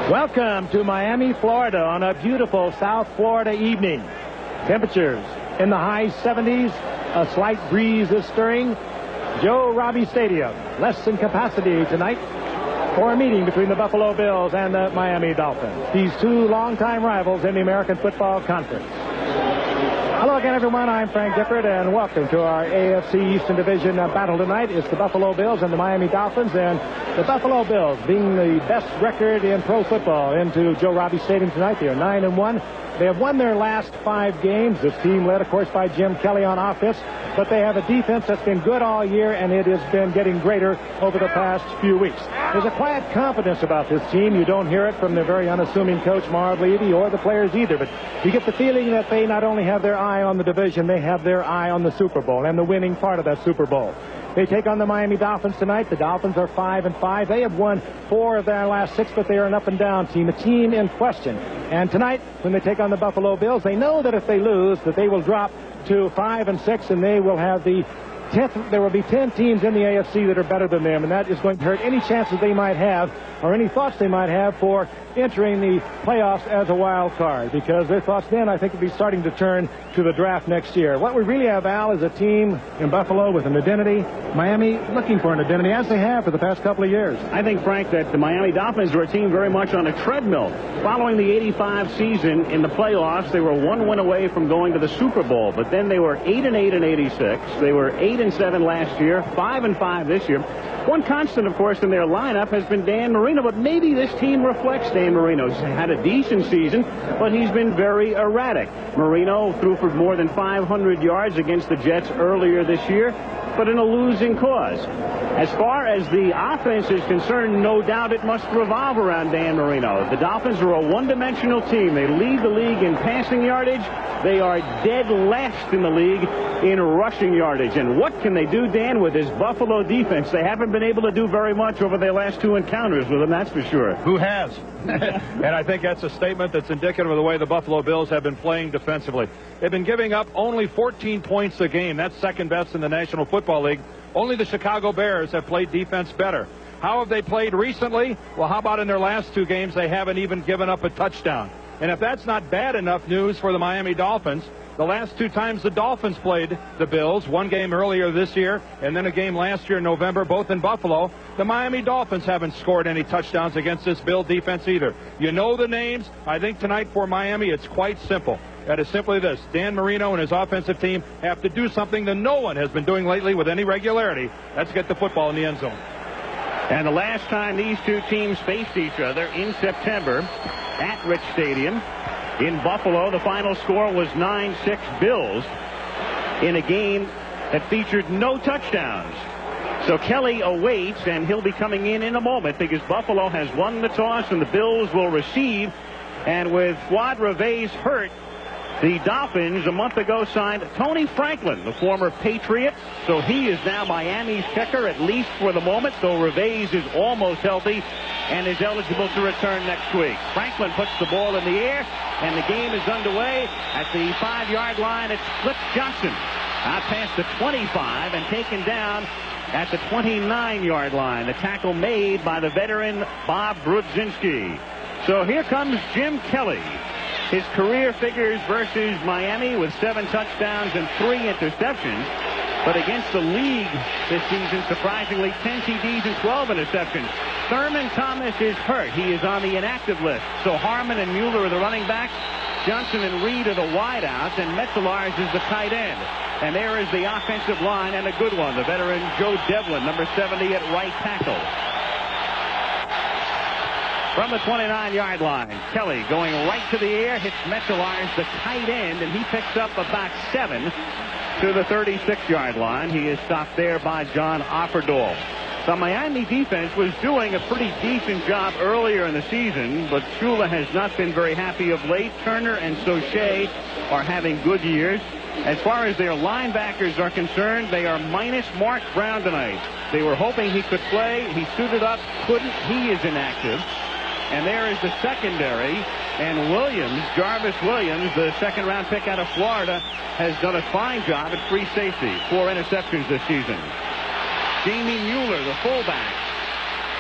Welcome to Miami, Florida on a beautiful South Florida evening. Temperatures in the high 70s. A slight breeze is stirring. Joe Robbie Stadium, less than capacity tonight for a meeting between the Buffalo Bills and the Miami Dolphins. These two longtime rivals in the American Football Conference. Hello again, everyone. I'm Frank Gifford, and welcome to our AFC Eastern Division battle tonight. It's the Buffalo Bills and the Miami Dolphins, and the Buffalo Bills being the best record in pro football into Joe Robbie Stadium tonight. They are 9-1. They have won their last 5 games. This team led, of course, by Jim Kelly on offense, but they have a defense that's been good all year, and it has been getting greater over the past few weeks. There's a quiet confidence about this team. You don't hear it from the very unassuming coach, Marv Levy, or the players either, but you get the feeling that they not only have their eye on the division, they have their eye on the Super Bowl and the winning part of that Super Bowl. They take on the Miami Dolphins tonight. The Dolphins are 5-5. They have won 4 of their last 6, but they are an up-and-down team, a team in question. And tonight, when they take on the Buffalo Bills, they know that if they lose, that they will drop to 5-6, and they will have the 10th. There will be 10 teams in the AFC that are better than them, and that is going to hurt any chances they might have, or any thoughts they might have for entering the playoffs as a wild card, because their thoughts then, I think, will be starting to turn to the draft next year. What we really have, Al, is a team in Buffalo with an identity. Miami looking for an identity, as they have for the past couple of years. I think, Frank, that the Miami Dolphins are a team very much on a treadmill. Following the 85 season in the playoffs, they were 1 win away from going to the Super Bowl, but then they were 8-8 in 86. They were 8-7 last year, 5-5 this year. One constant, of course, in their lineup has been Dan Marino, but maybe this team reflects Dan Marino. He's had a decent season, but he's been very erratic. Marino threw for more than 500 yards against the Jets earlier this year, but in a losing cause. As far as the offense is concerned, no doubt it must revolve around Dan Marino. The Dolphins are a one-dimensional team. They lead the league in passing yardage. They are dead last in the league in rushing yardage. And what can they do, Dan, with this Buffalo defense? They haven't been able to do very much over their last 2 encounters with them, that's for sure. Who has? And I think that's a statement that's indicative of the way the Buffalo Bills have been playing defensively. They've been giving up only 14 points a game. That's second best in the National Football League. Only the Chicago Bears have played defense better. How have they played recently? Well, how about in their last 2 games, they haven't even given up a touchdown. And if that's not bad enough news for the Miami Dolphins, the last 2 times the Dolphins played the Bills, 1 game earlier this year and then a game last year in November, both in Buffalo, the Miami Dolphins haven't scored any touchdowns against this Bill defense either. You know the names. I think tonight for Miami, it's quite simple. That is simply this: Dan Marino and his offensive team have to do something that no one has been doing lately with any regularity. That's get the football in the end zone. And the last time these 2 teams faced each other in September at Rich Stadium in Buffalo, the final score was 9-6 Bills in a game that featured no touchdowns. So Kelly awaits, and he'll be coming in a moment because Buffalo has won the toss and the Bills will receive. And with Fuad Reveiz hurt, the Dolphins a month ago signed Tony Franklin, the former Patriot. So he is now Miami's kicker, at least for the moment, though Reveiz is almost healthy and is eligible to return next week. Franklin puts the ball in the air, and the game is underway. At the 5-yard line, it's Flip Johnson out past the 25 and taken down at the 29-yard line. The tackle made by the veteran Bob Brudzinski. So here comes Jim Kelly. His career figures versus Miami with 7 touchdowns and 3 interceptions. But against the league this season, surprisingly, 10 TDs and 12 interceptions. Thurman Thomas is hurt. He is on the inactive list. So Harmon and Mueller are the running backs. Johnson and Reed are the wideouts, and Metzelaars is the tight end. And there is the offensive line, and a good one. The veteran Joe Devlin, number 70 at right tackle. From the 29-yard line, Kelly going right to the air, hits Metzelaars, the tight end, and he picks up about 7 to the 36-yard line. He is stopped there by John Offerdahl. The Miami defense was doing a pretty decent job earlier in the season, but Shula has not been very happy of late. Turner and Soche are having good years. As far as their linebackers are concerned, they are minus Mark Brown tonight. They were hoping he could play. He suited up, couldn't. He is inactive. And there is the secondary. And Williams, Jarvis Williams, the second-round pick out of Florida, has done a fine job at free safety. 4 interceptions this season. Jamie Mueller, the fullback,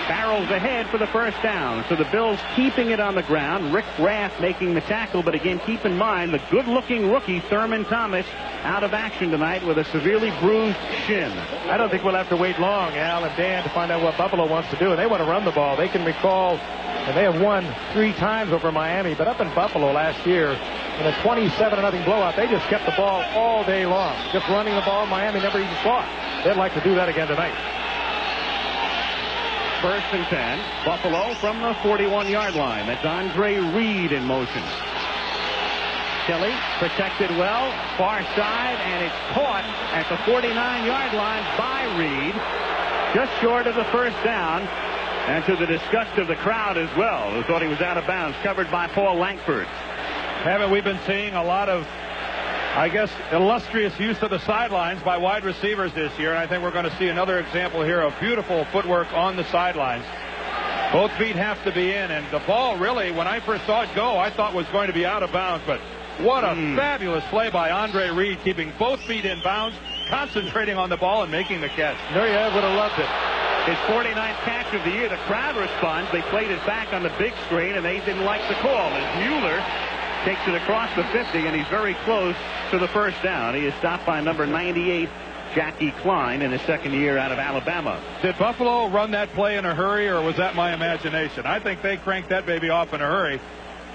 barrels ahead for the first down. So the Bills keeping it on the ground. Rick Raff making the tackle, but again, keep in mind the good-looking rookie Thurman Thomas out of action tonight with a severely bruised shin. I don't think we'll have to wait long, Al and Dan, to find out what Buffalo wants to do. And they want to run the ball. They can recall, and they have won 3 times over Miami, but up in Buffalo last year in a 27-0 blowout, they just kept the ball all day long. Just running the ball. Miami never even fought. They'd like to do that again tonight. 1st and 10. Buffalo from the 41-yard line. That's Andre Reed in motion. Kelly protected well, far side, and it's caught at the 49-yard line by Reed, just short of the first down, and to the disgust of the crowd as well, who thought he was out of bounds, covered by Paul Langford. Haven't we been seeing a lot of, I guess, illustrious use of the sidelines by wide receivers this year? And I think we're going to see another example here of beautiful footwork on the sidelines. Both feet have to be in, and the ball really, when I first saw it go, I thought was going to be out of bounds, but what a fabulous play by Andre Reed, keeping both feet in bounds, concentrating on the ball and making the catch. Nuriev would have loved it. His 49th catch of the year. The crowd responds. They played it back on the big screen, and they didn't like the call. As Mueller takes it across the 50, and he's very close to the first down. He is stopped by number 98, Jackie Klein, in his 2nd year out of Alabama. Did Buffalo run that play in a hurry, or was that my imagination? I think they cranked that baby off in a hurry,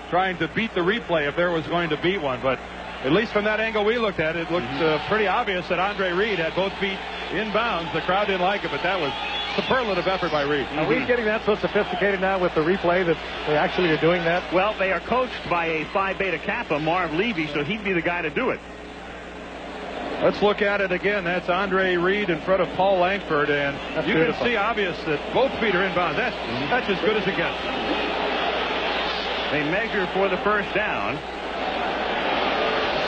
trying to beat the replay if there was going to be one. But at least from that angle we looked at, it looked pretty obvious that Andre Reed had both feet in bounds. The crowd didn't like it, but that was superlative effort by Reed. Are we getting that so sophisticated now with the replay that they actually are doing that? Well, they are coached by a Phi Beta Kappa, Marv Levy, so he'd be the guy to do it. Let's look at it again. That's Andre Reed in front of Paul Langford, and you can see obvious that both feet are in bounds. That's as good as it gets. They measure for the first down,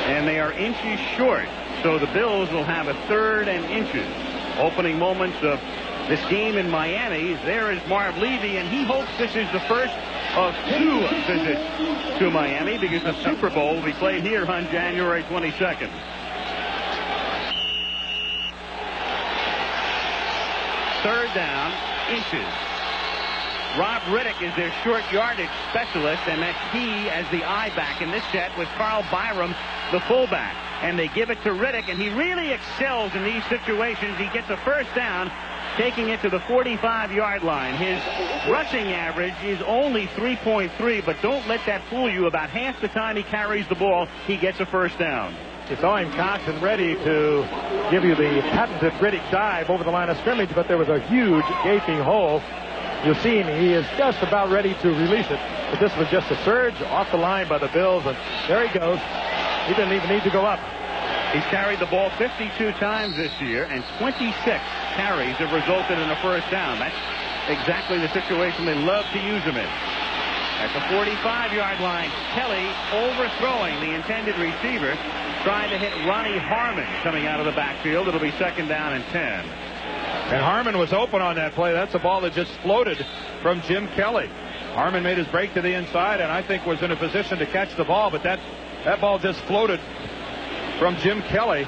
and they are inches short. So the Bills will have a 3rd and inches. Opening moments of this game in Miami. There is Marv Levy, and he hopes this is the first of 2 visits to Miami, because the Super Bowl will be played here on January 22nd. Third down, inches. Rob Riddick is their short yardage specialist, and that's he as the I-back in this set with Carl Byram, the fullback. And they give it to Riddick, and he really excels in these situations. He gets a first down, taking it to the 45-yard line. His rushing average is only 3.3, but don't let that fool you. About half the time he carries the ball, he gets a first down. You saw him cocked and ready to give you the patented Riddick dive over the line of scrimmage, but there was a huge gaping hole. You'll see him, he is just about ready to release it, but this was just a surge off the line by the Bills, and there he goes. He didn't even need to go up. He's carried the ball 52 times this year, and 26 carries have resulted in a first down. That's exactly the situation they love to use him in. At the 45-yard line, Kelly overthrowing the intended receiver, trying to hit Ronnie Harmon coming out of the backfield. It'll be 2nd down and 10. And Harmon was open on that play. That's a ball that just floated from Jim Kelly. Harmon made his break to the inside, and I think was in a position to catch the ball, but that ball just floated from Jim Kelly.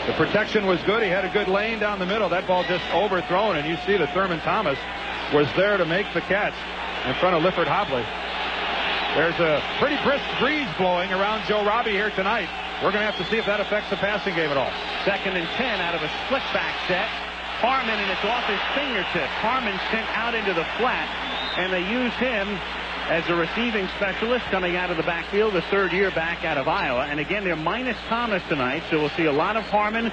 The protection was good. He had a good lane down the middle. That ball just overthrown, and you see that Thurman Thomas was there to make the catch in front of Lifford Hobley. There's a pretty brisk breeze blowing around Joe Robbie here tonight. We're going to have to see if that affects the passing game at all. 2nd and 10 out of a split back set. Harmon, and it's off his fingertip. Harmon sent out into the flat, and they use him as a receiving specialist coming out of the backfield, the 3rd year back out of Iowa. And again, they're minus Thomas tonight, so we'll see a lot of Harmon.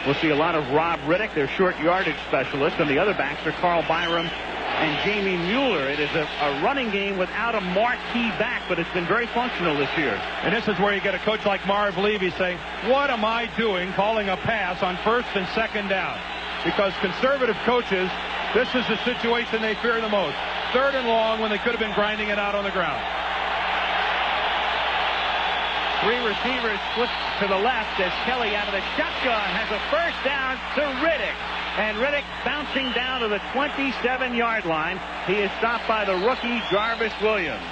We'll see a lot of Rob Riddick, their short yardage specialist, and the other backs are Carl Byram and Jamie Mueller. It is a running game without a marquee back, but it's been very functional this year. And this is where you get a coach like Marv Levy saying, what am I doing calling a pass on 1st and 2nd down? Because conservative coaches, this is the situation they fear the most. 3rd and long when they could have been grinding it out on the ground. 3 receivers split to the left as Kelly out of the shotgun has a first down to Riddick. And Riddick bouncing down to the 27-yard line. He is stopped by the rookie Jarvis Williams.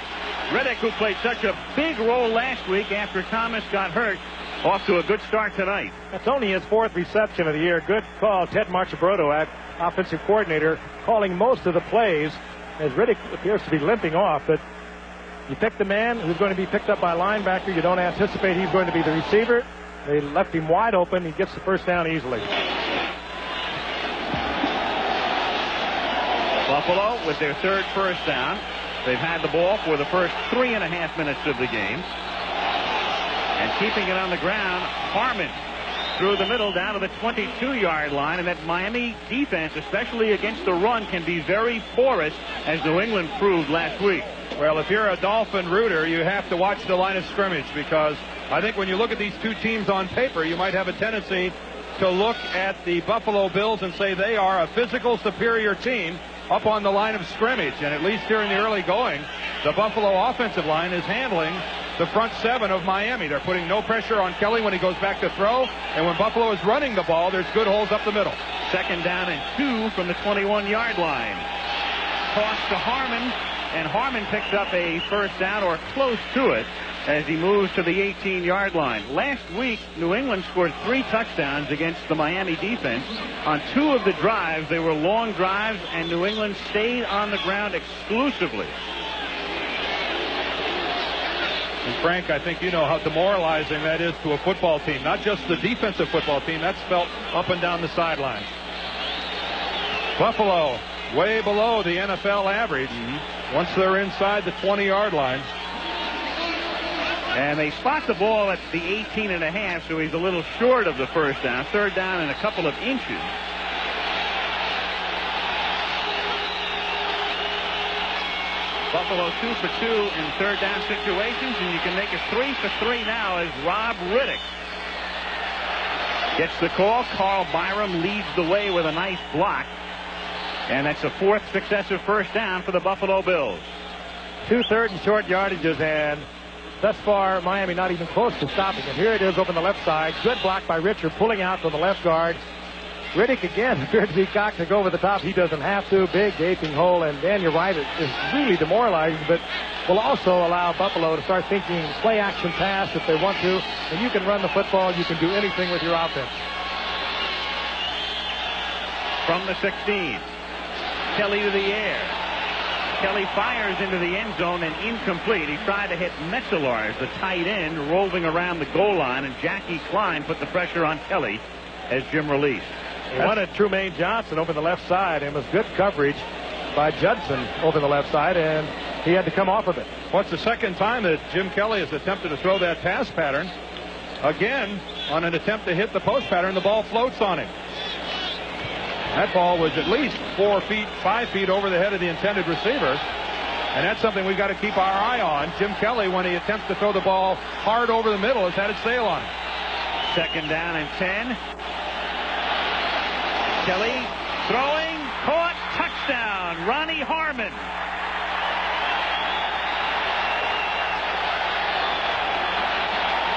Riddick, who played such a big role last week after Thomas got hurt, off to a good start tonight. That's only his 4th reception of the year. Good call, Ted Marchibrodo. offensive coordinator, calling most of the plays as Riddick appears to be limping off. But you pick the man who's going to be picked up by a linebacker. You don't anticipate he's going to be the receiver. They left him wide open. He gets the first down easily. Buffalo with their third first down. They've had the ball for the first 3.5 minutes of the game. And keeping it on the ground, Harmon through the middle down to the 22-yard line. And that Miami defense, especially against the run, can be very porous, as New England proved last week. Well, if you're a Dolphin rooter, you have to watch the line of scrimmage, because I think when you look at these two teams on paper, you might have a tendency to look at the Buffalo Bills and say they are a physical superior team up on the line of scrimmage. And at least during the early going, the Buffalo offensive line is handling the front seven of Miami. They're putting no pressure on Kelly when he goes back to throw. And when Buffalo is running the ball, there's good holes up the middle. Second down and 2 from the 21-yard line. Toss to Harmon, and Harmon picks up a first down, or close to it, as he moves to the 18-yard line. Last week, New England scored 3 touchdowns against the Miami defense. On 2 of the drives, they were long drives, and New England stayed on the ground exclusively. And Frank, I think you know how demoralizing that is to a football team. Not just the defensive football team. That's felt up and down the sidelines. Buffalo way below the NFL average once they're inside the 20-yard line. And they spot the ball at the 18.5, so he's a little short of the first down. Third down and a couple of inches. Buffalo 2 for 2 in third down situations, and you can make it 3 for 3 now as Rob Riddick gets the call. Carl Byram leads the way with a nice block. And that's the 4th successive first down for the Buffalo Bills. 2 third and short yardages, and thus far Miami not even close to stopping it. Here it is over the left side. Good block by Richard, pulling out from the left guard. Riddick again appears to be cocked to go over the top. He doesn't have to. Big gaping hole, and Dan, you're right, it is really demoralizing, but will also allow Buffalo to start thinking play action pass if they want to. And you can run the football, you can do anything with your offense. From the 16, Kelly to the air. Kelly fires into the end zone and incomplete. He tried to hit Metzelaars, the tight end, rolling around the goal line, and Jackie Klein put the pressure on Kelly as Jim released. He wanted Trumaine Johnson over the left side, and it was good coverage by Judson over the left side, and he had to come off of it. Well, it's the second time that Jim Kelly has attempted to throw that pass pattern. Again, on an attempt to hit the post pattern, the ball floats on him. That ball was at least 4 feet, 5 feet over the head of the intended receiver. And that's something we've got to keep our eye on. Jim Kelly, when he attempts to throw the ball hard over the middle, has had it sail on him. Second down and 10. Kelly throwing, caught, touchdown, Ronnie Harmon.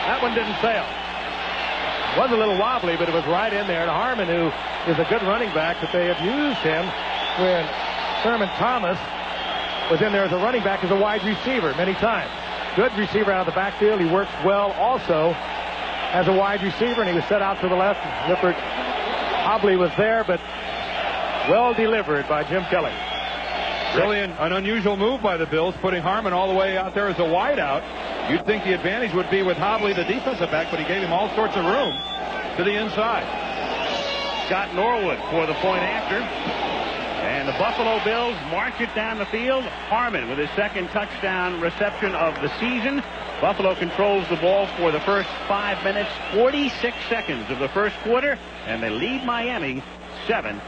That one didn't sail. It was a little wobbly, but it was right in there. And Harmon, who is a good running back, but they have used him when Thurman Thomas was in there as a running back, as a wide receiver many times. Good receiver out of the backfield. He works well also as a wide receiver, and he was set out to the left. Lippert Hobley was there, but well delivered by Jim Kelly. Really an unusual move by the Bills, putting Harmon all the way out there as a wideout. You'd think the advantage would be with Hobley, the defensive back, but he gave him all sorts of room to the inside. Scott Norwood for the point after. And the Buffalo Bills march it down the field. Harmon with his second touchdown reception of the season. Buffalo controls the ball for the first 5 minutes, 46 seconds of the first quarter, and they lead Miami 7-0.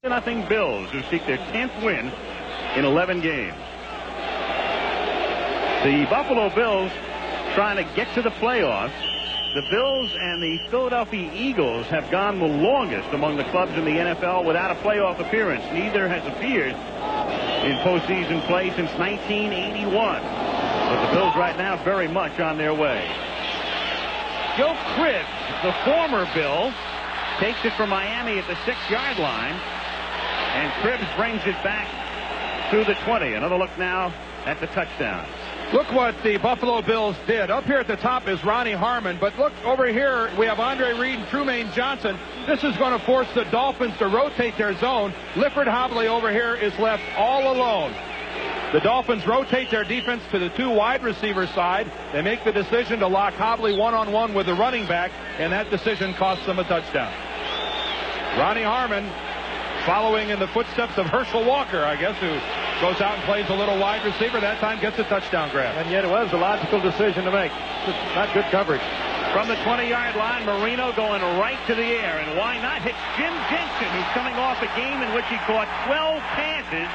0 Bills, who seek their 10th win in 11 games. The Buffalo Bills trying to get to the playoffs. The Bills and the Philadelphia Eagles have gone the longest among the clubs in the NFL without a playoff appearance. Neither has appeared in postseason play since 1981. But the Bills right now very much on their way. Joe Cribbs, the former Bill, takes it from Miami at the 6-yard line. And Cribbs brings it back to the 20. Another look now at the touchdown. Look what the Buffalo Bills did. Up here at the top is Ronnie Harmon, but look over here, we have Andre Reed and Trumaine Johnson. This is going to force the Dolphins to rotate their zone. Lifford Hobley over here is left all alone. The Dolphins rotate their defense to the 2 wide receiver side. They make the decision to lock Hobley one-on-one with the running back, and that decision costs them a touchdown. Ronnie Harmon following in the footsteps of Herschel Walker, I guess, who goes out and plays a little wide receiver. That time gets a touchdown grab. And yet it was a logical decision to make. Not good coverage. From the 20-yard line, Marino going right to the air. And why not hit Jim Jensen, who's coming off a game in which he caught 12 passes.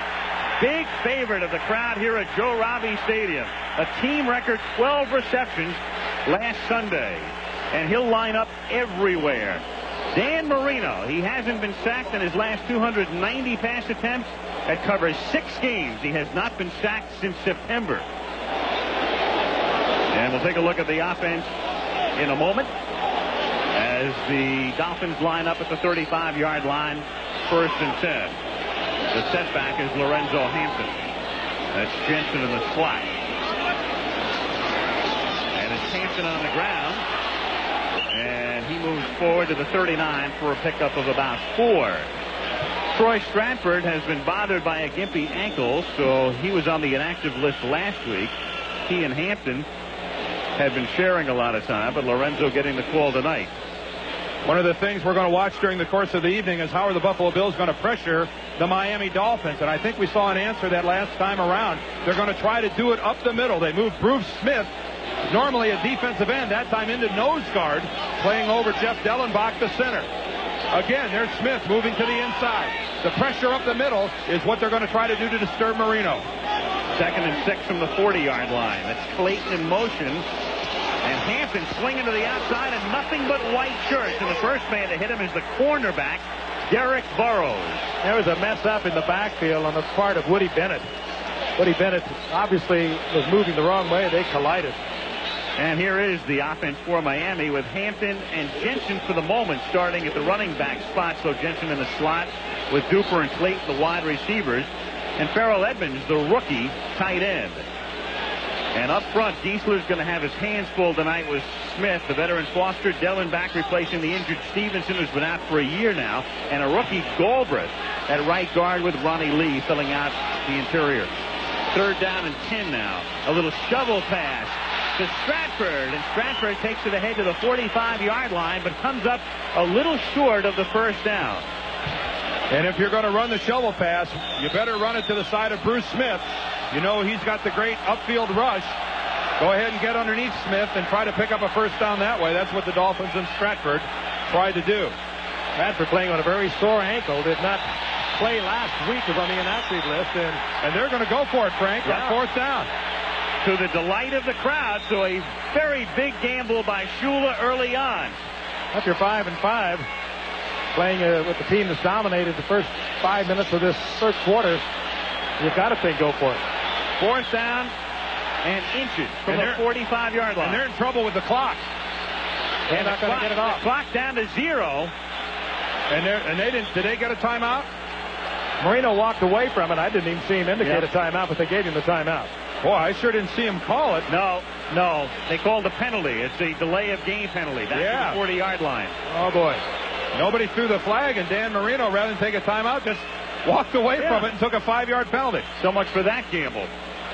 Big favorite of the crowd here at Joe Robbie Stadium. A team record 12 receptions last Sunday. And he'll line up everywhere. Dan Marino, he hasn't been sacked in his last 290 pass attempts. That covers 6 games. He has not been sacked since September. And we'll take a look at the offense in a moment as the Dolphins line up at the 35-yard line, 1st and 10. The setback is Lorenzo Hampton. That's Jensen in the slot. And it's Hampton on the ground. And he moves forward to the 39 for a pickup of about 4. Troy Stratford has been bothered by a gimpy ankle, so he was on the inactive list last week. He and Hampton have been sharing a lot of time, but Lorenzo getting the call tonight. One of the things we're going to watch during the course of the evening is how are the Buffalo Bills going to pressure the Miami Dolphins. And I think we saw an answer that last time around. They're going to try to do it up the middle. They moved Bruce Smith, normally a defensive end, that time into nose guard, playing over Jeff Dellenbach, the center. Again, there's Smith moving to the inside. The pressure up the middle is what they're going to try to do to disturb Marino. 2nd and 6 from the 40-yard line. That's Clayton in motion. And Hampton swinging to the outside and nothing but white shirts. And the first man to hit him is the cornerback, Derek Burrows. There was a mess up in the backfield on the part of Woody Bennett. Woody Bennett obviously was moving the wrong way. They collided. And here is the offense for Miami with Hampton and Jensen for the moment starting at the running back spot. So Jensen in the slot with Duper and Clayton, the wide receivers. And Farrell Edmonds, the rookie tight end. And up front, Geisler's going to have his hands full tonight with Smith, the veteran Foster, Dellenbach replacing the injured Stevenson, who's been out for a year now, and a rookie Galbraith at right guard with Ronnie Lee filling out the interior. 3rd down and 10 now. A little shovel pass to Stratford, and Stratford takes it ahead to the 45-yard line, but comes up a little short of the 1st down. And if you're going to run the shovel pass, you better run it to the side of Bruce Smith. You know he's got the great upfield rush. Go ahead and get underneath Smith and try to pick up a 1st down that way. That's what the Dolphins and Stratford tried to do. Stratford playing on a very sore ankle. Did not play last week. Was on the inactive list. And they're going to go for it, Frank, on 4th down. To the delight of the crowd. So a very big gamble by Shula early on. After 5-5, playing with the team that's dominated the first 5 minutes of this 3rd quarter, you've got to think go for it. 4th down and inches from the 45-yard line. And they're in trouble with the clock. They're not going to get it off. The clock down to 0. And they didn't. Did they get a timeout? Marino walked away from it. I didn't even see him indicate a timeout, but they gave him the timeout. Boy, I sure didn't see him call it. No. They called a penalty. It's a delay of game penalty. That's the 40-yard line. Oh, boy. Nobody threw the flag, and Dan Marino, rather than take a timeout, just walked away from it and took a 5-yard penalty. So much for that gamble.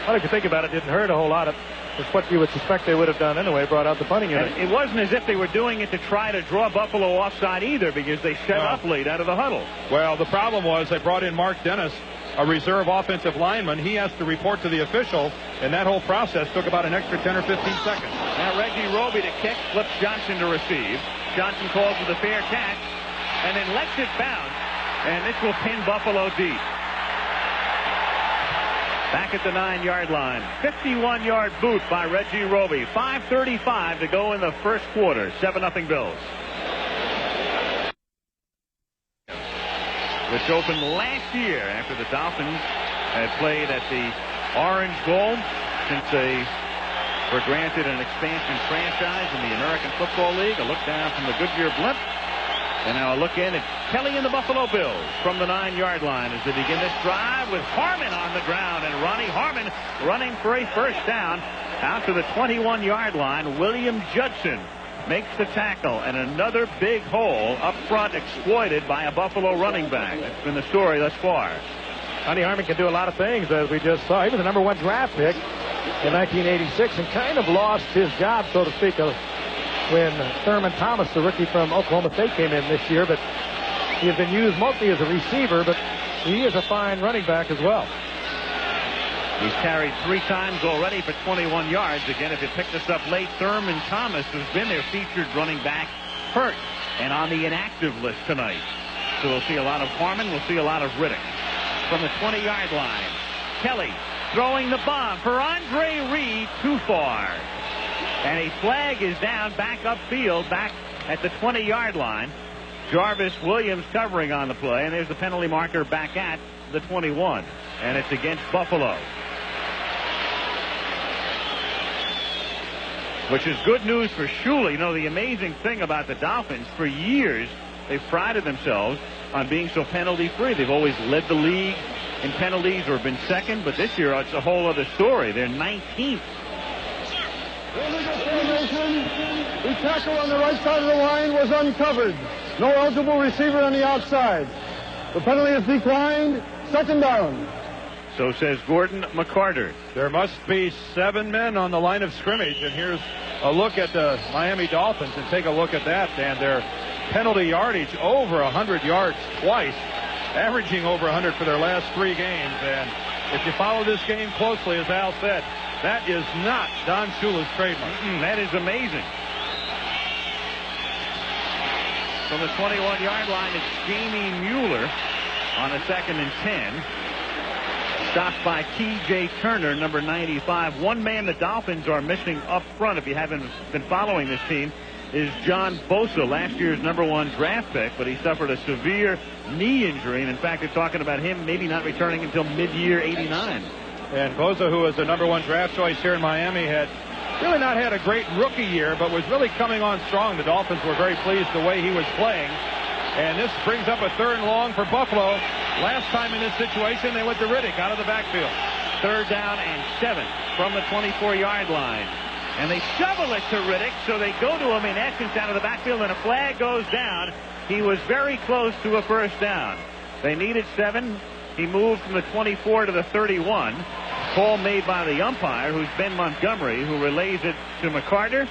Well, if you think about it, it didn't hurt a whole lot. It's what you would suspect they would have done anyway, brought out the punting unit. And it wasn't as if they were doing it to try to draw Buffalo offside either, because they set up late out of the huddle. Well, the problem was they brought in Mark Dennis, a reserve offensive lineman. He has to report to the official, and that whole process took about an extra 10 or 15 seconds. Now Reggie Roby to kick, flips Johnson to receive. Johnson calls for the fair catch, and then lets it bounce, and this will pin Buffalo deep. Back at the 9-yard line. 51-yard boot by Reggie Roby. 5:35 to go in the 1st quarter. 7-0 Bills. Which opened last year after the Dolphins had played at the Orange Bowl since they were granted an expansion franchise in the American Football League. A look down from the Goodyear blimp. And now a look in at Kelly and the Buffalo Bills from the 9-yard line as they begin this drive with Harmon on the ground. And Ronnie Harmon running for a first down out to the 21-yard line. William Judson makes the tackle, and another big hole up front exploited by a Buffalo running back. That's been the story thus far. Ronnie Harmon can do a lot of things, as we just saw. He was the #1 draft pick in 1986 and kind of lost his job, so to speak, when Thurman Thomas, the rookie from Oklahoma State, came in this year. But he has been used mostly as a receiver, but he is a fine running back as well. He's carried 3 times already for 21 yards. Again, if you pick this up late, Thurman Thomas has been their featured running back, hurt and on the inactive list tonight. So we'll see a lot of Harmon. We'll see a lot of Riddick. From the 20-yard line, Kelly throwing the bomb for Andre Reed, too far. And a flag is down back upfield, back at the 20-yard line. Jarvis Williams covering on the play, and there's the penalty marker back at the 21. And it's against Buffalo, which is good news for Shula. You know, the amazing thing about the Dolphins, for years, they've prided themselves on being so penalty-free. They've always led the league in penalties or been second, but this year it's a whole other story. They're 19th. The tackle on the right side of the line was uncovered. No eligible receiver on the outside. The penalty is declined. Second down. So says Gordon McCarter. There must be 7 men on the line of scrimmage, and here's a look at the Miami Dolphins, and take a look at that, and their penalty yardage over 100 yards twice, averaging over 100 for their last 3 games. And if you follow this game closely, as Al said, that is not Don Shula's trademark. That is amazing. From the 21-yard line, it's Jamie Mueller on a 2nd and 10. Stopped by T.J. Turner, number 95. One man the Dolphins are missing up front, if you haven't been following this team, is John Bosa, last year's #1 draft pick, but he suffered a severe knee injury. And in fact, they're talking about him maybe not returning until mid-year '89. And Bosa, who was the #1 draft choice here in Miami, had really not had a great rookie year, but was really coming on strong. The Dolphins were very pleased the way he was playing. And this brings up a 3rd and long for Buffalo. Last time in this situation, they went to Riddick out of the backfield. 3rd down and 7 from the 24-yard line. And they shovel it to Riddick, so they go to him in essence out of the backfield, and a flag goes down. He was very close to a first down. They needed 7. He moved from the 24 to the 31. Call made by the umpire, who's Ben Montgomery, who relays it to McCarter.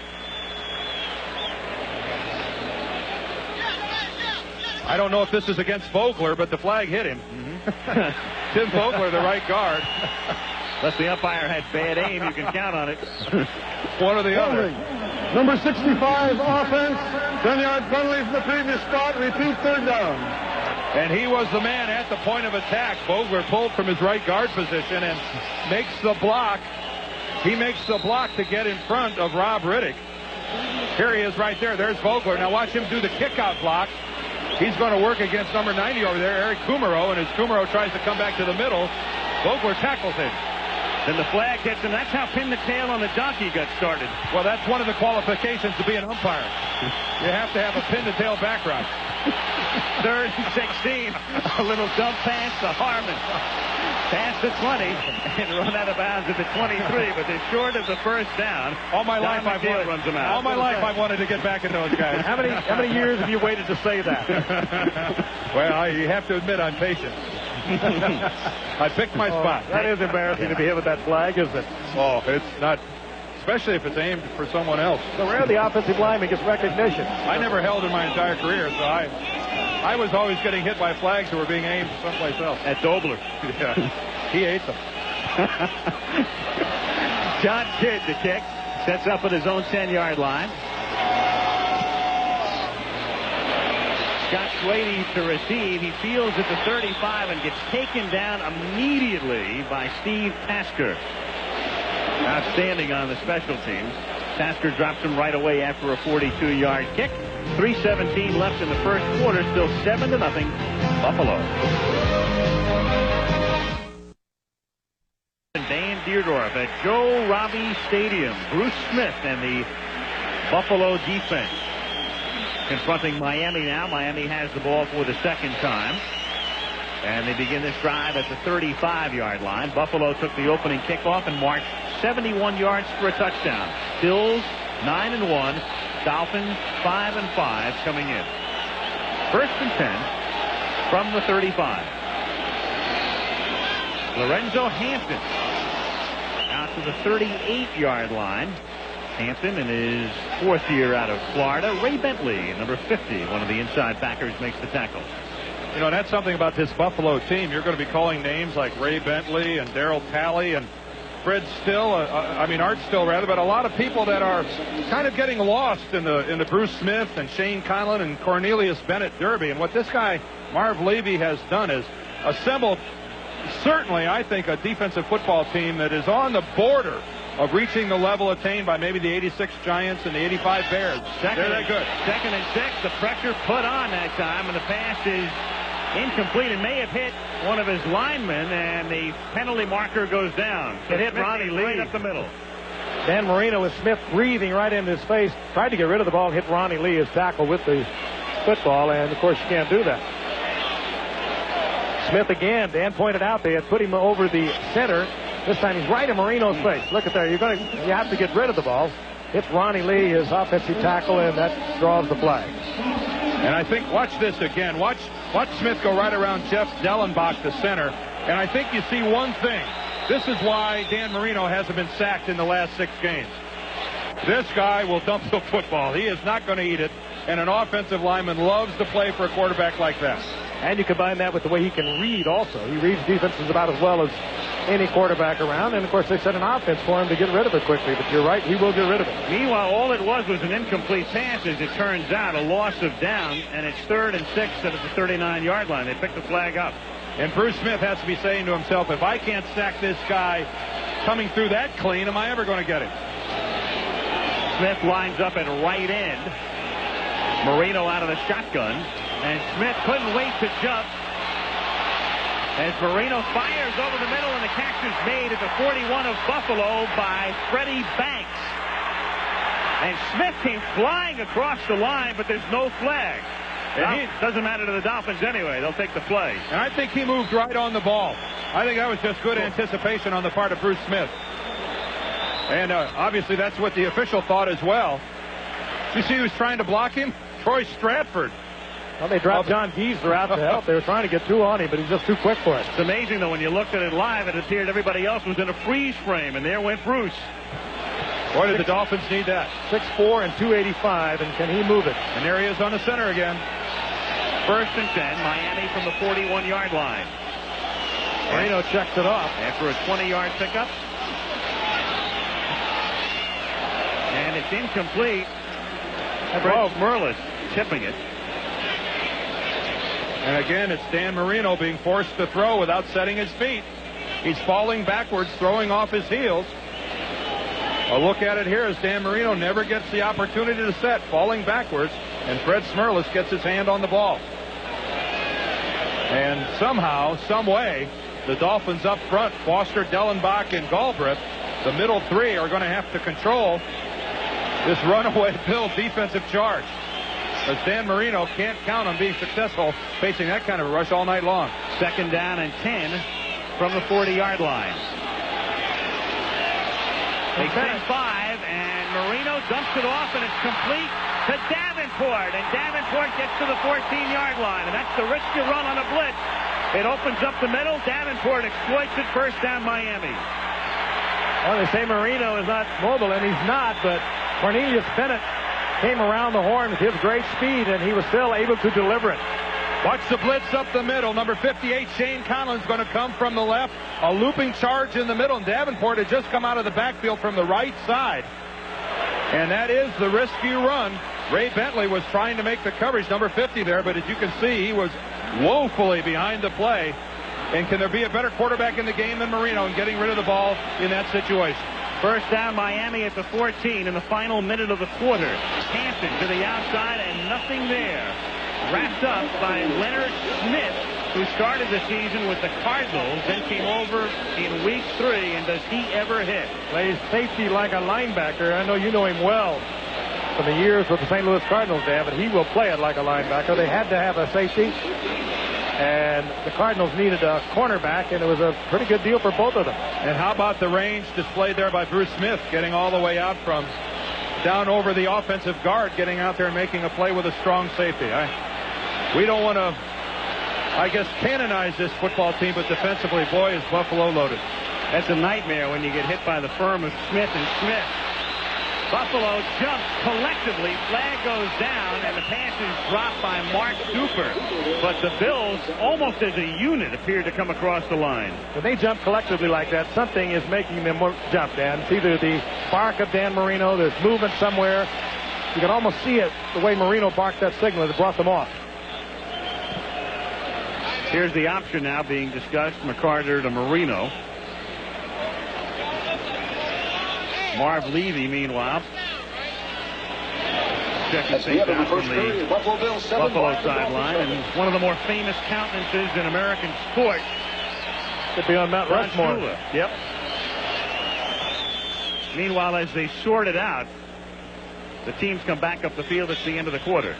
I don't know if this is against Vogler, but the flag hit him. Tim Vogler, the right guard. Unless the umpire had bad aim, you can count on it. One or the other. Number 65, offense. 10-yard penalty from the previous spot. Repeat 3rd down. And he was the man at the point of attack. Vogler pulled from his right guard position and makes the block. He makes the block to get in front of Rob Riddick. Here he is right there. There's Vogler. Now watch him do the kickout block. He's going to work against number 90 over there, Eric Kumaro, and as Kumaro tries to come back to the middle, Vogler tackles him. Then the flag hits him. That's how Pin the Tail on the Donkey got started. Well, that's one of the qualifications to be an umpire. You have to have a pin the tail background. 3rd and 16. A little dump pass to Harmon. Past the 20 and run out of bounds at the 23, but they're short of the first down. All my life I've wanted, runs them out. all my life I've wanted to get back at those guys. How many years have you waited to say that? Well, you have to admit I'm patient. I picked my spot. That is embarrassing to be hit with that flag, isn't it? Oh, it's not, especially if it's aimed for someone else. So rare the offensive lineman gets recognition. I never held in my entire career, so I was always getting hit by flags that were being aimed someplace else. At Dobler. Yeah, he ate them. John Kidd, the kick, sets up at his own 10-yard line. Scott Swady to receive. He fields at the 35 and gets taken down immediately by Steve Tasker. Outstanding on the special teams. Tasker drops him right away after a 42-yard kick. 3:17 left in the first quarter. Still 7-0 Buffalo. Dan Dierdorf at Joe Robbie Stadium. Bruce Smith and the Buffalo defense. confronting Miami now. Miami has the ball for the second time. And they begin this drive at the 35-yard line. Buffalo took the opening kickoff and marched 71 yards for a touchdown. Bills 9-1. Dolphins 5-5 coming in. 1st and 10 from the 35. Lorenzo Hampton out to the 38-yard line. Hampton in his 4th year out of Florida. Ray Bentley, number 50, one of the inside backers, makes the tackle. You know, that's something about this Buffalo team. You're going to be calling names like Ray Bentley and Darryl Talley and Fred Still, Art Still rather, but a lot of people that are kind of getting lost in the Bruce Smith and Shane Conlon and Cornelius Bennett Derby. And what this guy, Marv Levy, has done is assembled, certainly, I think, a defensive football team that is on the border of reaching the level attained by maybe the 86 Giants and the 85 Bears. They're that good. 2nd and 6. The pressure put on that time, and the pass is incomplete. It may have hit one of his linemen, and the penalty marker goes down. So it hit Ronnie Lee right up the middle. Dan Marino with Smith breathing right into his face. Tried to get rid of the ball, hit Ronnie Lee, his tackle, with the football, and of course you can't do that. Smith again. Dan pointed out they had put him over the center. This time he's right in Marino's face. Look at there. You have to get rid of the ball. Hits Ronnie Lee, his offensive tackle, and that draws the flag. And I think, watch this again. Watch Smith go right around Jeff Dellenbach, the center. And I think you see one thing. This is why Dan Marino hasn't been sacked in the last 6 games. This guy will dump the football. He is not going to eat it. And an offensive lineman loves to play for a quarterback like that. And you combine that with the way he can read also. He reads defenses about as well as any quarterback around. And, of course, they set an offense for him to get rid of it quickly. But you're right, he will get rid of it. Meanwhile, all it was an incomplete pass, as it turns out, a loss of down. And it's 3rd and 6 at the 39-yard line. They picked the flag up. And Bruce Smith has to be saying to himself, if I can't sack this guy coming through that clean, am I ever going to get him? Smith lines up at right end. Marino out of the shotgun. And Smith couldn't wait to jump as Marino fires over the middle, and the catch is made at the 41 of Buffalo by Freddie Banks. And Smith came flying across the line, but there's no flag. It doesn't matter to the Dolphins anyway. They'll take the play. And I think he moved right on the ball. I think that was just good anticipation on the part of Bruce Smith. And obviously that's what the official thought as well. You see who's trying to block him? Troy Stratford. Well, they dropped John Geezer out to help. They were trying to get 2 on him, but he's just too quick for it. It's amazing, though, when you looked at it live, it appeared everybody else was in a freeze frame, and there went Bruce. Boy, did the Dolphins need that. 6'4" and 285, and can he move it? And there he is on the center again. 1st and 10, Miami from the 41-yard line. Marino checks it off. After a 20-yard pickup. And it's incomplete. Fred Merlis tipping it. And again, it's Dan Marino being forced to throw without setting his feet. He's falling backwards, throwing off his heels. A look at it here as Dan Marino never gets the opportunity to set, falling backwards, and Fred Smerlas gets his hand on the ball. And somehow, some way, the Dolphins up front, Foster, Dellenbach, and Galbraith, the middle 3 are going to have to control this runaway Bill defensive charge. As Dan Marino can't count on being successful facing that kind of a rush all night long. 2nd down and 10 from the 40-yard line. They send 5, and Marino dumps it off, and it's complete to Davenport. And Davenport gets to the 14-yard line, and that's the risk you run on a blitz. It opens up the middle. Davenport exploits it. 1st down, Miami. Well, they say Marino is not mobile, and he's not, but Cornelius Bennett came around the horn with his great speed, and he was still able to deliver it. Watch the blitz up the middle. Number 58, Shane Conlon's going to come from the left. A looping charge in the middle, and Davenport had just come out of the backfield from the right side. And that is the risk you run. Ray Bentley was trying to make the coverage, number 50 there, but as you can see, he was woefully behind the play. And can there be a better quarterback in the game than Marino in getting rid of the ball in that situation? 1st down, Miami at the 14 in the final minute of the quarter. Hampton to the outside, and nothing there. Wrapped up by Leonard Smith, who started the season with the Cardinals, then came over in week 3, and does he ever hit? Plays safety like a linebacker. I know you know him well. from the years with the St. Louis Cardinals, Dan, but he will play it like a linebacker. They had to have a safety, and the Cardinals needed a cornerback, and it was a pretty good deal for both of them. And how about the range displayed there by Bruce Smith, getting all the way out from down over the offensive guard, getting out there and making a play with a strong safety. We don't want to, I guess, canonize this football team, but defensively, boy, is Buffalo loaded. That's a nightmare when you get hit by the firm of Smith and Smith. Buffalo jumps collectively. Flag goes down, and the pass is dropped by Mark Duper. But the Bills, almost as a unit, appear to come across the line. When they jump collectively like that, something is making them jump, Dan. It's either the bark of Dan Marino, there's movement somewhere. You can almost see it, the way Marino barked that signal that brought them off. Here's the option now being discussed. McCarter to Marino. Marv Levy, meanwhile, checking things out from the Buffalo sideline, and one of the more famous countenances in American sport. Could be on Mount Rushmore. Yep. Meanwhile, as they sort it out, the teams come back up the field at the end of the quarter.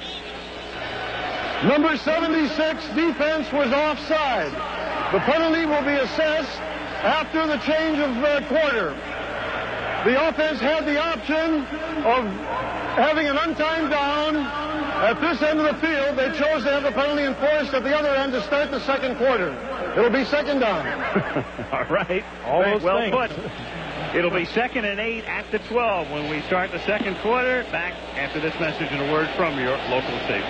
Number 76 defense was offside. The penalty will be assessed after the change of quarter. The offense had the option of having an untimed down at this end of the field. They chose to have the penalty enforced at the other end to start the second quarter. It'll be second down. All right. Well put. It'll be 2nd and 8 at the 12 when we start the second quarter. Back after this message and a word from your local station.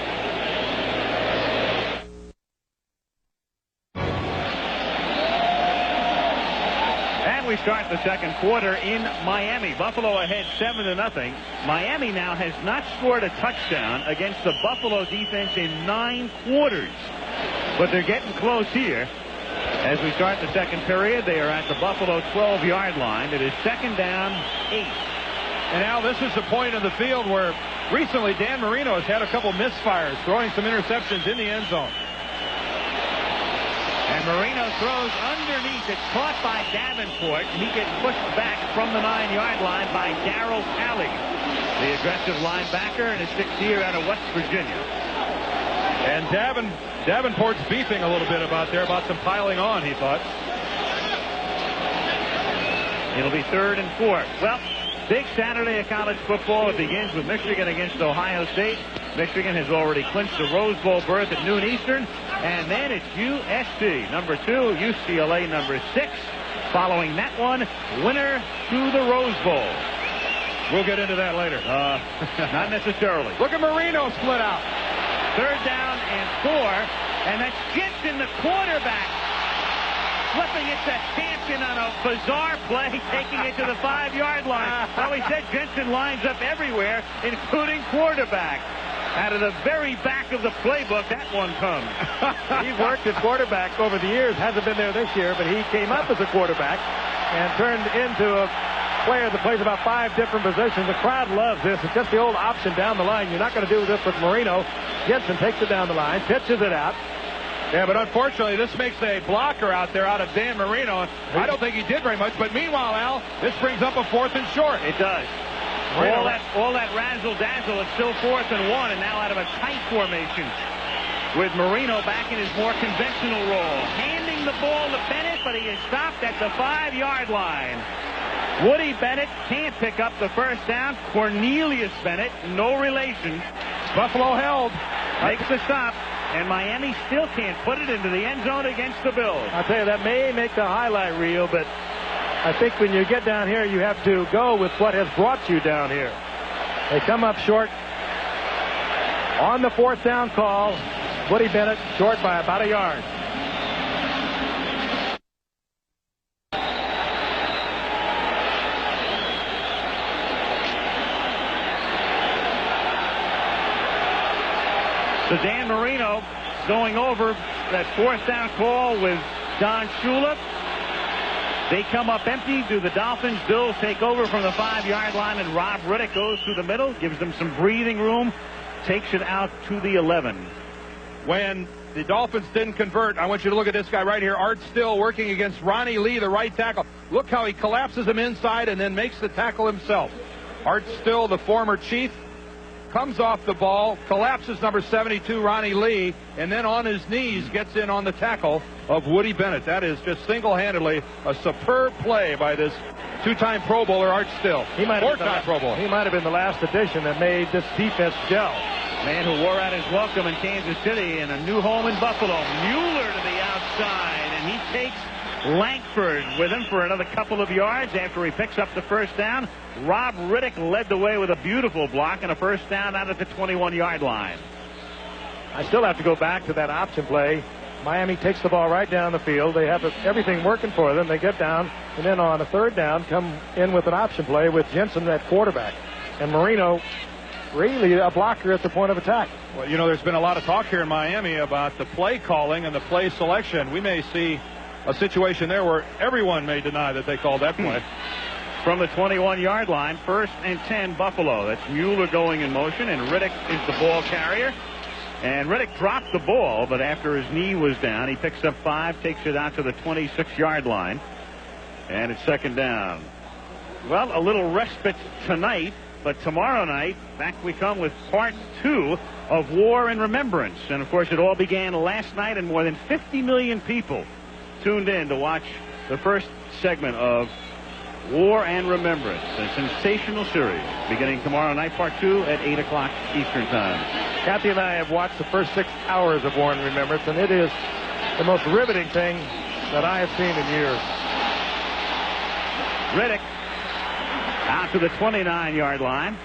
We start the second quarter in Miami. Buffalo ahead 7-0. Miami now has not scored a touchdown against the Buffalo defense in 9 quarters. But they're getting close here. As we start the second period, they are at the Buffalo 12-yard line. It is 2nd down, 8. And Al, this is the point of the field where recently Dan Marino has had a couple misfires, throwing some interceptions in the end zone. And Marino throws underneath. It's caught by Davenport. He gets pushed back from the 9-yard line by Darryl Talley, the aggressive linebacker in his 6th year out of West Virginia. And Davenport's beefing a little bit about some piling on, he thought. It'll be 3rd and 4. Well, big Saturday of college football. It begins with Michigan against Ohio State. Michigan has already clinched the Rose Bowl berth at noon Eastern. And then it's USC, number 2, UCLA, number 6. Following that one, winner to the Rose Bowl. We'll get into that later. Not necessarily. Look at Marino split out. 3rd down and 4. And that's Jensen, the quarterback, flipping it to Hampton on a bizarre play, taking it to the 5-yard line. Well, we said Jensen lines up everywhere, including quarterback. Out of the very back of the playbook, that one comes. He's worked at quarterback over the years. Hasn't been there this year, but he came up as a quarterback and turned into a player that plays about 5 different positions. The crowd loves this. It's just the old option down the line. You're not going to do this with Marino. Jensen takes it down the line, pitches it out. Yeah, but unfortunately, this makes a blocker out there out of Dan Marino. I don't think he did very much, but meanwhile, Al, this brings up a 4th and short. It does. All that razzle-dazzle. It's still 4th and 1, and now out of a tight formation with Marino back in his more conventional role. Handing the ball to Bennett, but he is stopped at the 5-yard line. Woody Bennett can't pick up the first down. Cornelius Bennett, no relation. Buffalo held. Makes the stop, and Miami still can't put it into the end zone against the Bills. I'll tell you, that may make the highlight reel, but I think when you get down here, you have to go with what has brought you down here. They come up short on the 4th down call. Woody Bennett short by about a yard. So Dan Marino going over that 4th down call with Don Shula. They come up empty to the Dolphins. Bills take over from the 5-yard line, and Rob Riddick goes through the middle, gives them some breathing room, takes it out to the 11. When the Dolphins didn't convert, I want you to look at this guy right here. Art Still working against Ronnie Lee, the right tackle. Look how he collapses him inside and then makes the tackle himself. Art Still, the former Chief, comes off the ball, collapses number 72, Ronnie Lee, and then on his knees gets in on the tackle of Woody Bennett. That is just single-handedly a superb play by this two-time Pro Bowler, Art Still. Four-time Pro Bowler. He might have been the last addition that made this defense gel. Man who wore out his welcome in Kansas City and a new home in Buffalo. Mueller to the outside, and he takes Lankford with him for another couple of yards after he picks up the first down. Rob Riddick led the way with a beautiful block and a first down out at the 21-yard line. I still have to go back to that option play. Miami takes the ball right down the field. They have everything working for them. They get down, and then on a third down, come in with an option play with Jensen at quarterback. And Marino really a blocker at the point of attack. Well, you know, there's been a lot of talk here in Miami about the play calling and the play selection. We may see a situation there where everyone may deny that they called that play. From the 21-yard line, 1st and 10 Buffalo. That's Mueller going in motion, and Riddick is the ball carrier. And Riddick dropped the ball, but after his knee was down, he picks up 5, takes it out to the 26-yard line. And it's 2nd down. Well, a little respite tonight, but tomorrow night, back we come with part 2 of War and Remembrance. And, of course, it all began last night, and more than 50 million people tuned in to watch the first segment of War and Remembrance, a sensational series, beginning tomorrow night, part 2 at 8 o'clock Eastern Time. Kathy and I have watched the first 6 hours of War and Remembrance, and it is the most riveting thing that I have seen in years. Riddick out to the 29-yard line.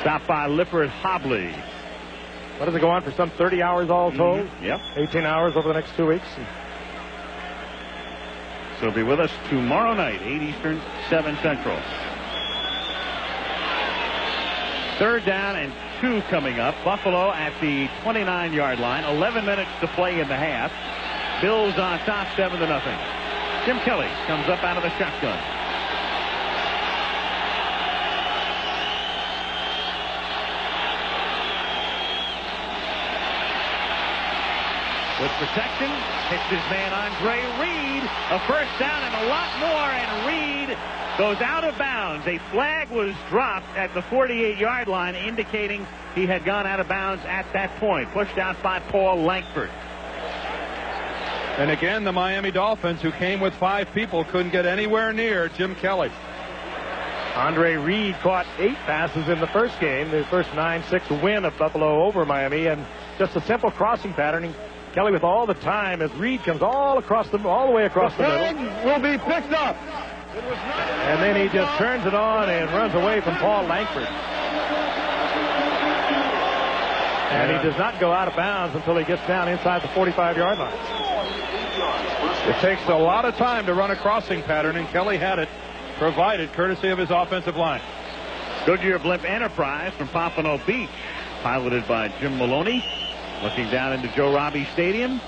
Stopped by Lifford Hobley. What does it go on for some 30 hours all told? Yep. 18 hours over the next 2 weeks. So be with us tomorrow night, 8 Eastern, 7 Central. 3rd down and 2 coming up. Buffalo at the 29-yard line. 11 minutes to play in the half. Bills on top, 7-0. Jim Kelly comes up out of the shotgun. With protection, hits his man Andre Reed. A first down and a lot more, and Reed goes out of bounds. A flag was dropped at the 48-yard line, indicating he had gone out of bounds at that point. Pushed out by Paul Lankford. And again, the Miami Dolphins, who came with 5 people, couldn't get anywhere near Jim Kelly. Andre Reed caught 8 passes in the first game, the first 9-6 win of Buffalo over Miami, and just a simple crossing pattern. Kelly with all the time as Reed comes all the way across the middle. Will be picked up. And then he just turns it on and runs away from Paul Lankford. And he does not go out of bounds until he gets down inside the 45-yard line. It takes a lot of time to run a crossing pattern, and Kelly had it provided courtesy of his offensive line. Goodyear Blimp Enterprise from Pompano Beach, piloted by Jim Maloney. Looking down into Joe Robbie Stadium.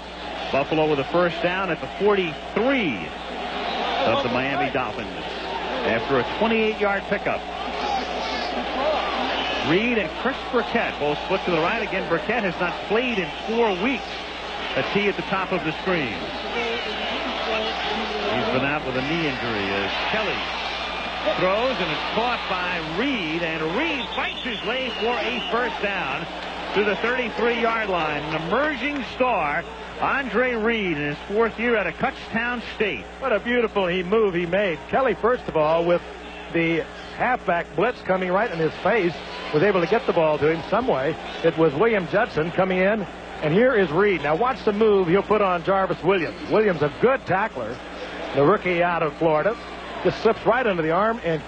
Buffalo with a first down at the 43 of the Miami Dolphins after a 28-yard pickup. Reed and Chris Burkett both split to the right. Again, Burkett has not played in 4 weeks. A T at the top of the screen. He's been out with a knee injury as Kelly throws, and it's caught by Reed, and Reed fights his way for a first down to the 33-yard line. An emerging star, Andre Reed, in his 4th year at a Kutztown State. What a beautiful move he made. Kelly, first of all, with the halfback blitz coming right in his face, was able to get the ball to him some way. It was William Judson coming in, and here is Reed. Now watch the move he'll put on Jarvis Williams. Williams, a good tackler, the rookie out of Florida, just slips right under the arm and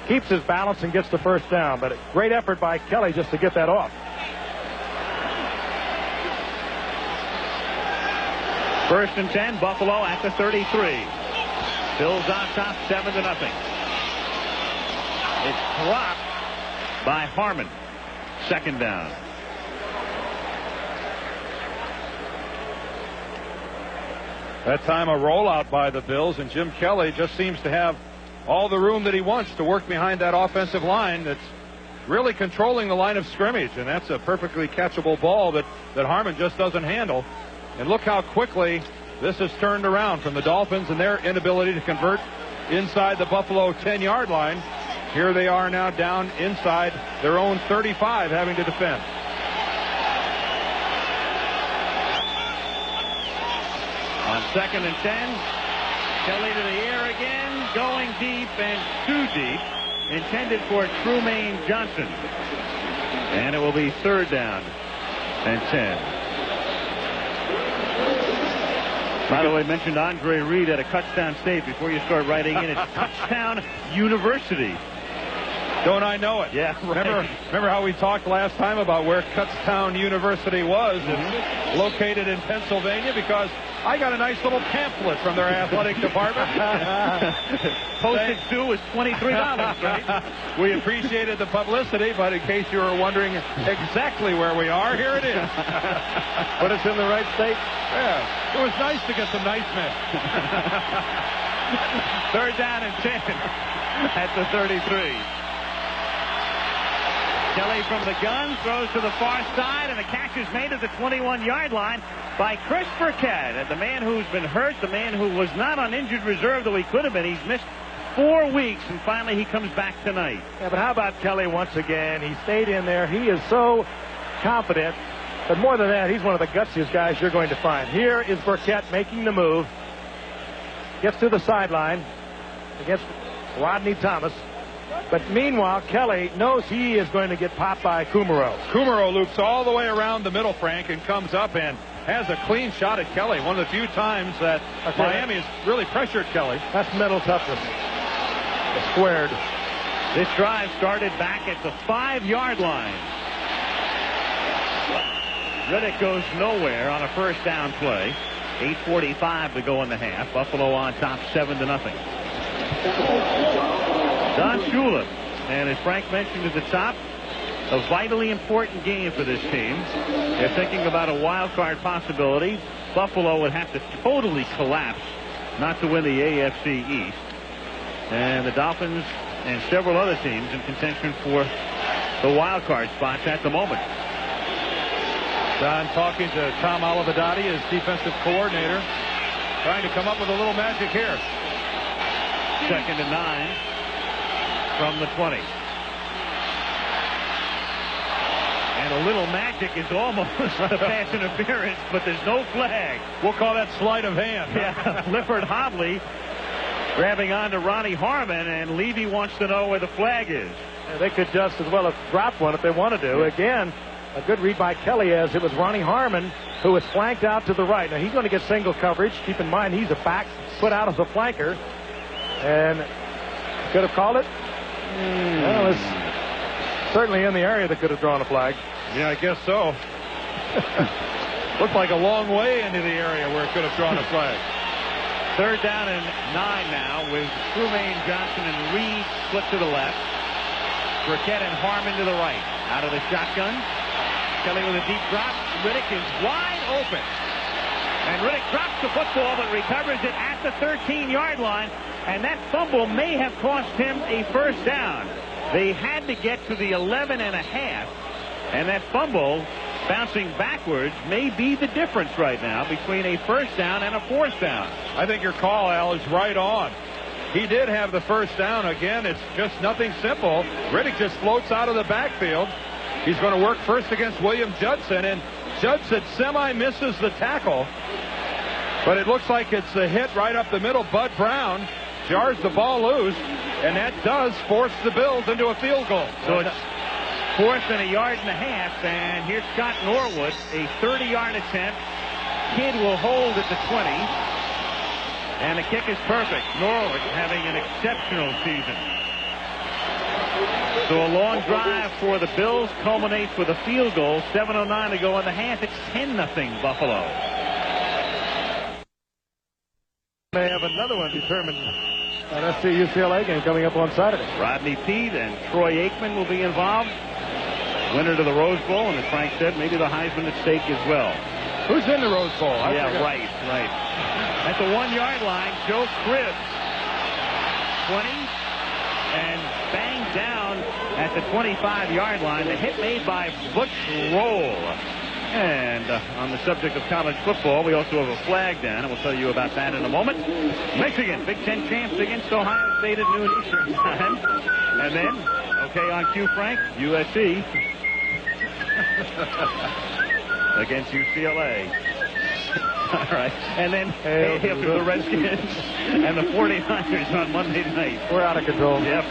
keeps his balance and gets the first down. But a great effort by Kelly just to get that off. First and 10, Buffalo at the 33. Bills on top, 7-0. It's dropped by Harmon. 2nd down. That time a rollout by the Bills, and Jim Kelly just seems to have all the room that he wants to work behind that offensive line that's really controlling the line of scrimmage, and that's a perfectly catchable ball that Harmon just doesn't handle. And look how quickly this has turned around from the Dolphins and their inability to convert inside the Buffalo 10-yard line here they are now down inside their own 35, having to defend. On 2nd and 10, Kelly to the air again, going deep and too deep, intended for Trumaine Johnson. And it will be 3rd down and 10. By the way, mentioned Andre Reed at a Kutztown State. Before you start writing in, it's Kutztown University. Don't I know it? Yeah, right. Remember how we talked last time about where Kutztown University was? It's located in Pennsylvania, because I got a nice little pamphlet from their athletic department. Postage due was $23, right? We appreciated the publicity, but in case you were wondering exactly where we are, here it is. Put us in the right state. Yeah, it was nice to get some nice men. 3rd down and 10 at the 33. Kelly from the gun throws to the far side, and the catch is made at the 21-yard line by Chris Burkett. And the man who's been hurt, the man who was not on injured reserve, though he could have been. He's missed 4 weeks, and finally he comes back tonight. Yeah, but how about Kelly once again? He stayed in there. He is so confident. But more than that, he's one of the gutsiest guys you're going to find. Here is Burkett making the move. Gets to the sideline against Rodney Thomas. But meanwhile, Kelly knows he is going to get popped by Kumaro. Kumaro loops all the way around the middle, Frank, and comes up and has a clean shot at Kelly. One of the few times that Miami has really pressured Kelly. That's mental toughness. Squared. This drive started back at the 5-yard line. Riddick goes nowhere on a 1st down play. 8:45 to go in the half. Buffalo on top 7-0. Don Shula, and as Frank mentioned at the top, a vitally important game for this team. They're thinking about a wild card possibility. Buffalo would have to totally collapse not to win the AFC East. And the Dolphins and several other teams in contention for the wild card spots at the moment. Don talking to Tom Olivadotti, his defensive coordinator, trying to come up with a little magic here. 2nd and 9 from the 20. And a little magic is almost a pass interference, but there's no flag. We'll call that sleight of hand. Yeah, Lifford Hobley grabbing on to Ronnie Harmon, and Levy wants to know where the flag is. Yeah, they could just as well have dropped one if they wanted to. Again, a good read by Kelly, as it was Ronnie Harmon who was flanked out to the right. Now he's going to get single coverage. Keep in mind he's a back put out as a flanker, and could have called it. Well, it's certainly in the area that could have drawn a flag. Yeah, I guess so. Looked like a long way into the area where it could have drawn a flag. 3rd down and 9 now, with Trumaine Johnson and Reed split to the left. Burkett and Harmon to the right. Out of the shotgun. Kelly with a deep drop. Riddick is wide open. And Riddick drops the football but recovers it at the 13-yard line. And that fumble may have cost him a 1st down. They had to get to the 11 and a half. And that fumble, bouncing backwards, may be the difference right now between a 1st down and a 4th down. I think your call, Al, is right on. He did have the 1st down. Again, it's just nothing simple. Riddick just floats out of the backfield. He's going to work first against William Judson, and Judson semi-misses the tackle. But it looks like it's a hit right up the middle. Bud Brown jars the ball loose, and that does force the Bills into a field goal. So it's 4th and a yard and a half, and here's Scott Norwood, a 30-yard attempt. Kidd will hold at the 20, and the kick is perfect. Norwood having an exceptional season. So a long drive for the Bills culminates with a field goal. 7:09 to go in the half. It's 10-0 Buffalo. May have another one determined an SC UCLA game coming up on Saturday. Rodney Peete and Troy Aikman will be involved. Winner to the Rose Bowl, and as Frank said, maybe the Heisman at stake as well. Who's in the Rose Bowl? Yeah, right. At the 1-yard line, Joe Cribbs, 20, and banged down at the 25-yard line. The hit made by Butch Roll. And on the subject of college football, we also have a flag down, and we'll tell you about that in a moment. Michigan, Big Ten champs against Ohio State at noon Eastern time. And then, okay on cue, Frank, USC against UCLA. All right. And then after the Redskins and the 49ers on Monday night. We're out of control. Yep.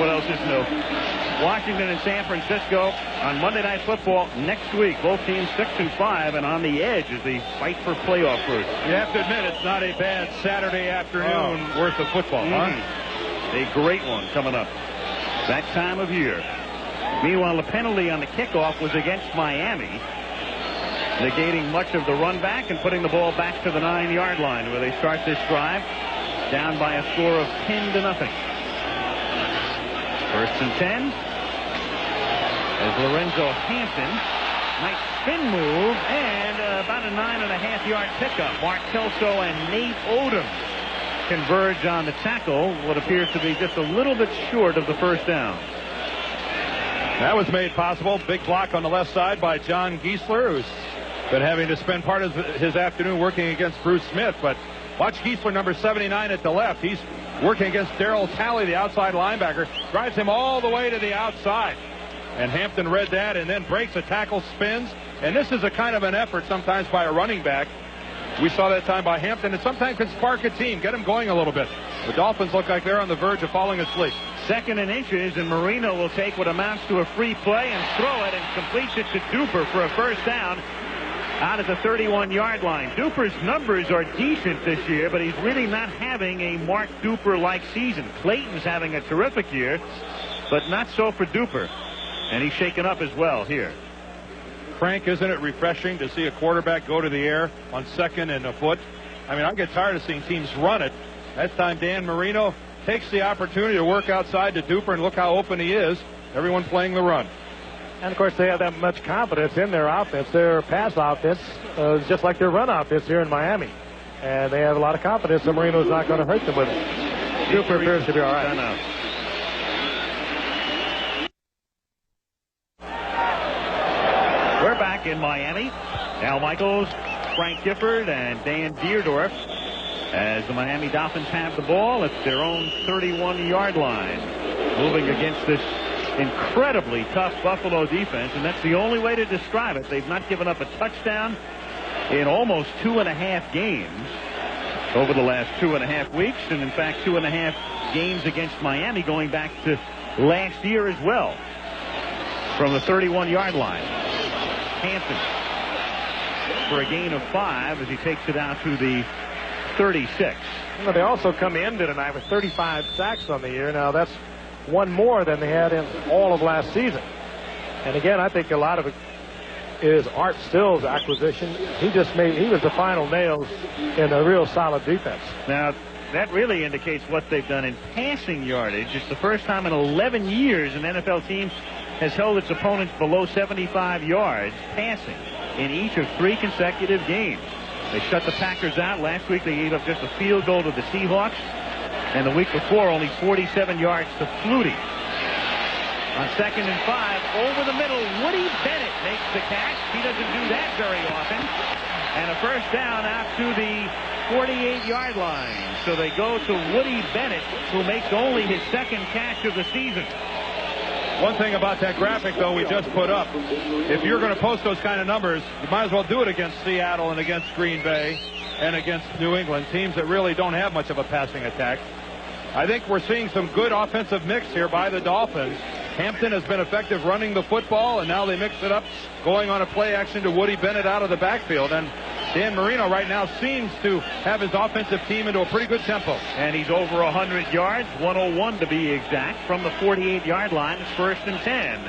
What else is new? Washington and San Francisco on Monday Night Football next week. Both teams 6-5 and on the edge as they fight for playoff berth. You have to admit it's not a bad Saturday afternoon worth of football, huh? A great one coming up that time of year. Meanwhile, the penalty on the kickoff was against Miami, negating much of the run back and putting the ball back to the 9-yard line where they start this drive down by a score of 10-0. First and 10 as Lorenzo Hampton, nice spin move and about a 9.5-yard pickup. Mark Kelso and Nate Odom converge on the tackle, what appears to be just a little bit short of the first down. That was made possible. Big block on the left side by John Giesler, who's been having to spend part of his afternoon working against Bruce Smith. But watch Giesler, number 79 at the left. He's working against Darryl Talley, the outside linebacker. Drives him all the way to the outside. And Hampton read that and then breaks a tackle, spins. And this is a kind of an effort sometimes by a running back. We saw that time by Hampton, and sometimes can spark a team, get them going a little bit. The Dolphins look like they're on the verge of falling asleep. Second and inches, and Marino will take what amounts to a free play and throw it and completes it to Duper for a first down out at the 31-yard line. Duper's numbers are decent this year, but he's really not having a Mark Duper-like season. Clayton's having a terrific year, but not so for Duper. And he's shaken up as well here. Frank, isn't it refreshing to see a quarterback go to the air on second and a foot? I mean, I get tired of seeing teams run it. That time Dan Marino takes the opportunity to work outside to Duper, and look how open he is. Everyone playing the run. And, of course, they have that much confidence in their offense. Their pass offense is just like their run offense here in Miami. And they have a lot of confidence that Marino's not going to hurt them with it. Duper appears to be all right. We're back in Miami. Al Michaels, Frank Gifford, and Dan Deerdorf as the Miami Dolphins have the ball at their own 31-yard line, moving against this incredibly tough Buffalo defense, and that's the only way to describe it. They've not given up a touchdown in almost 2.5 games over the last 2.5 weeks, and in fact 2.5 games against Miami going back to last year as well from the 31-yard line. Hampton for a gain of 5 as he takes it out to the 36. You know, they also come into tonight with 35 sacks on the year. Now that's one more than they had in all of last season. And again, I think a lot of it is Art Still's acquisition. He was the final nails in a real solid defense. Now that really indicates what they've done in passing yardage. It's the first time in 11 years an NFL team has held its opponents below 75 yards passing in each of 3 consecutive games. They shut the Packers out. Last week they gave up just a field goal to the Seahawks. And the week before, only 47 yards to Flutie. On 2nd and 5, over the middle, Woody Bennett makes the catch. He doesn't do that very often. And a first down out to the 48-yard line. So they go to Woody Bennett, who makes only his 2nd catch of the season. One thing about that graphic, though, we just put up, if you're going to post those kind of numbers, you might as well do it against Seattle and against Green Bay and against New England, teams that really don't have much of a passing attack. I think we're seeing some good offensive mix here by the Dolphins. Hampton has been effective running the football, and now they mix it up, going on a play action to Woody Bennett out of the backfield. And Dan Marino right now seems to have his offensive team into a pretty good tempo. And he's over 100 yards, 101 to be exact, from the 48-yard line. It's 1st and 10.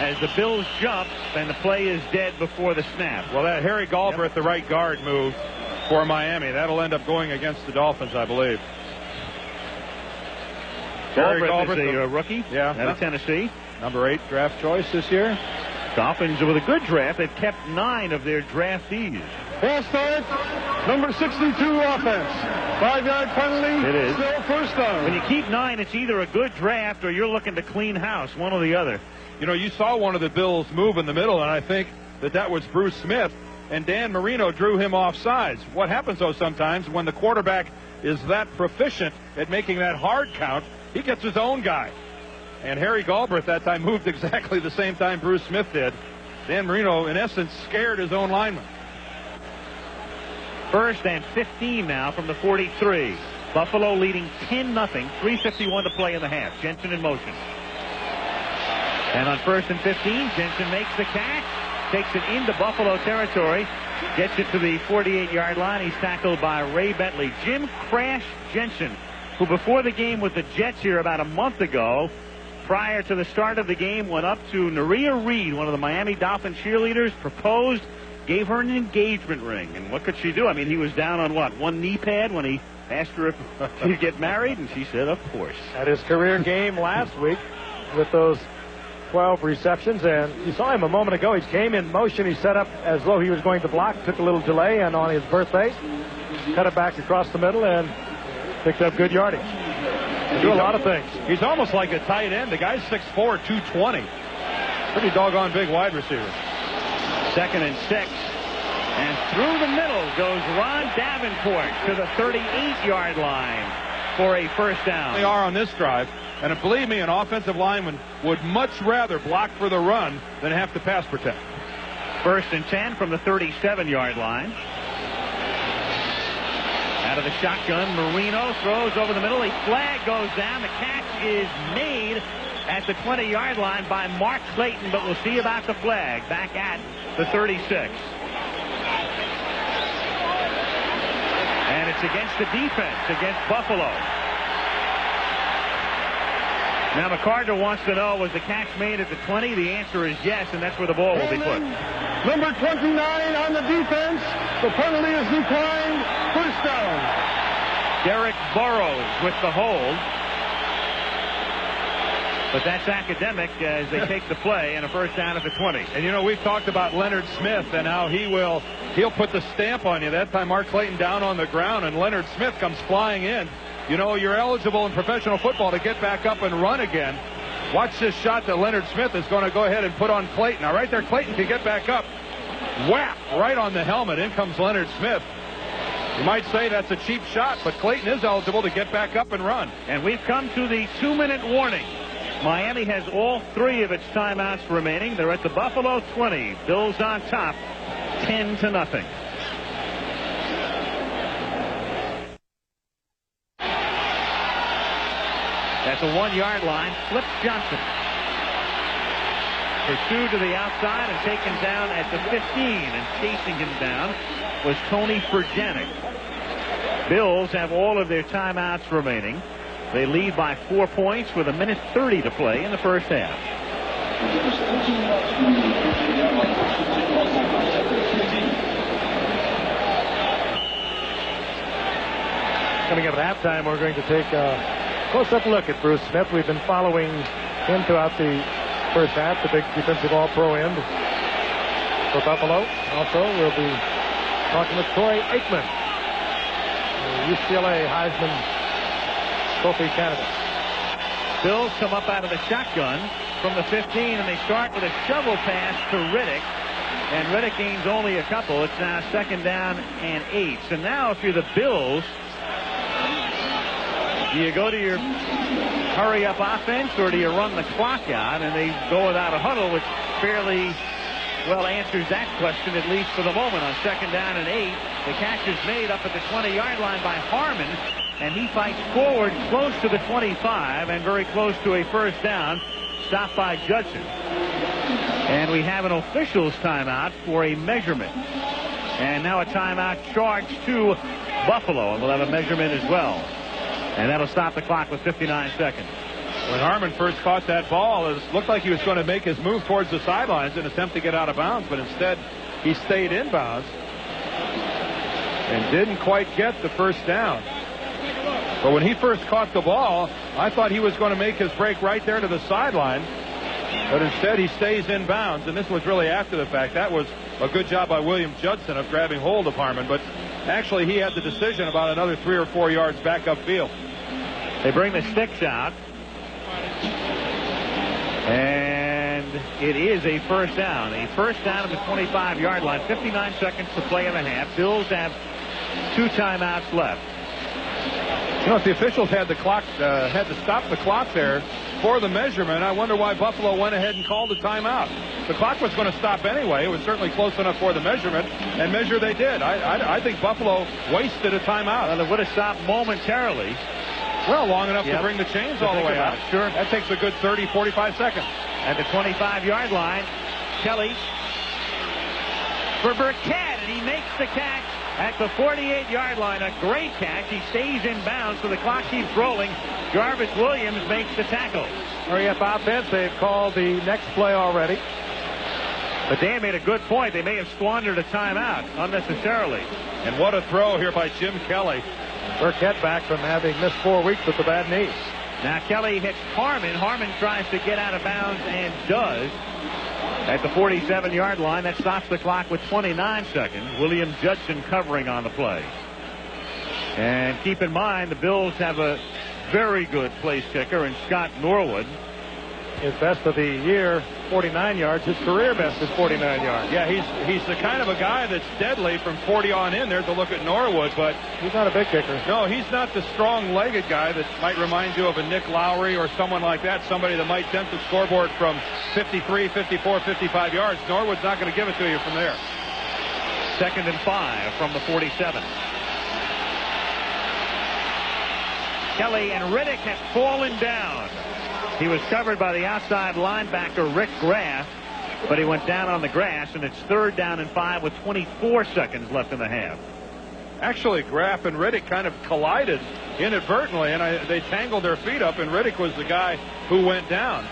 As the Bills jump, and the play is dead before the snap. Well, that Harry Galbraith at the right guard move for Miami, that'll end up going against the Dolphins, I believe. Galbraith is a rookie out of Tennessee. Number 8 draft choice this year. Dolphins with a good draft. They've kept 9 of their draftees. False start, number 62 offense. 5-yard penalty. It is. Still first down. When you keep 9, it's either a good draft or you're looking to clean house, one or the other. You know, you saw one of the Bills move in the middle, and I think that was Bruce Smith, and Dan Marino drew him off sides. What happens, though, sometimes when the quarterback is that proficient at making that hard count, he gets his own guy. And Harry Galbraith that time moved exactly the same time Bruce Smith did. Dan Marino, in essence, scared his own lineman. 1st and 15 now from the 43. Buffalo leading 10-0. 3:51 to play in the half. Jensen in motion. And on 1st and 15, Jensen makes the catch, takes it into Buffalo territory, gets it to the 48-yard line. He's tackled by Ray Bentley. Jim Crash Jensen, who before the game with the Jets here about a month ago, prior to the start of the game, went up to Nerea Reed, one of the Miami Dolphin cheerleaders, proposed, gave her an engagement ring. And what could she do? I mean, he was down on what, one knee pad when he asked her if she'd get married, and she said, of course. At his career game last week with those 12 receptions, and you saw him a moment ago. He came in motion. He set up as though he was going to block, took a little delay, and on his birthday, cut it back across the middle and picked up good yardage. They do a lot of things. He's almost like a tight end. The guy's 6'4", 220. Pretty doggone big wide receiver. 2nd and 6. And through the middle goes Ron Davenport to the 38-yard line for a first down. They are on this drive. And believe me, an offensive lineman would much rather block for the run than have to pass protect. 1st and 10 from the 37-yard line. Out of the shotgun, Marino throws over the middle. A flag goes down. The catch is made at the 20-yard line by Mark Clayton, but we'll see about the flag back at the 36. And it's against the defense, against Buffalo. Now McCarter wants to know, was the catch made at the 20? The answer is yes, and that's where the ball will be put. Number 29 on the defense. The penalty is declined. First down. Derek Burrows with the hold. But that's academic as they take the play and a first down at the 20. And you know, we've talked about Leonard Smith and how he'll put the stamp on you. That time Mark Clayton down on the ground and Leonard Smith comes flying in. You know, you're eligible in professional football to get back up and run again. Watch this shot that Leonard Smith is going to go ahead and put on Clayton. Now right there, Clayton can get back up. Whap! Right on the helmet. In comes Leonard Smith. You might say that's a cheap shot, but Clayton is eligible to get back up and run. And we've come to the 2-minute warning. Miami has all 3 of its timeouts remaining. They're at the Buffalo 20. Bills on top, 10-0. At the 1-yard line, flips Johnson. Pursued to the outside and taken down at the 15. And chasing him down was Tony Furjanic. Bills have all of their timeouts remaining. They lead by 4 points with 1:30 to play in the first half. Coming up at halftime, we're going to take a close-up look at Bruce Smith. We've been following him throughout the first half, the big defensive all-pro end for Buffalo. Also, we'll be talking with Troy Aikman, the UCLA Heisman Trophy candidate. Bills come up out of the shotgun from the 15, and they start with a shovel pass to Riddick. And Riddick gains only a couple. It's now 2nd down and 8. So now if you're the Bills, do you go to your hurry-up offense, or do you run the clock out? And they go without a huddle, which fairly well answers that question, at least for the moment. On 2nd down and 8, the catch is made up at the 20-yard line by Harmon, and he fights forward close to the 25 and very close to a first down, stopped by Judson. And we have an official's timeout for a measurement. And now a timeout charged to Buffalo, and we'll have a measurement as well. And that'll stop the clock with 59 seconds. When Harmon first caught that ball, it looked like he was going to make his move towards the sidelines and attempt to get out of bounds, but instead he stayed inbounds and didn't quite get the first down. But when he first caught the ball, I thought he was going to make his break right there to the sideline, but instead he stays inbounds, and this was really after the fact. That was a good job by William Judson of grabbing hold of Harmon, but actually he had the decision about another 3 or 4 yards back upfield. They bring the sticks out. And it is a first down. A first down at the 25-yard line. 59 seconds to play in the half. Bills have 2 timeouts left. You know, if the officials had the clock, had to stop the clock there for the measurement, I wonder why Buffalo went ahead and called a timeout. The clock was going to stop anyway. It was certainly close enough for the measurement, and measure they did. I think Buffalo wasted a timeout. Well, it would have stopped momentarily. Well, long enough to bring the chains all the way out. Sure. That takes a good 30, 45 seconds. At the 25-yard line, Kelly for Burkett, and he makes the catch at the 48-yard line. A great catch. He stays in bounds, so the clock keeps rolling. Jarvis Williams makes the tackle. Hurry up offense. They've called the next play already. But Dan made a good point. They may have squandered a timeout unnecessarily. And what a throw here by Jim Kelly. Burkett back from having missed 4 weeks with the bad knee. Now Kelly hits Harmon. Harmon tries to get out of bounds and does. At the 47-yard line, that stops the clock with 29 seconds. William Judson covering on the play. And keep in mind, the Bills have a very good place kicker in Scott Norwood. His best of the year, 49 yards. His career best is 49 yards. Yeah, he's the kind of a guy that's deadly from 40 on in. There's a look at Norwood, but he's not a big kicker. No, he's not the strong-legged guy that might remind you of a Nick Lowry or someone like that, somebody that might dent the scoreboard from 53, 54, 55 yards. Norwood's not going to give it to you from there. 2nd and 5 from the 47. Kelly and Riddick have fallen down. He was covered by the outside linebacker Rick Graff, but he went down on the grass, and it's 3rd down and 5 with 24 seconds left in the half. Actually, Graff and Riddick kind of collided inadvertently, and they tangled their feet up, and Riddick was the guy who went down.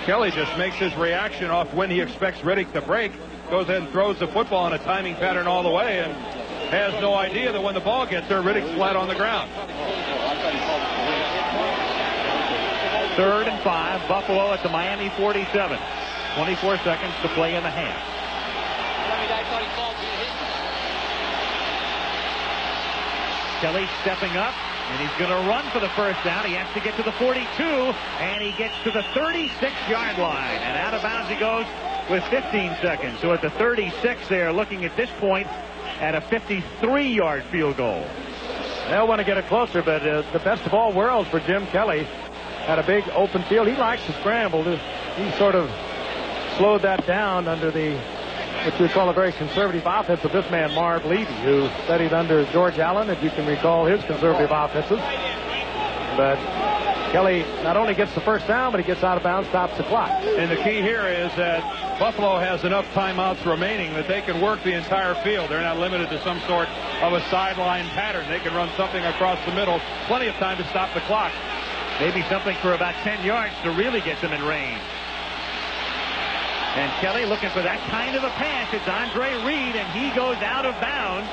Kelly just makes his reaction off when he expects Riddick to break, goes ahead and throws the football in a timing pattern all the way, and has no idea that when the ball gets there, Riddick's flat on the ground. 3rd and 5, Buffalo at the Miami 47. 24 seconds to play in the half. Kelly stepping up, and he's going to run for the first down. He has to get to the 42, and he gets to the 36-yard line. And out of bounds he goes with 15 seconds. So at the 36, they are looking at this point at a 53-yard field goal. They'll want to get it closer, but the best of all worlds for Jim Kelly. Had a big open field. He likes to scramble. He sort of slowed that down under what you call a very conservative offense of this man, Marv Levy, who studied under George Allen, if you can recall his conservative offenses. But Kelly not only gets the first down, but he gets out of bounds, stops the clock. And the key here is that Buffalo has enough timeouts remaining that they can work the entire field. They're not limited to some sort of a sideline pattern. They can run something across the middle. Plenty of time to stop the clock. Maybe something for about 10 yards to really get them in range. And Kelly looking for that kind of a pass. It's Andre Reed, and he goes out of bounds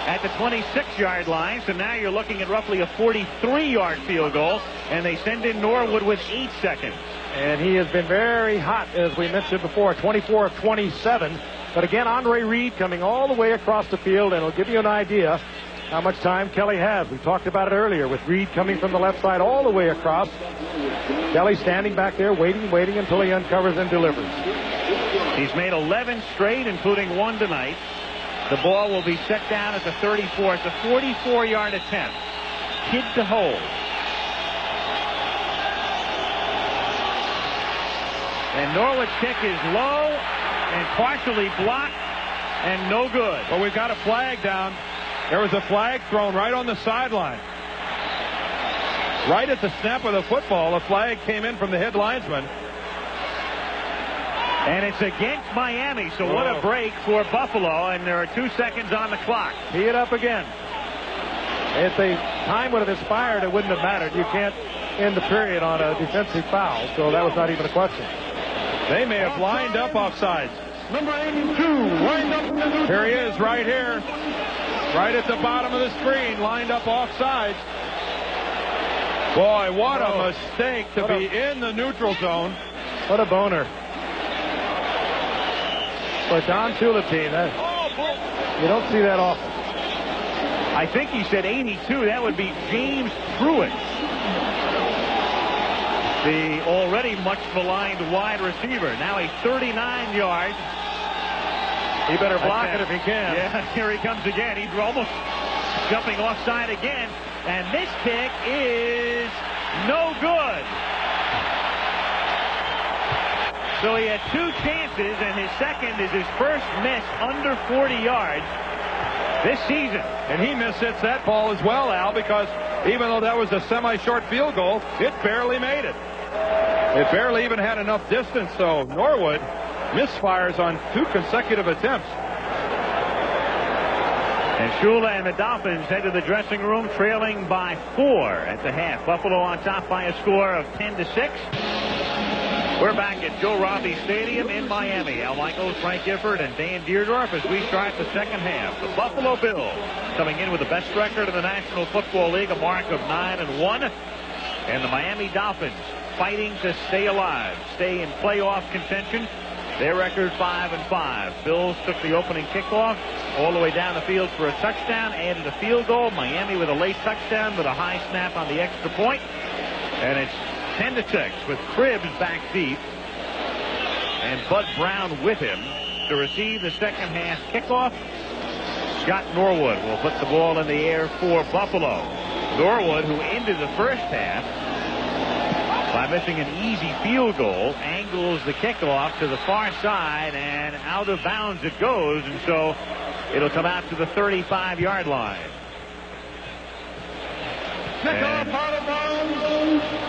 at the 26-yard line. So now you're looking at roughly a 43-yard field goal, and they send in Norwood with 8 seconds. And he has been very hot, as we mentioned before, 24 of 27. But again, Andre Reed coming all the way across the field, and it'll give you an idea how much time Kelly has. We talked about it earlier with Reed coming from the left side all the way across. Kelly standing back there waiting until he uncovers and delivers. He's made 11 straight, including 1 tonight. The ball will be set down at the 34. It's a 44-yard attempt. Kid to hold. And Norwood's kick is low and partially blocked and no good. Well, we've got a flag down. There was a flag thrown right on the sideline. Right at the snap of the football, a flag came in from the head linesman. And it's against Miami, so what a break for Buffalo, and there are 2 seconds on the clock. Tee it up again. If the time would have expired, it wouldn't have mattered. You can't end the period on a defensive foul, so that was not even a question. They may have lined up offsides. Number 82, lined up in the neutral. Here he is, right here. Right at the bottom of the screen, lined up offsides. Boy, what a mistake to be in the neutral zone. What a boner. For Don Tulatine, you don't see that often. I think he said 82. That would be James Pruitt. the already much maligned wide receiver. Now he's 39 yards. He better block it if he can. Yeah, here he comes again. He's almost jumping offside again. And this kick is no good. So he had 2 chances, and his second is his first miss under 40 yards this season. And he mishits that ball as well, Al, because even though that was a semi-short field goal, it barely made it. It barely even had enough distance, so Norwood misfires on 2 consecutive attempts. And Shula and the Dolphins head to the dressing room trailing by 4 at the half. Buffalo on top by a score of 10-6. We're back at Joe Robbie Stadium in Miami. Al Michaels, Frank Gifford, and Dan Deerdorf as we start the second half. The Buffalo Bills coming in with the best record in the National Football League, a mark of 9-1. And the Miami Dolphins fighting to stay alive, stay in playoff contention. Their record 5-5. Bills took the opening kickoff all the way down the field for a touchdown, added a field goal. Miami with a late touchdown with a high snap on the extra point. And it's 10-6 with Cribbs back deep and Bud Brown with him to receive the second half kickoff. Scott Norwood will put the ball in the air for Buffalo. Norwood, who ended the first half by missing an easy field goal, angles the kickoff to the far side, and out of bounds it goes, and so it'll come out to the 35-yard line. Kickoff out of bounds.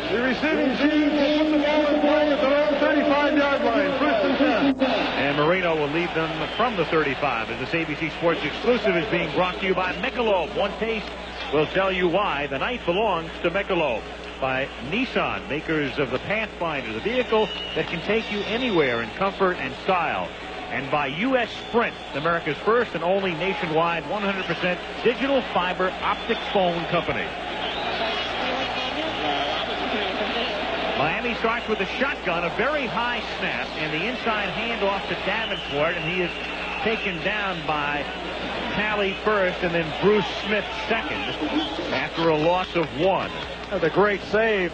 The receiving team will put the ball in play at the 35-yard line. First and 10. And Marino will lead them from the 35 as this ABC Sports exclusive is being brought to you by Michelob. One taste will tell you why the night belongs to Michelob. By Nissan, makers of the Pathfinder, the vehicle that can take you anywhere in comfort and style. And by U.S. Sprint, America's first and only nationwide 100% digital fiber optic phone company. Miami starts with a shotgun, a very high snap, and the inside handoff to Davenport, and he is taken down by Talley first and then Bruce Smith second after a loss of 1. That's a great save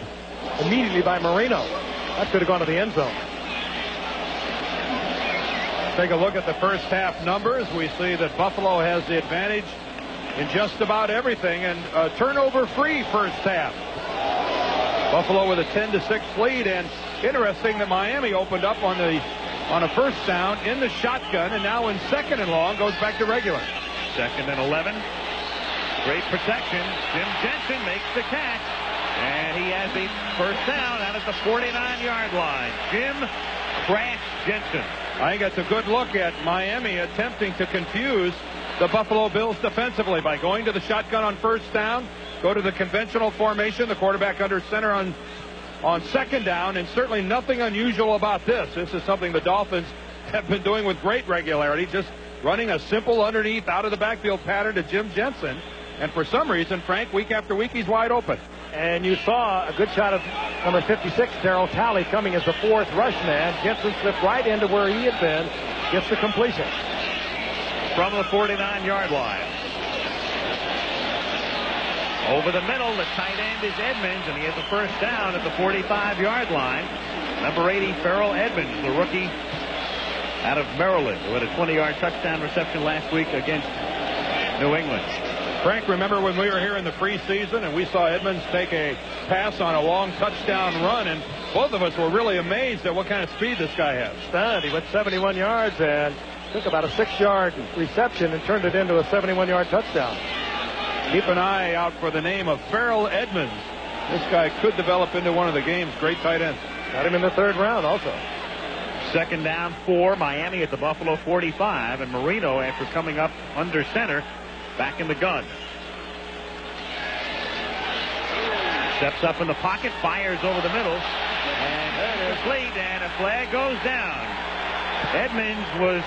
immediately by Marino. That could have gone to the end zone. Take a look at the first half numbers. We see that Buffalo has the advantage in just about everything, and a turnover-free first half. Buffalo with a 10-6 lead, and interesting that Miami opened up on a first down in the shotgun, and now in second and long goes back to regular. Second and 11. Great protection. Jim Jensen makes the catch, and he has the first down out at the 49-yard line. Jim Crash Jensen. I think that's a good look at Miami attempting to confuse the Buffalo Bills defensively by going to the shotgun on first down, go to the conventional formation, the quarterback under center on second down, and certainly nothing unusual about this. This is something the Dolphins have been doing with great regularity, just running a simple underneath out of the backfield pattern to Jim Jensen. And for some reason, Frank, week after week, he's wide open. And you saw a good shot of number 56, Darryl Talley, coming as the fourth rush man. Jensen slipped right into where he had been, gets the completion. From the 49-yard line. Over the middle, the tight end is Edmonds, and he has the first down at the 45-yard line. Number 80, Farrell Edmonds, the rookie out of Maryland, who had a 20-yard touchdown reception last week against New England. Frank, remember when we were here in the preseason and we saw Edmonds take a pass on a long touchdown run, and both of us were really amazed at what kind of speed this guy has. Stunned. He went 71 yards and took about a 6-yard reception and turned it into a 71-yard touchdown. Keep an eye out for the name of Farrell Edmonds. This guy could develop into one of the game's great tight ends. Got him in the third round also. Second down for Miami at the Buffalo 45, and Marino, after coming up under center, back in the gun. Steps up in the pocket, fires over the middle, and complete, and a flag goes down. Edmonds was...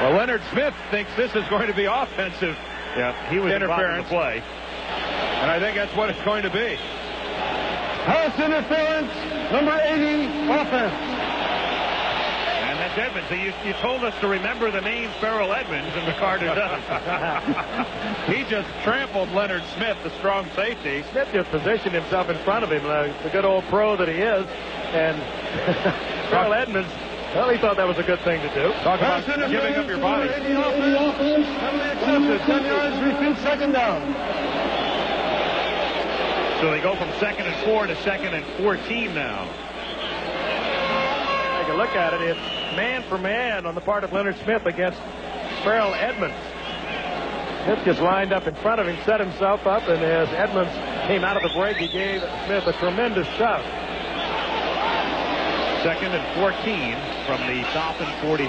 Well, Leonard Smith thinks this is going to be offensive. Yeah, he was interference. The play. And I think that's what it's going to be. Pass interference, number 80, offense. And that's Edmonds. You told us to remember the name Farrell Edmonds, and McCarter does. He just trampled Leonard Smith, the strong safety. Smith just positioned himself in front of him, the good old pro that he is. And Farrell Edmonds, well, he thought that was a good thing to do. Talk about giving up your body. Penalty accepted. 10 yards, repeat, second down. So they go from 2nd and 4 to 2nd and 14 now. Take a look at it. It's man for man on the part of Leonard Smith against Farrell Edmonds. Smith just lined up in front of him, set himself up, and as Edmonds came out of the break, he gave Smith a tremendous shove. 2nd and 14 from the Dolphin 45.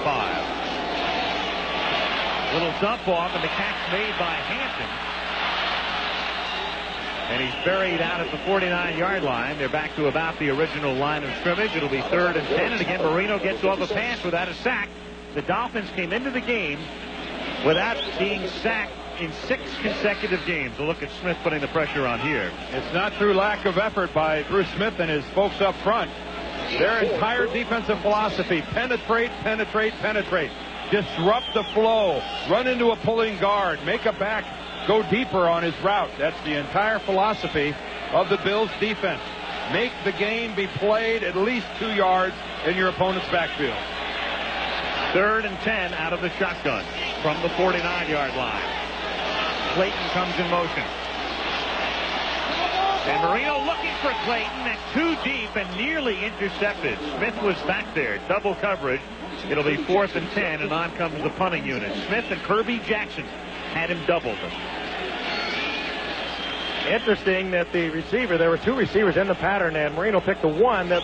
Little dump off, and the catch made by Hampton. And he's buried out at the 49-yard line. They're back to about the original line of scrimmage. It'll be 3rd and 10. And again, Marino gets off a pass without a sack. The Dolphins came into the game without being sacked in 6 consecutive games. A look at Smith putting the pressure on here. It's not through lack of effort by Bruce Smith and his folks up front. Their entire defensive philosophy: penetrate, penetrate, penetrate. Disrupt the flow. Run into a pulling guard. Make a back go deeper on his route. That's the entire philosophy of the Bills defense. Make the game be played at least 2 yards in your opponent's backfield. 3rd and 10 out of the shotgun from the 49-yard line. Clayton comes in motion. And Marino looking for Clayton, and too deep and nearly intercepted. Smith was back there. Double coverage. It'll be 4th and 10, and on comes the punting unit. Smith and Kirby Jackson had him doubled. Interesting that the receiver, there were 2 receivers in the pattern, and Marino picked the one that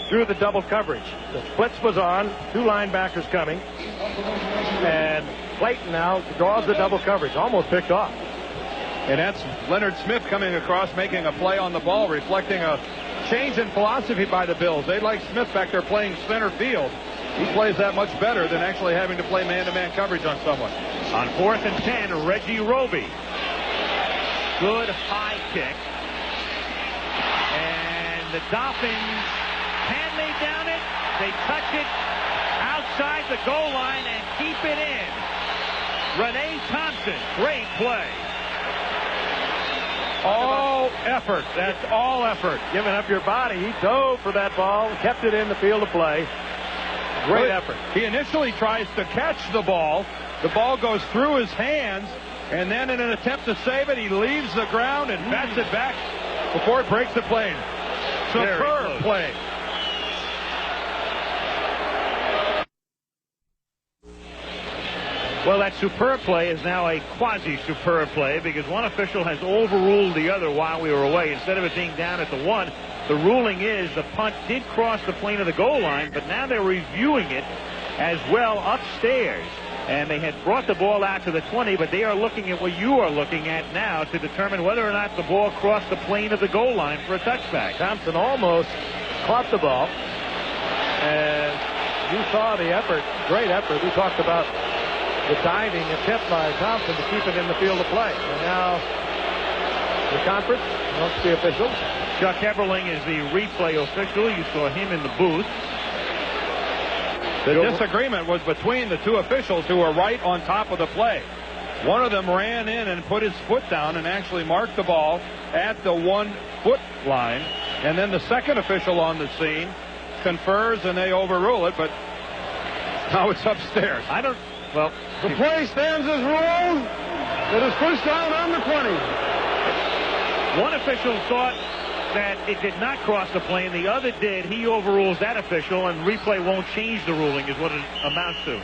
drew the double coverage. The blitz was on, 2 linebackers coming, and Clayton now draws the double coverage, almost picked off. And that's Leonard Smith coming across, making a play on the ball, reflecting a change in philosophy by the Bills. They like Smith back there playing center field. He plays that much better than actually having to play man-to-man coverage on someone. On 4th and 10, Reggie Roby. Good high kick. And the Dolphins, can they down it? They touch it outside the goal line and keep it in. Renee Thompson, great play. All effort. That's all effort. Giving up your body. He dove for that ball, kept it in the field of play. Great effort. He initially tries to catch the ball. The ball goes through his hands, and then in an attempt to save it, he leaves the ground and bats it back before it breaks the plane. Superb play. Well, that superb play is now a quasi-superb play because one official has overruled the other while we were away. Instead of it being down at the 1, the ruling is the punt did cross the plane of the goal line, but now they're reviewing it as well upstairs. And they had brought the ball out to the 20, but they are looking at what you are looking at now to determine whether or not the ball crossed the plane of the goal line for a touchback. Thompson almost caught the ball. And you saw the effort, great effort. We talked about the diving attempt by Thompson to keep it in the field of play. And now the conference wants the officials. Chuck Eberling is the replay official. You saw him in the booth. The disagreement was between the 2 officials who were right on top of the play. One of them ran in and put his foot down and actually marked the ball at the 1-foot line. And then the second official on the scene confers and they overrule it, but now it's upstairs. Well, the play stands as ruled. It is first down on the 20. One official thought that it did not cross the plane. The other did. He overrules that official, and replay won't change the ruling is what it amounts to.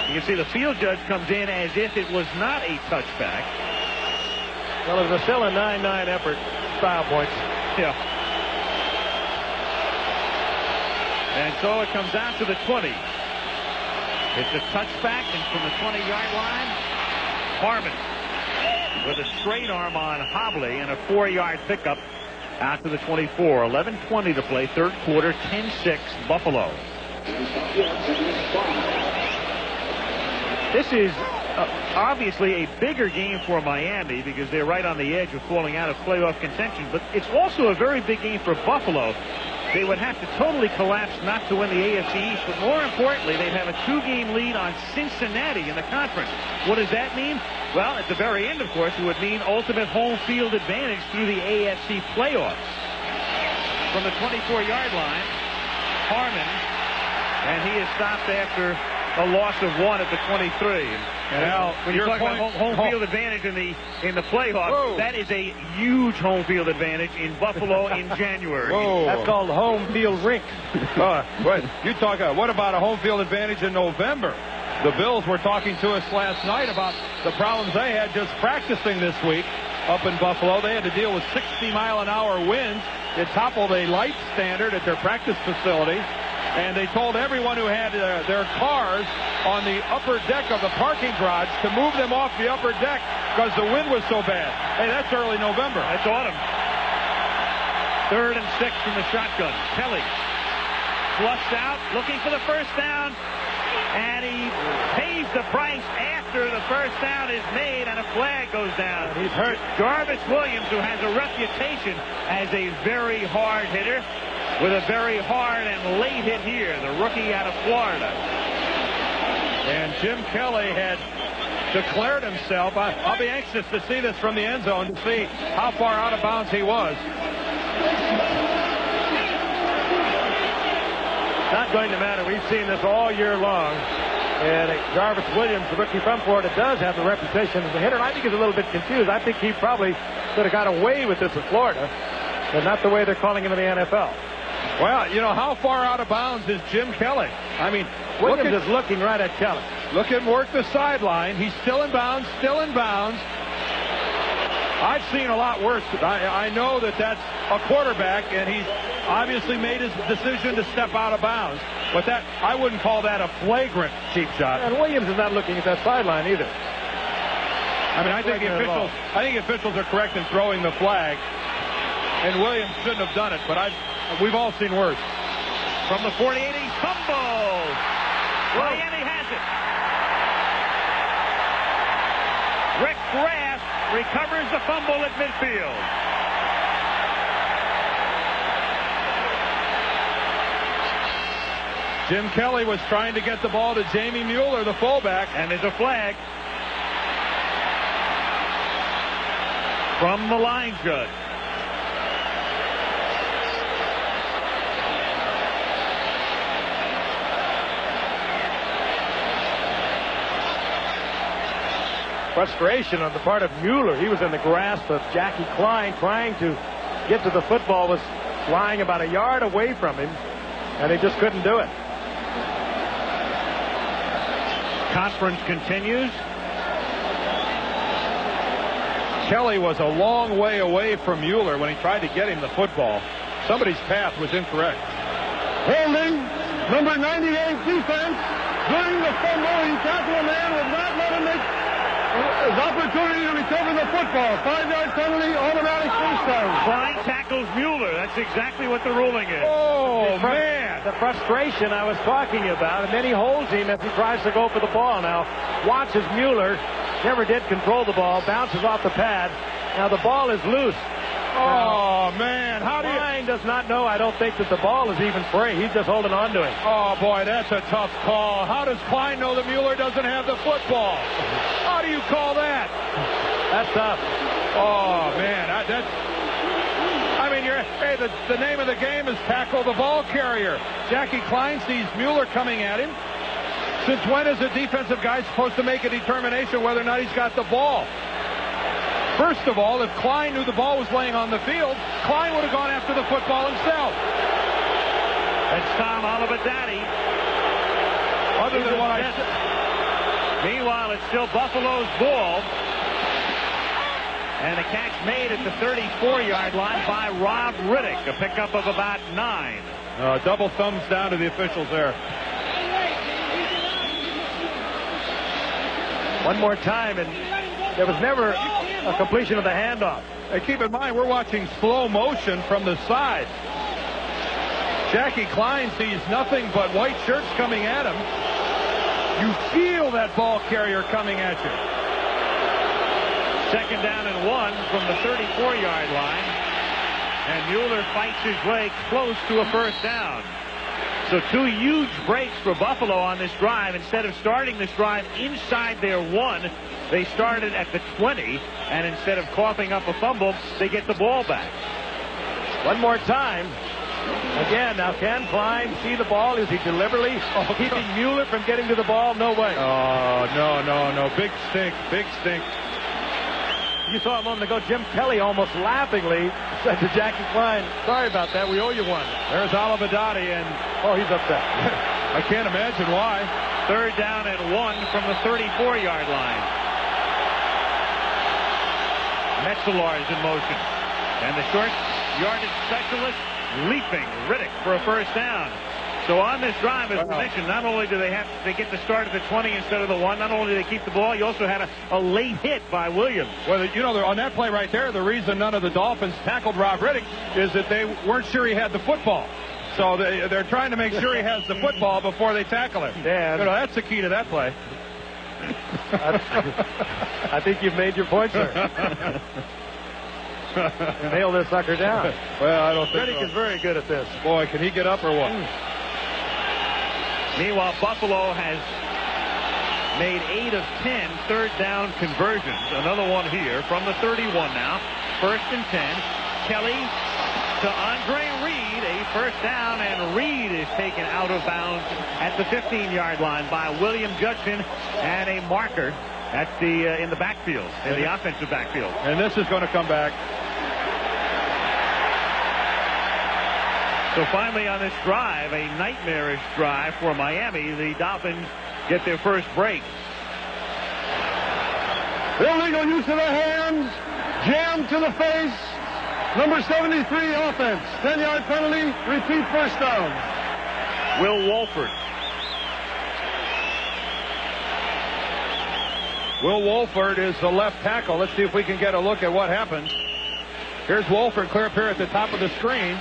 You can see the field judge comes in as if it was not a touchback. Well, it was still a 9-9 effort. Style points. Yeah. And so it comes out to the 20. It's a touchback, and from the 20-yard line, Harmon with a straight arm on Hobley and a 4-yard pickup out to the 24. 11:20 to play, 3rd quarter, 10-6 Buffalo. This is obviously a bigger game for Miami because they're right on the edge of falling out of playoff contention, but it's also a very big game for Buffalo they would have to totally collapse not to win the AFC East, but more importantly, they'd have a 2-game lead on Cincinnati in the conference. What does that mean? Well, at the very end, of course, it would mean ultimate home field advantage through the AFC playoffs. From the 24-yard line, Harmon, and he is stopped after a loss of 1 at the 23. And Al, when you're talking about home field advantage in the playoffs, Whoa. that is a huge home field advantage in Buffalo in January. Whoa. That's called home field rink. What about a home field advantage in November? The Bills were talking to us last night about the problems they had just practicing this week up in Buffalo. They had to deal with 60-mile-an-hour winds. It toppled a light standard at their practice facility. And they told everyone who had their cars on the upper deck of the parking garage to move them off the upper deck because the wind was so bad. Hey, that's early November. That's autumn. 3rd and 6 from the shotgun. Kelly flushed out, looking for the first down. And he pays the price after the first down is made and a flag goes down. He's hurt. Jarvis Williams, who has a reputation as a very hard hitter, with a very hard and late hit here, the rookie out of Florida. And Jim Kelly had declared himself. I'll be anxious to see this from the end zone to see how far out of bounds he was. Not going to matter. We've seen this all year long. And Jarvis Williams, the rookie from Florida, does have the reputation as a hitter. And I think he's a little bit confused. I think he probably could have got away with this in Florida, but not the way they're calling him in the NFL. Well, you know, how far out of bounds is Jim Kelly? I mean, Williams is looking right at Kelly. Look at him work the sideline. He's still in bounds, still in bounds. I've seen a lot worse. I know that that's a quarterback, and he's obviously made his decision to step out of bounds. But that, I wouldn't call that a flagrant cheap shot. And Williams is not looking at that sideline either. I mean, I think officials are correct in throwing the flag, and Williams shouldn't have done it. But we've all seen worse. From the 48, he fumbles. Miami has it. Rick Graff recovers the fumble at midfield. Jim Kelly was trying to get the ball to Jamie Mueller, the fullback. And there's a flag from the line judge. Frustration on the part of Mueller. He was in the grasp of Jackie Klein, trying to get to the football, was lying about a yard away from him, and he just couldn't do it. Conference continues. Kelly was a long way away from Mueller when he tried to get him the football. Somebody's path was incorrect. Holding, number 98 defense. During the fumble, he tackled a man, would not let him make his opportunity to recover the football. 5-yard penalty, automatic first down. Klein tackles Mueller. That's exactly what the ruling is. Oh, man. The frustration I was talking about, and then he holds him as he tries to go for the ball. Now, watch as Mueller never did control the ball, bounces off the pad. Now, the ball is loose. Oh, man. How do you... Klein does not know, I don't think, that the ball is even free. He's just holding on to him. Oh, boy, that's a tough call. How does Klein know that Mueller doesn't have the football? How do you call that? That's tough. Oh, man. Hey, the name of the game is tackle the ball carrier. Jackie Klein sees Mueller coming at him. Since when is a defensive guy supposed to make a determination whether or not he's got the ball? First of all, if Klein knew the ball was laying on the field, Klein would have gone after the football himself. It's Tom Olivadati. Other than what I said. Meanwhile, it's still Buffalo's ball. And a catch made at the 34-yard line by Rob Riddick. A pickup of about 9. Double thumbs down to the officials there. One more time, and there was never a completion of the handoff. Hey, keep in mind, we're watching slow motion from the side. Jackie Klein sees nothing but white shirts coming at him. You feel that ball carrier coming at you. 2nd down and 1 from the 34-yard line. And Mueller fights his way close to a first down. So 2 huge breaks for Buffalo on this drive. Instead of starting this drive inside their 1, they started at the 20. And instead of coughing up a fumble, they get the ball back. One more time. Again, now can Klein see the ball? Is he deliberately keeping Mueller from getting to the ball? No way. Oh, no. Big stink. You saw a moment ago, Jim Kelly almost laughingly said to Jackie Klein, sorry about that, we owe you one. There's Olivadotti, and he's upset. I can't imagine why. 3rd down and 1 from the 34-yard line. Metzelar is in motion. And the short yardage specialist leaping Riddick for a first down. So on this drive, as we mentioned, not only do they get the start at the 20 instead of the 1, not only do they keep the ball, you also had a late hit by Williams. Well, on that play right there, the reason none of the Dolphins tackled Rob Riddick is that they weren't sure he had the football. So they're trying to make sure he has the football before they tackle him. Yeah, that's the key to that play. I think you've made your point, sir. Nail this sucker down. Well, I don't think Riddick is very good at this. Boy, can he get up or what? Meanwhile, Buffalo has made 8 of 10 third down conversions. Another one here from the 31 now. 1st and 10. Kelly to Andre Reed. A first down, and Reed is taken out of bounds at the 15-yard line by William Judson, and a marker at in the backfield, in the offensive backfield. And this is going to come back. So finally on this drive, a nightmarish drive for Miami, the Dolphins get their first break. Illegal use of the hands, jam to the face, number 73 offense, 10-yard penalty, repeat first down. Will Wolford. Will Wolford is the left tackle. Let's see if we can get a look at what happened. Here's Wolford, clear up here at the top of the screen.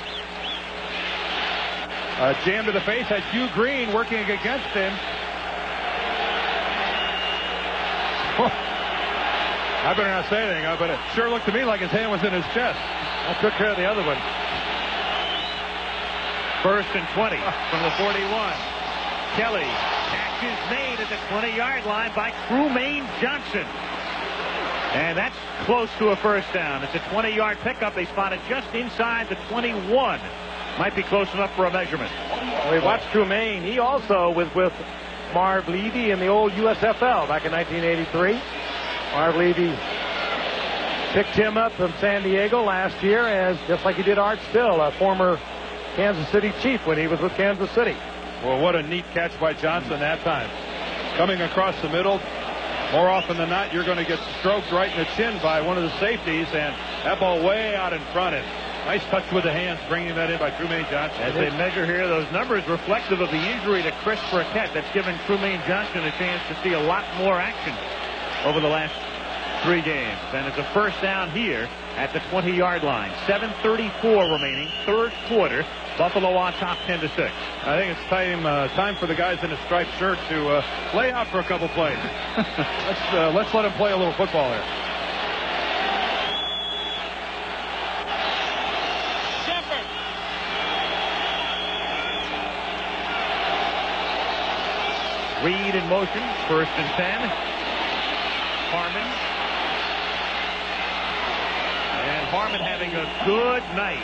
Jam to the face, has Hugh Green working against him. I better not say anything, but it sure looked to me like his hand was in his chest. I took care of the other one. 1st and 20 from the 41. Kelly, catch is made at the 20-yard line by Trumaine Johnson. And that's close to a first down. It's a 20-yard pickup. They spotted just inside the 21. Might be close enough for a measurement. Well, we watched Trumaine. He also was with Marv Levy in the old USFL back in 1983. Marv Levy picked him up from San Diego last year, as just like he did Art Still, a former Kansas City Chief when he was with Kansas City. Well, what a neat catch by Johnson that time. Coming across the middle. More often than not, you're going to get stroked right in the chin by one of the safeties, and that ball way out in front. And nice touch with the hands, bringing that in by Trumaine Johnson. As they measure here, those numbers reflective of the injury to Chris Burkett. That's given Trumaine Johnson a chance to see a lot more action over the last 3 games. And it's a first down here at the 20-yard line. 7:34 remaining, 3rd quarter. Buffalo on top 10-6. I think it's time for the guys in the striped shirt to lay out for a couple plays. Let's let them play a little football here. Shepard. Reed in motion. 1st and 10. Harmon. And Harmon having a good night.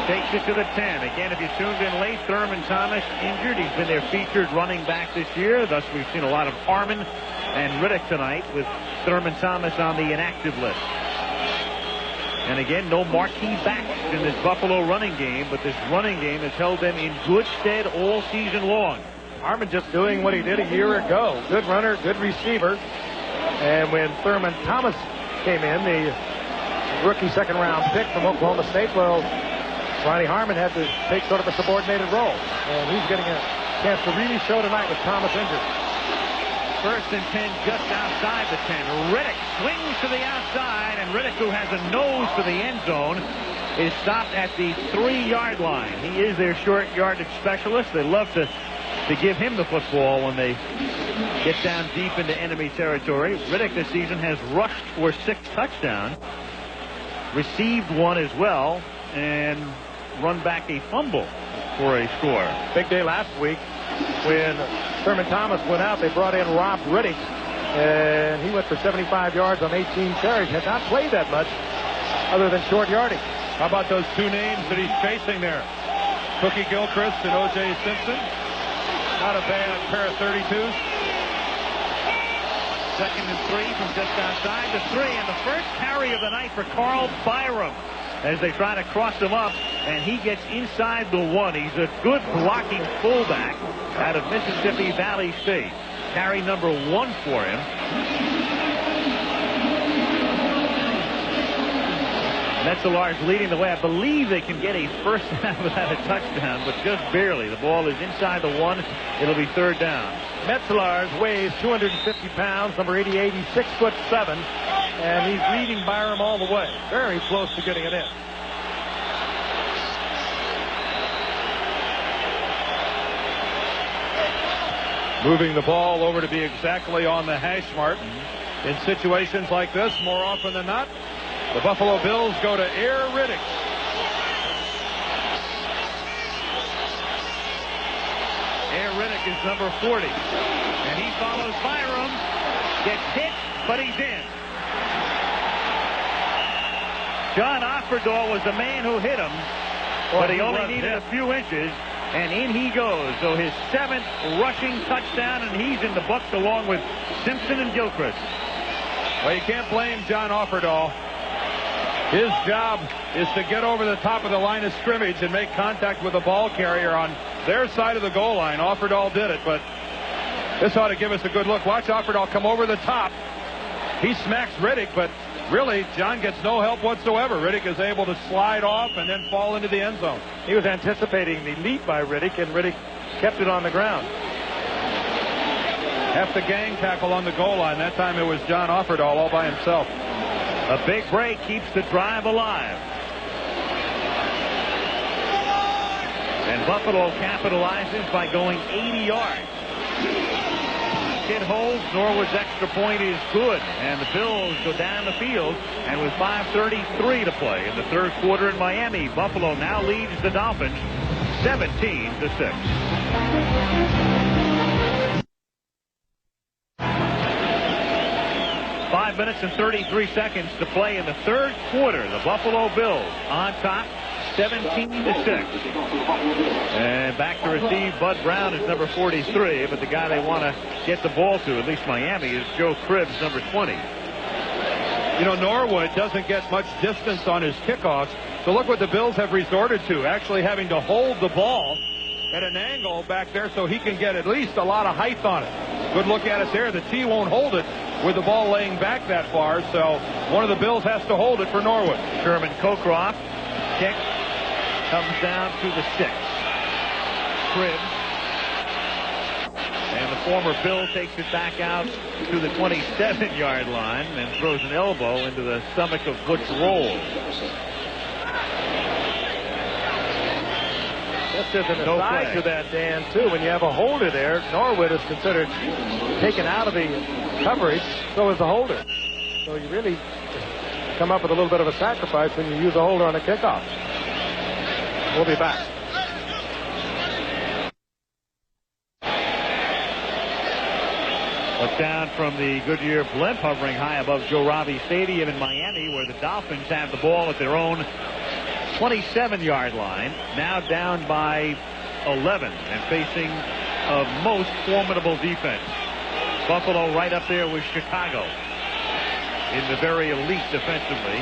Takes it to the 10. Again, if you tuned in late, Thurman Thomas injured. He's been their featured running back this year. Thus, we've seen a lot of Harmon and Riddick tonight, with Thurman Thomas on the inactive list. And again, no marquee backs in this Buffalo running game, but this running game has held them in good stead all season long. Harmon just doing what he did a year ago. Good runner, good receiver. And when Thurman Thomas came in, the rookie 2nd-round pick from Oklahoma State, well, Ronnie Harmon had to take sort of a subordinated role. And he's getting a chance to really show tonight with Thomas injured. 1st and 10 just outside the 10. Riddick swings to the outside, and Riddick, who has a nose to the end zone, is stopped at the 3-yard line. He is their short yardage specialist. They love to give him the football when they get down deep into enemy territory. Riddick this season has rushed for 6 touchdowns, received 1 as well, and run back a fumble for a score. Big day last week when Thurman Thomas went out. They brought in Rob Riddick, and he went for 75 yards on 18 carries. Had not played that much other than short yardage. How about those two names that he's facing there? Cookie Gilchrist and O.J. Simpson. Not a bad pair of 32s. 2nd and 3 from just outside the 3, and the first carry of the night for Carl Byram as they try to cross him up, and he gets inside the 1. He's a good blocking fullback out of Mississippi Valley State. Carry number 1 for him. Metzelaars leading the way. I believe they can get a first down without a touchdown, but just barely. The ball is inside the 1. It'll be 3rd down. Metzelaars weighs 250 pounds, number 88. He's 6'7", and he's leading Byram all the way. Very close to getting it in. Moving the ball over to be exactly on the hash mark. In situations like this, more often than not, the Buffalo Bills go to Air Riddick. Air Riddick is number 40. And he follows Byram. Gets hit, but he's in. John Offerdahl was the man who hit him, but he only needed a few inches, and in he goes. So his 7th rushing touchdown, and he's in the books along with Simpson and Gilchrist. Well, you can't blame John Offerdahl. His job is to get over the top of the line of scrimmage and make contact with the ball carrier on their side of the goal line. Offerdahl did it, but this ought to give us a good look. Watch Offerdahl come over the top. He smacks Riddick, but really, John gets no help whatsoever. Riddick is able to slide off and then fall into the end zone. He was anticipating the leap by Riddick, and Riddick kept it on the ground. Half the gang tackle on the goal line. That time it was John Offerdahl all by himself. A big break keeps the drive alive. And Buffalo capitalizes by going 80 yards. Kid holds. Norwood's extra point is good, and the Bills go down the field, and with 5:33 to play in the 3rd quarter in Miami, Buffalo now leads the Dolphins 17-6. 5 minutes and 33 seconds to play in the 3rd quarter. The Buffalo Bills on top, 17-6. And back to receive Bud Brown is number 43, but the guy they want to get the ball to, at least Miami, is Joe Cribbs, number 20. You know, Norwood doesn't get much distance on his kickoffs, so look what the Bills have resorted to, actually having to hold the ball at an angle back there so he can get at least a lot of height on it. Good look at it there. The T won't hold it with the ball laying back that far, so one of the Bills has to hold it for Norwood. Sherman Cockcroft kick comes down to the 6. Cribbs. And the former Bill takes it back out to the 27-yard line and throws an elbow into the stomach of Butch Rolls. Just as an aside to that, Dan, too, when you have a holder there, Norwood is considered taken out of the coverage, so is the holder. So you really come up with a little bit of a sacrifice when you use a holder on a kickoff. We'll be back. Look down from the Goodyear blimp, hovering high above Joe Robbie Stadium in Miami, where the Dolphins have the ball at their own 27-yard line, now down by 11 and facing a most formidable defense. Buffalo right up there with Chicago in the very elite defensively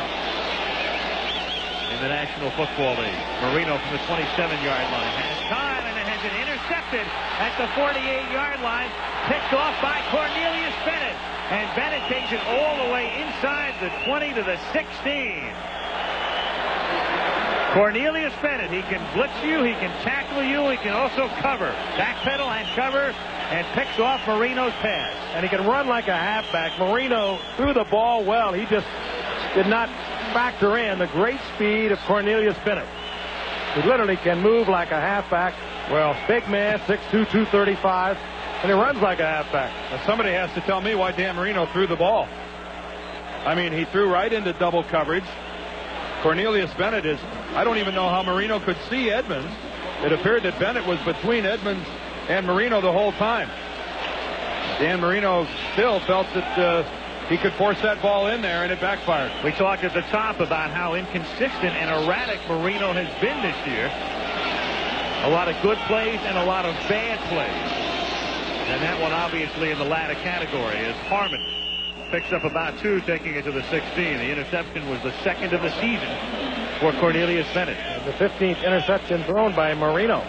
in the National Football League. Marino from the 27-yard line has time, and it has been intercepted at the 48-yard line, picked off by Cornelius Bennett, and Bennett takes it all the way inside the 20 to the 16. Cornelius Bennett, he can blitz you, he can tackle you, he can also cover. Backpedal and cover, and picks off Marino's pass. And he can run like a halfback. Marino threw the ball well. He just did not factor in the great speed of Cornelius Bennett. He literally can move like a halfback. Well, big man, 6'2", 235, and he runs like a halfback. Now somebody has to tell me why Dan Marino threw the ball. I mean, he threw right into double coverage. Cornelius Bennett is, I don't even know how Marino could see Edmonds. It appeared that Bennett was between Edmonds and Marino the whole time. Dan Marino still felt that he could force that ball in there, and it backfired. We talked at the top about how inconsistent and erratic Marino has been this year. A lot of good plays and a lot of bad plays. And that one obviously in the latter category as Harmon picks up about 2, taking it to the 16. The interception was the second of the season for Cornelius Bennett. The 15th interception thrown by Marino.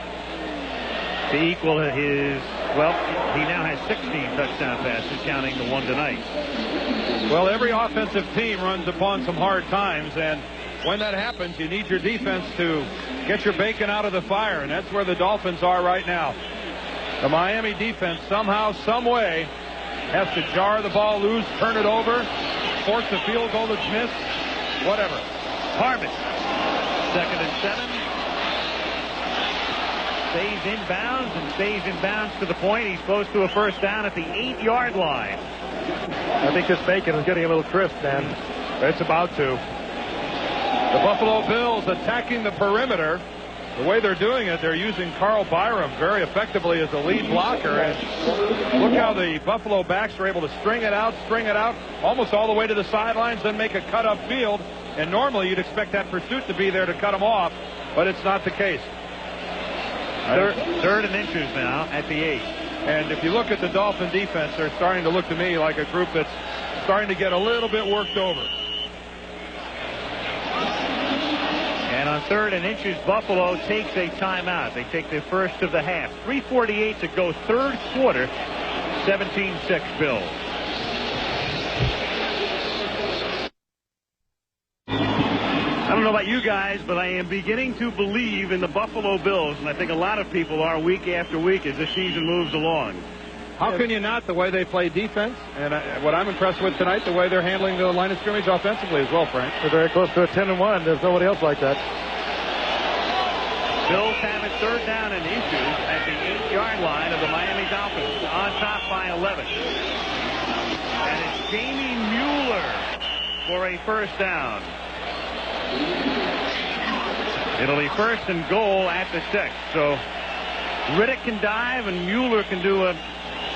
To equal his, well, he now has 16 touchdown passes, counting the one tonight. Well, every offensive team runs upon some hard times, and when that happens, you need your defense to get your bacon out of the fire, and that's where the Dolphins are right now. The Miami defense somehow, some way, has to jar the ball loose, turn it over, force a field goal that's missed, whatever. Harmon, 2nd and 7. Stays inbounds and stays inbounds to the point. He's close to a first down at the 8-yard line. I think this bacon is getting a little crisp, man. It's about to. The Buffalo Bills attacking the perimeter. The way they're doing it, they're using Carl Byram very effectively as a lead blocker. And look how the Buffalo backs are able to string it out, almost all the way to the sidelines, then make a cut upfield. And normally you'd expect that pursuit to be there to cut them off, but it's not the case. Third and inches now at the 8. And if you look at the Dolphin defense, they're starting to look to me like a group that's starting to get a little bit worked over. And on 3rd and inches, Buffalo takes a timeout. They take the first of the half. 3:48 to go, third quarter. 17-6 Bills. I don't know about you guys, but I am beginning to believe in the Buffalo Bills, and I think a lot of people are week after week as the season moves along. How can you not, the way they play defense? And what I'm impressed with tonight, the way they're handling the line of scrimmage offensively as well, Frank. They're very close to a 10-1. There's nobody else like that. Bills have it 3rd down and inches at the 8-yard line of the Miami Dolphins, on top by 11. And it's Jamie Mueller for a first down. It'll be 1st and goal at the 6. So Riddick can dive and Mueller can do a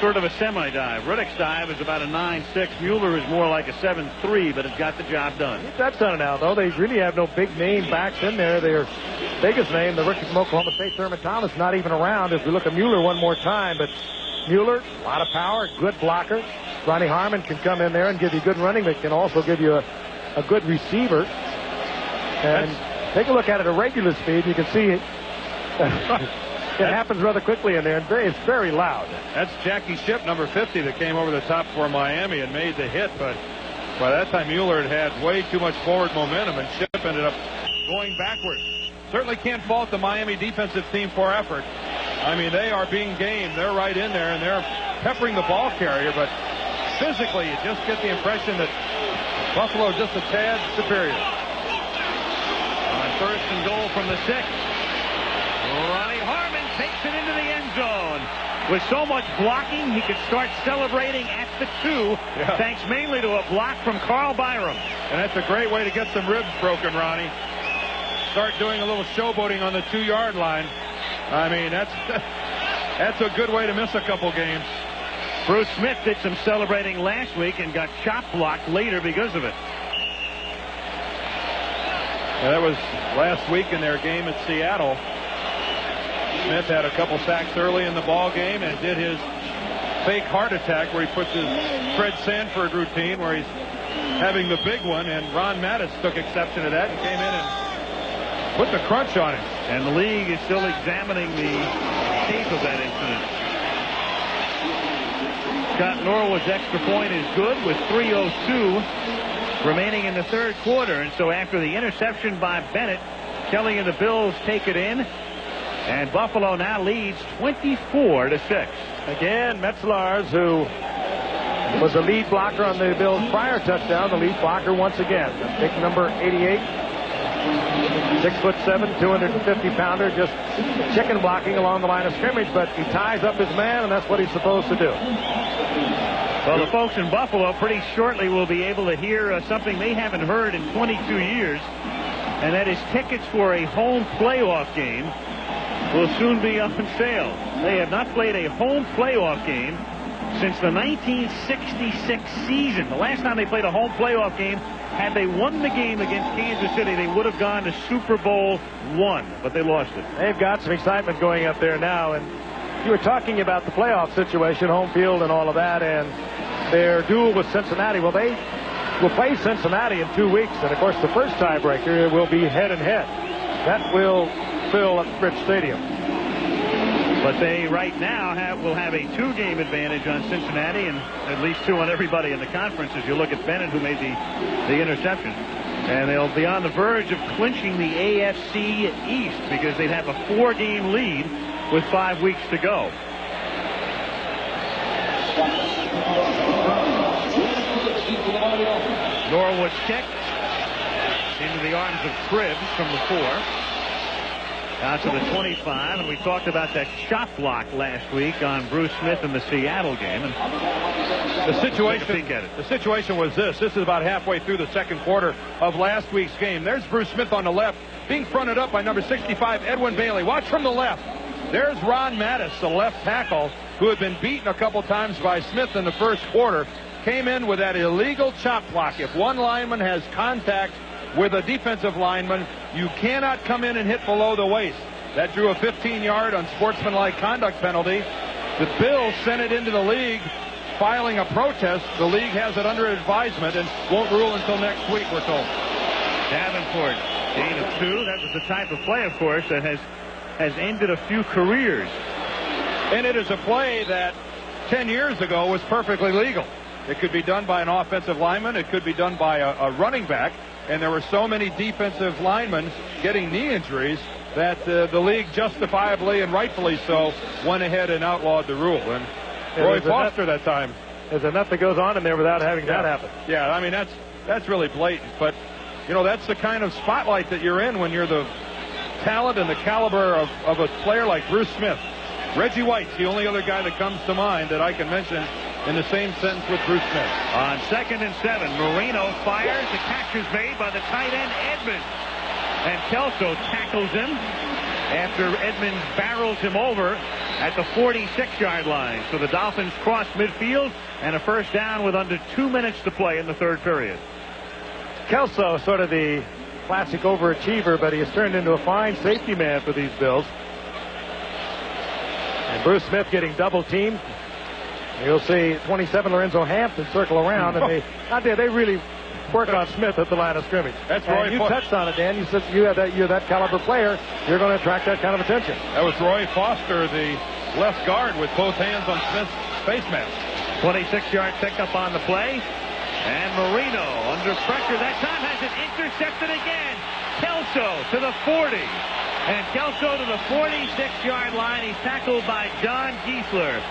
sort of a semi-dive. Riddick's dive is about a 9.6. Mueller is more like a 7.3, but it's got the job done. That's done it now, though. They really have no big name backs in there. Their biggest name, the rookie from Oklahoma State, Thurman Thomas, not even around. If we look at Mueller one more time, but Mueller, a lot of power, good blocker. Ronnie Harmon can come in there and give you good running, but can also give you a good receiver. And take a look at it at regular speed. You can see it. It happens rather quickly in there, and it's very loud. That's Jackie Shipp, number 50, that came over the top for Miami and made the hit. But by that time, Mueller had way too much forward momentum, and Shipp ended up going backwards. Certainly can't fault the Miami defensive team for effort. I mean, they are being game. They're right in there, and they're peppering the ball carrier. But physically, you just get the impression that Buffalo just a tad superior. On 1st and goal from the 6. Ronnie Harmon takes it into the end zone. With so much blocking, he could start celebrating at the 2, thanks mainly to a block from Carl Byram. And that's a great way to get some ribs broken, Ronnie. Start doing a little showboating on the 2-yard line. I mean, that's a good way to miss a couple games. Bruce Smith did some celebrating last week and got chop blocked later because of it. Yeah, that was last week in their game at Seattle. Smith had a couple sacks early in the ball game and did his fake heart attack where he puts his Fred Sanford routine where he's having the big one, and Ron Mattis took exception to that and came in and put the crunch on him. And the league is still examining the tape of that incident. Scott Norwood's extra point is good with 3:02 remaining in the 3rd quarter. And so after the interception by Bennett, Kelly and the Bills take it in. And Buffalo now leads 24-6. Again, Metzelaars, who was the lead blocker on the Bills' prior touchdown, the lead blocker once again. Pick number 88. 6'7", 250-pounder, just chicken blocking along the line of scrimmage, but he ties up his man, and that's what he's supposed to do. Well, the folks in Buffalo pretty shortly will be able to hear something they haven't heard in 22 years. and that is tickets for a home playoff game will soon be on sale. They have not played a home playoff game since the 1966 season. The last time they played a home playoff game, had they won the game against Kansas City, they would have gone to Super Bowl I, but they lost it. They've got some excitement going up there now, and you were talking about the playoff situation, home field and all of that, and their duel with Cincinnati. Well, they will play Cincinnati in 2 weeks, and of course the first tiebreaker will be head-and-head. That will fill up Rich Stadium. But they right now will have a 2-game advantage on Cincinnati, and at least 2 on everybody in the conference as you look at Bennett, who made the interception. And they'll be on the verge of clinching the AFC East because they'd have a 4-game lead with 5 weeks to go. Norwood kick into the arms of Cribbs from the 4. Out to the 25, and we talked about that shot block last week on Bruce Smith in the Seattle game. And the situation was this. This is about halfway through the second quarter of last week's game. There's Bruce Smith on the left, being fronted up by number 65, Edwin Bailey. Watch from the left. There's Ron Mattis, the left tackle, who had been beaten a couple times by Smith in the first quarter. Came in with that illegal chop block. If one lineman has contact with a defensive lineman, you cannot come in and hit below the waist. That drew a 15-yard unsportsmanlike conduct penalty. The Bills sent it into the league, filing a protest. The league has it under advisement and won't rule until next week, we're told. Davenport, gain of 2. That was the type of play, of course, that has ended a few careers. And it is a play that 10 years ago was perfectly legal. It could be done by an offensive lineman. It could be done by a running back. And there were so many defensive linemen getting knee injuries that the league justifiably and rightfully so went ahead and outlawed the rule. And Roy Foster that time. There's enough that goes on in there without having that happen. Yeah, I mean, that's really blatant. But, you know, that's the kind of spotlight that you're in when you're the talent and the caliber of a player like Bruce Smith. Reggie White's the only other guy that comes to mind that I can mention in the same sentence with Bruce Smith. On 2nd and 7, Marino fires. The catch is made by the tight end, Edmonds. And Kelso tackles him after Edmonds barrels him over at the 46-yard line. So the Dolphins cross midfield and a first down with under 2 minutes to play in the third period. Kelso, sort of the classic overachiever, but he has turned into a fine safety man for these Bills. And Bruce Smith getting double teamed. You'll see 27 Lorenzo Hampton circle around, and they really work on Smith at the line of scrimmage. That's Roy. You touched on it, Dan. You said you're that caliber player. You're going to attract that kind of attention. That was Roy Foster, the left guard, with both hands on Smith's face mask. 26-yard pickup on the play, and Marino under pressure. That time has it intercepted again. Kelso to the 40. And Kelso to the 46-yard line. He's tackled by John Giesler.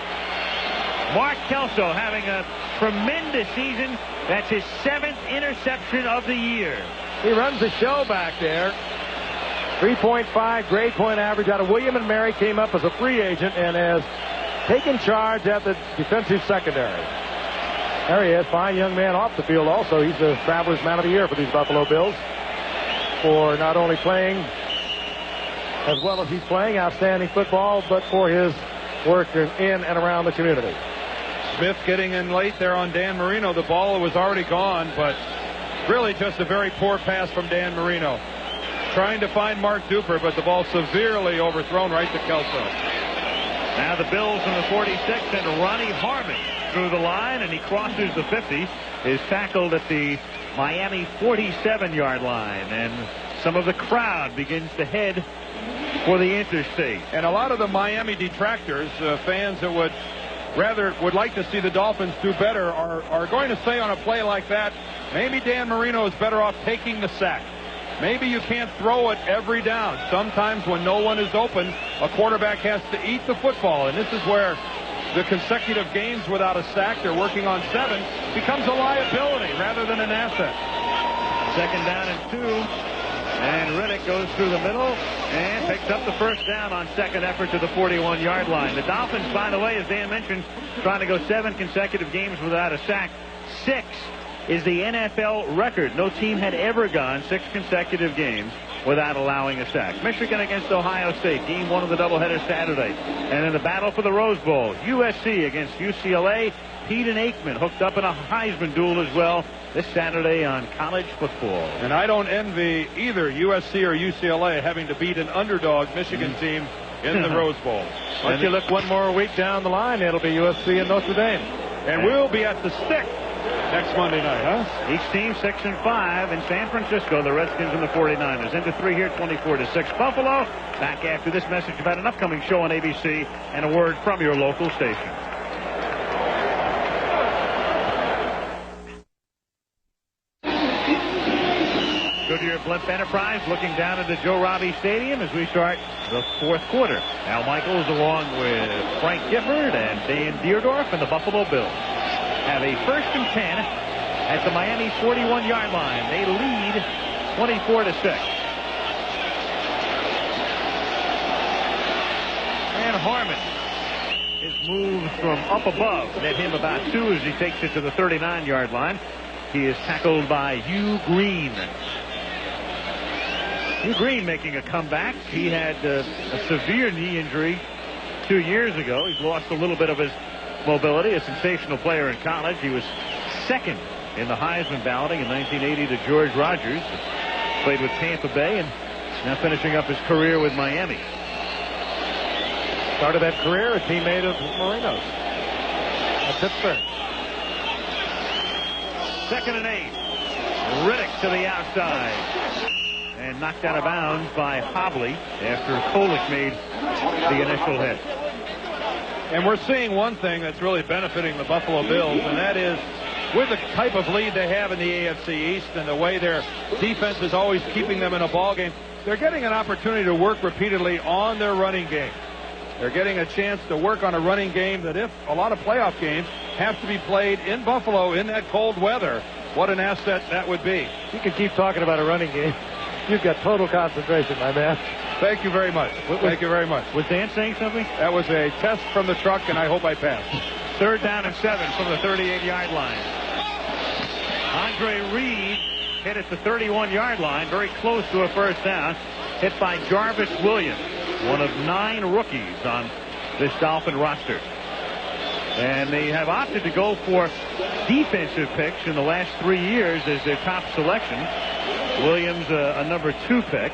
Mark Kelso having a tremendous season. That's his 7th interception of the year. He runs the show back there. 3.5 grade point average out of William & Mary. Came up as a free agent and has taken charge at the defensive secondary. There he is, fine young man off the field also. He's the Travelers Man of the Year for these Buffalo Bills. For not only playing as well as he's playing, outstanding football, but for his work in and around the community. Smith getting in late there on Dan Marino. The ball was already gone, but really just a very poor pass from Dan Marino. Trying to find Mark Duper, but the ball severely overthrown right to Kelso. Now the Bills in the 46, and Ronnie Harmon through the line, and he crosses the 50. Is tackled at the Miami 47-yard line, and some of the crowd begins to head for the interstate. And a lot of the Miami detractors, fans that would like to see the Dolphins do better, are going to say on a play like that, maybe Dan Marino is better off taking the sack. Maybe you can't throw it every down. Sometimes when no one is open, a quarterback has to eat the football, and this is where the consecutive games without a sack, they're working on 7, becomes a liability rather than an asset. 2nd down and 2. And Riddick goes through the middle and picks up the first down on second effort to the 41-yard line. The Dolphins, by the way, as Dan mentioned, trying to go 7 consecutive games without a sack. 6 is the NFL record. No team had ever gone 6 consecutive games without allowing a sack. Michigan against Ohio State, game 1 of the doubleheader Saturday. And in the battle for the Rose Bowl, USC against UCLA. Pete and Aikman hooked up in a Heisman duel as well this Saturday on college football. And I don't envy either USC or UCLA having to beat an underdog Michigan team in the Rose Bowl. Once you look one more week down the line, it'll be USC and Notre Dame. And we'll be at the Stick next Monday night, huh? Each team 6-5 in San Francisco. The Redskins and the 49ers. Into 3 here, 24-6. Buffalo. Back after this message about an upcoming show on ABC and a word from your local station. Goodyear Blimp Enterprise looking down into Joe Robbie Stadium as we start the 4th quarter. Al Michaels along with Frank Gifford and Dan Deerdorf and the Buffalo Bills have a 1st and 10 at the Miami 41-yard line. They lead 24-6. And Harmon is moved from up above. Net him about 2 as he takes it to the 39-yard line. He is tackled by Hugh Green. Hugh Green making a comeback. He had a severe knee injury 2 years ago. He's lost a little bit of his mobility. A sensational player in college. He was 2nd in the Heisman balloting in 1980 to George Rogers. Played with Tampa Bay and now finishing up his career with Miami. Started that career a teammate of Marino's at Pittsburgh. 2nd and 8. Riddick to the outside. And knocked out of bounds by Hobley after Kolek made the initial hit. And we're seeing one thing that's really benefiting the Buffalo Bills, and that is with the type of lead they have in the AFC East and the way their defense is always keeping them in a ball game, they're getting an opportunity to work repeatedly on their running game. They're getting a chance to work on a running game that if a lot of playoff games have to be played in Buffalo in that cold weather, what an asset that would be. You can keep talking about a running game. You've got total concentration, my man. Thank you very much. Thank you very much. Was Dan saying something? That was a test from the truck, and I hope I passed. 3rd down and 7 from the 38-yard line. Andre Reed hit at the 31-yard line, very close to a 1st down. Hit by Jarvis Williams, one of 9 rookies on this Dolphin roster. And they have opted to go for defensive picks in the last 3 years as their top selection. Williams, a number 2 pick.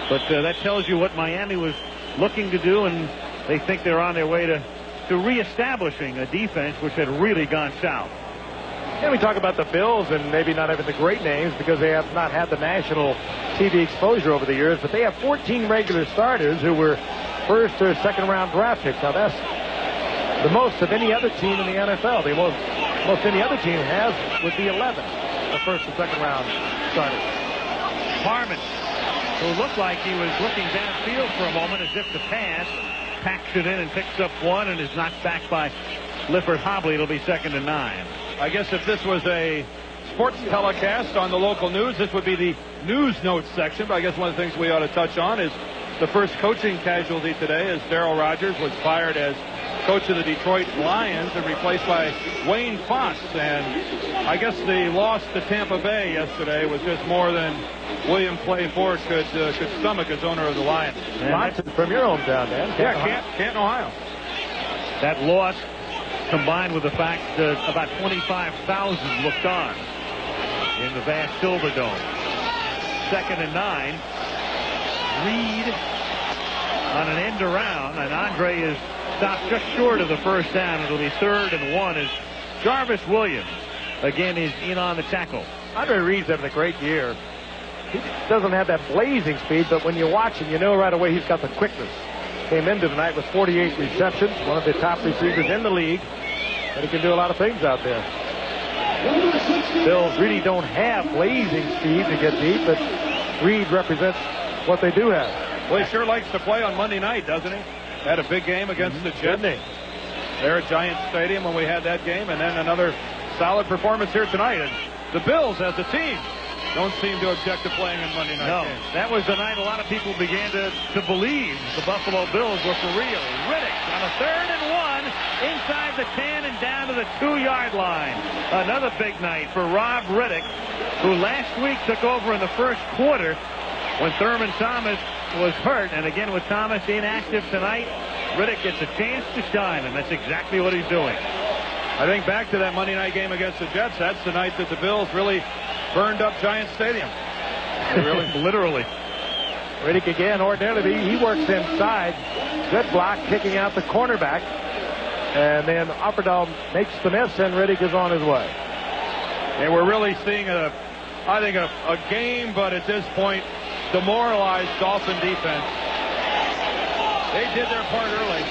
But that tells you what Miami was looking to do, and they think they're on their way to reestablishing a defense which had really gone south. And we talk about the Bills and maybe not having the great names because they have not had the national TV exposure over the years, but they have 14 regular starters who were 1st or 2nd round draft picks. Now that's the most of any other team in the NFL. The most any other team has would be 11, the 1st and 2nd round starters. Harmon, who looked like he was looking downfield for a moment as if to pass, packs it in and picks up 1 and is knocked back by Lifford Hobley. It'll be 2nd and 9. I guess if this was a sports telecast on the local news, this would be the news notes section. But I guess one of the things we ought to touch on is the first coaching casualty today as Darryl Rogers was fired as coach of the Detroit Lions and replaced by Wayne Foss. And I guess the loss to Tampa Bay yesterday was just more than William Clay Ford could stomach as owner of the Lions. From your hometown, Dan. Canton, Ohio. That loss combined with the fact that about 25,000 looked on in the vast Silverdome. 2nd and 9. Reed on an end around, and Andre is stopped just short of the 1st down. It'll be 3rd and 1 as Jarvis Williams again is in on the tackle. Andre Reed's having a great year. He doesn't have that blazing speed, but when you watch him, you know right away he's got the quickness. Came into tonight with 48 receptions, one of the top receivers in the league, and he can do a lot of things out there. Bills really don't have blazing speed to get deep, but Reed represents what they do have. Well, he sure likes to play on Monday night, doesn't he? Had a big game against the Jets. There at Giant Stadium when we had that game, and then another solid performance here tonight. And the Bills as a team don't seem to object to playing in Monday night games. That was the night a lot of people began to believe the Buffalo Bills were for real. Riddick on a 3rd and 1 inside the 10 and down to the 2-yard line. Another big night for Rob Riddick, who last week took over in the first quarter when Thurman Thomas was hurt. And again, with Thomas inactive tonight, Riddick gets a chance to shine, and that's exactly what he's doing. I think back to that Monday night game against the Jets. That's the night that the Bills really burned up Giant Stadium. Really, literally. Riddick again, ordinarily he works inside. Good block, kicking out the cornerback. And then Opperdahl makes the miss, and Riddick is on his way. And we're really seeing a game, but at this point, demoralized Dolphin defense. They did their part early.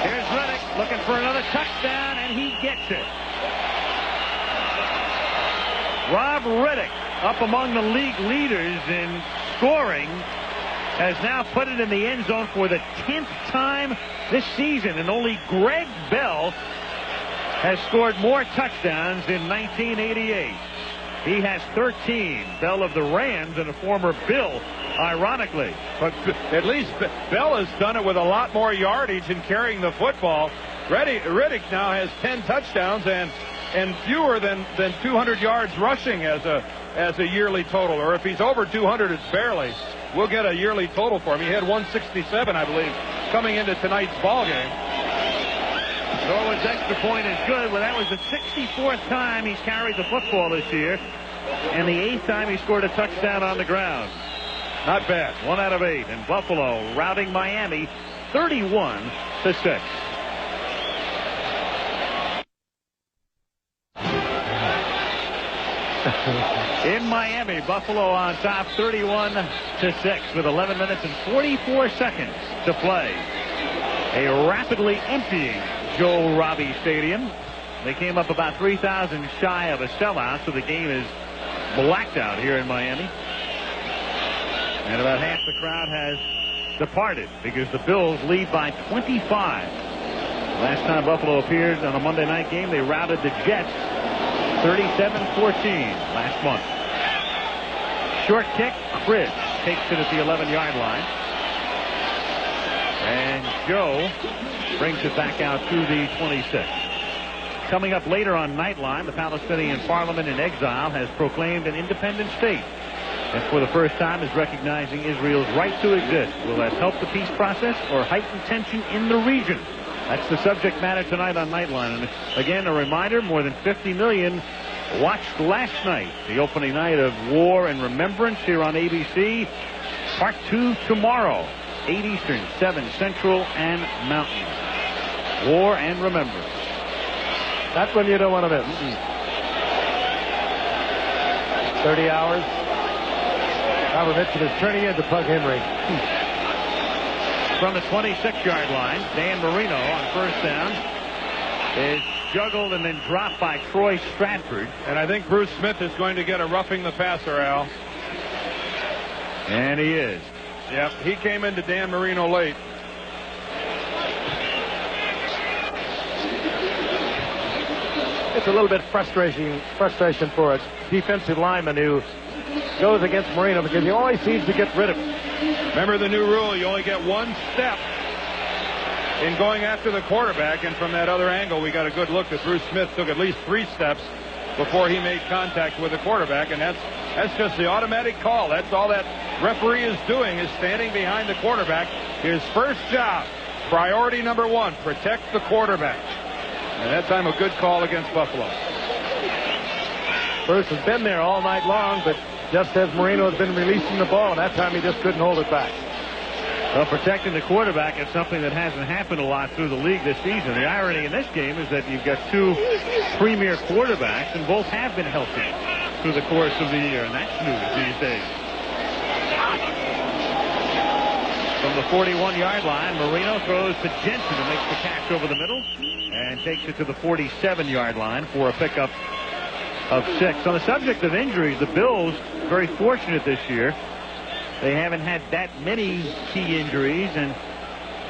Here's Riddick looking for another touchdown, and he gets it. Rob Riddick, up among the league leaders in scoring, has now put it in the end zone for the 10th time this season, and only Greg Bell has scored more touchdowns in 1988. He has 13. Bell of the Rams and a former Bill, ironically. But at least Bell has done it with a lot more yardage in carrying the football. Riddick now has 10 touchdowns and fewer than 200 yards rushing as a yearly total. Or if he's over 200, it's barely. We'll get a yearly total for him. He had 167, I believe, coming into tonight's ball game. Norwood's extra point is good. Well, that was the 64th time he's carried the football this year, and the 8th time he scored a touchdown on the ground. Not bad. 1 out of 8, and Buffalo routing Miami 31-6. In Miami, Buffalo on top 31-6 with 11 minutes and 44 seconds to play. A rapidly emptying Joe Robbie Stadium. They came up about 3,000 shy of a sellout, so the game is blacked out here in Miami. And about half the crowd has departed because the Bills lead by 25. Last time Buffalo appeared on a Monday night game, they routed the Jets 37-14 last month. Short kick, Cribbs takes it at the 11-yard line. And Joe brings it back out to the 26. Coming up later on Nightline, the Palestinian Parliament in exile has proclaimed an independent state, and for the first time is recognizing Israel's right to exist. Will that help the peace process or heighten tension in the region? That's the subject matter tonight on Nightline. And again, a reminder, more than 50 million watched last night, the opening night of War and Remembrance here on ABC. Part 2 tomorrow, 8 Eastern, 7 Central and Mountain. War and Remembrance. That's when you don't want to miss. 30 hours. Robert Mitchell is turning into Pug Henry. From the 26-yard line, Dan Marino on first down is juggled and then dropped by Troy Stratford. And I think Bruce Smith is going to get a roughing the passer, Al. And he is. Yep, he came into Dan Marino late. It's a little bit frustration for a defensive lineman who goes against Marino because he always seems to get rid of him. Remember the new rule, you only get one step in going after the quarterback, and from that other angle we got a good look that Bruce Smith took at least 3 steps before he made contact with the quarterback, and that's just the automatic call. That's all that referee is doing, is standing behind the quarterback. His first job, priority number 1, protect the quarterback. And that time a good call against Buffalo. Bruce has been there all night long, but just as Marino has been releasing the ball, and that time he just couldn't hold it back. Well, protecting the quarterback is something that hasn't happened a lot through the league this season. The irony in this game is that you've got 2 premier quarterbacks, and both have been healthy through the course of the year, and that's news these days. From the 41-yard line, Marino throws to Jensen, who makes the catch over the middle and takes it to the 47-yard line for a pickup of 6. On the subject of injuries, the Bills very fortunate this year. They haven't had that many key injuries, and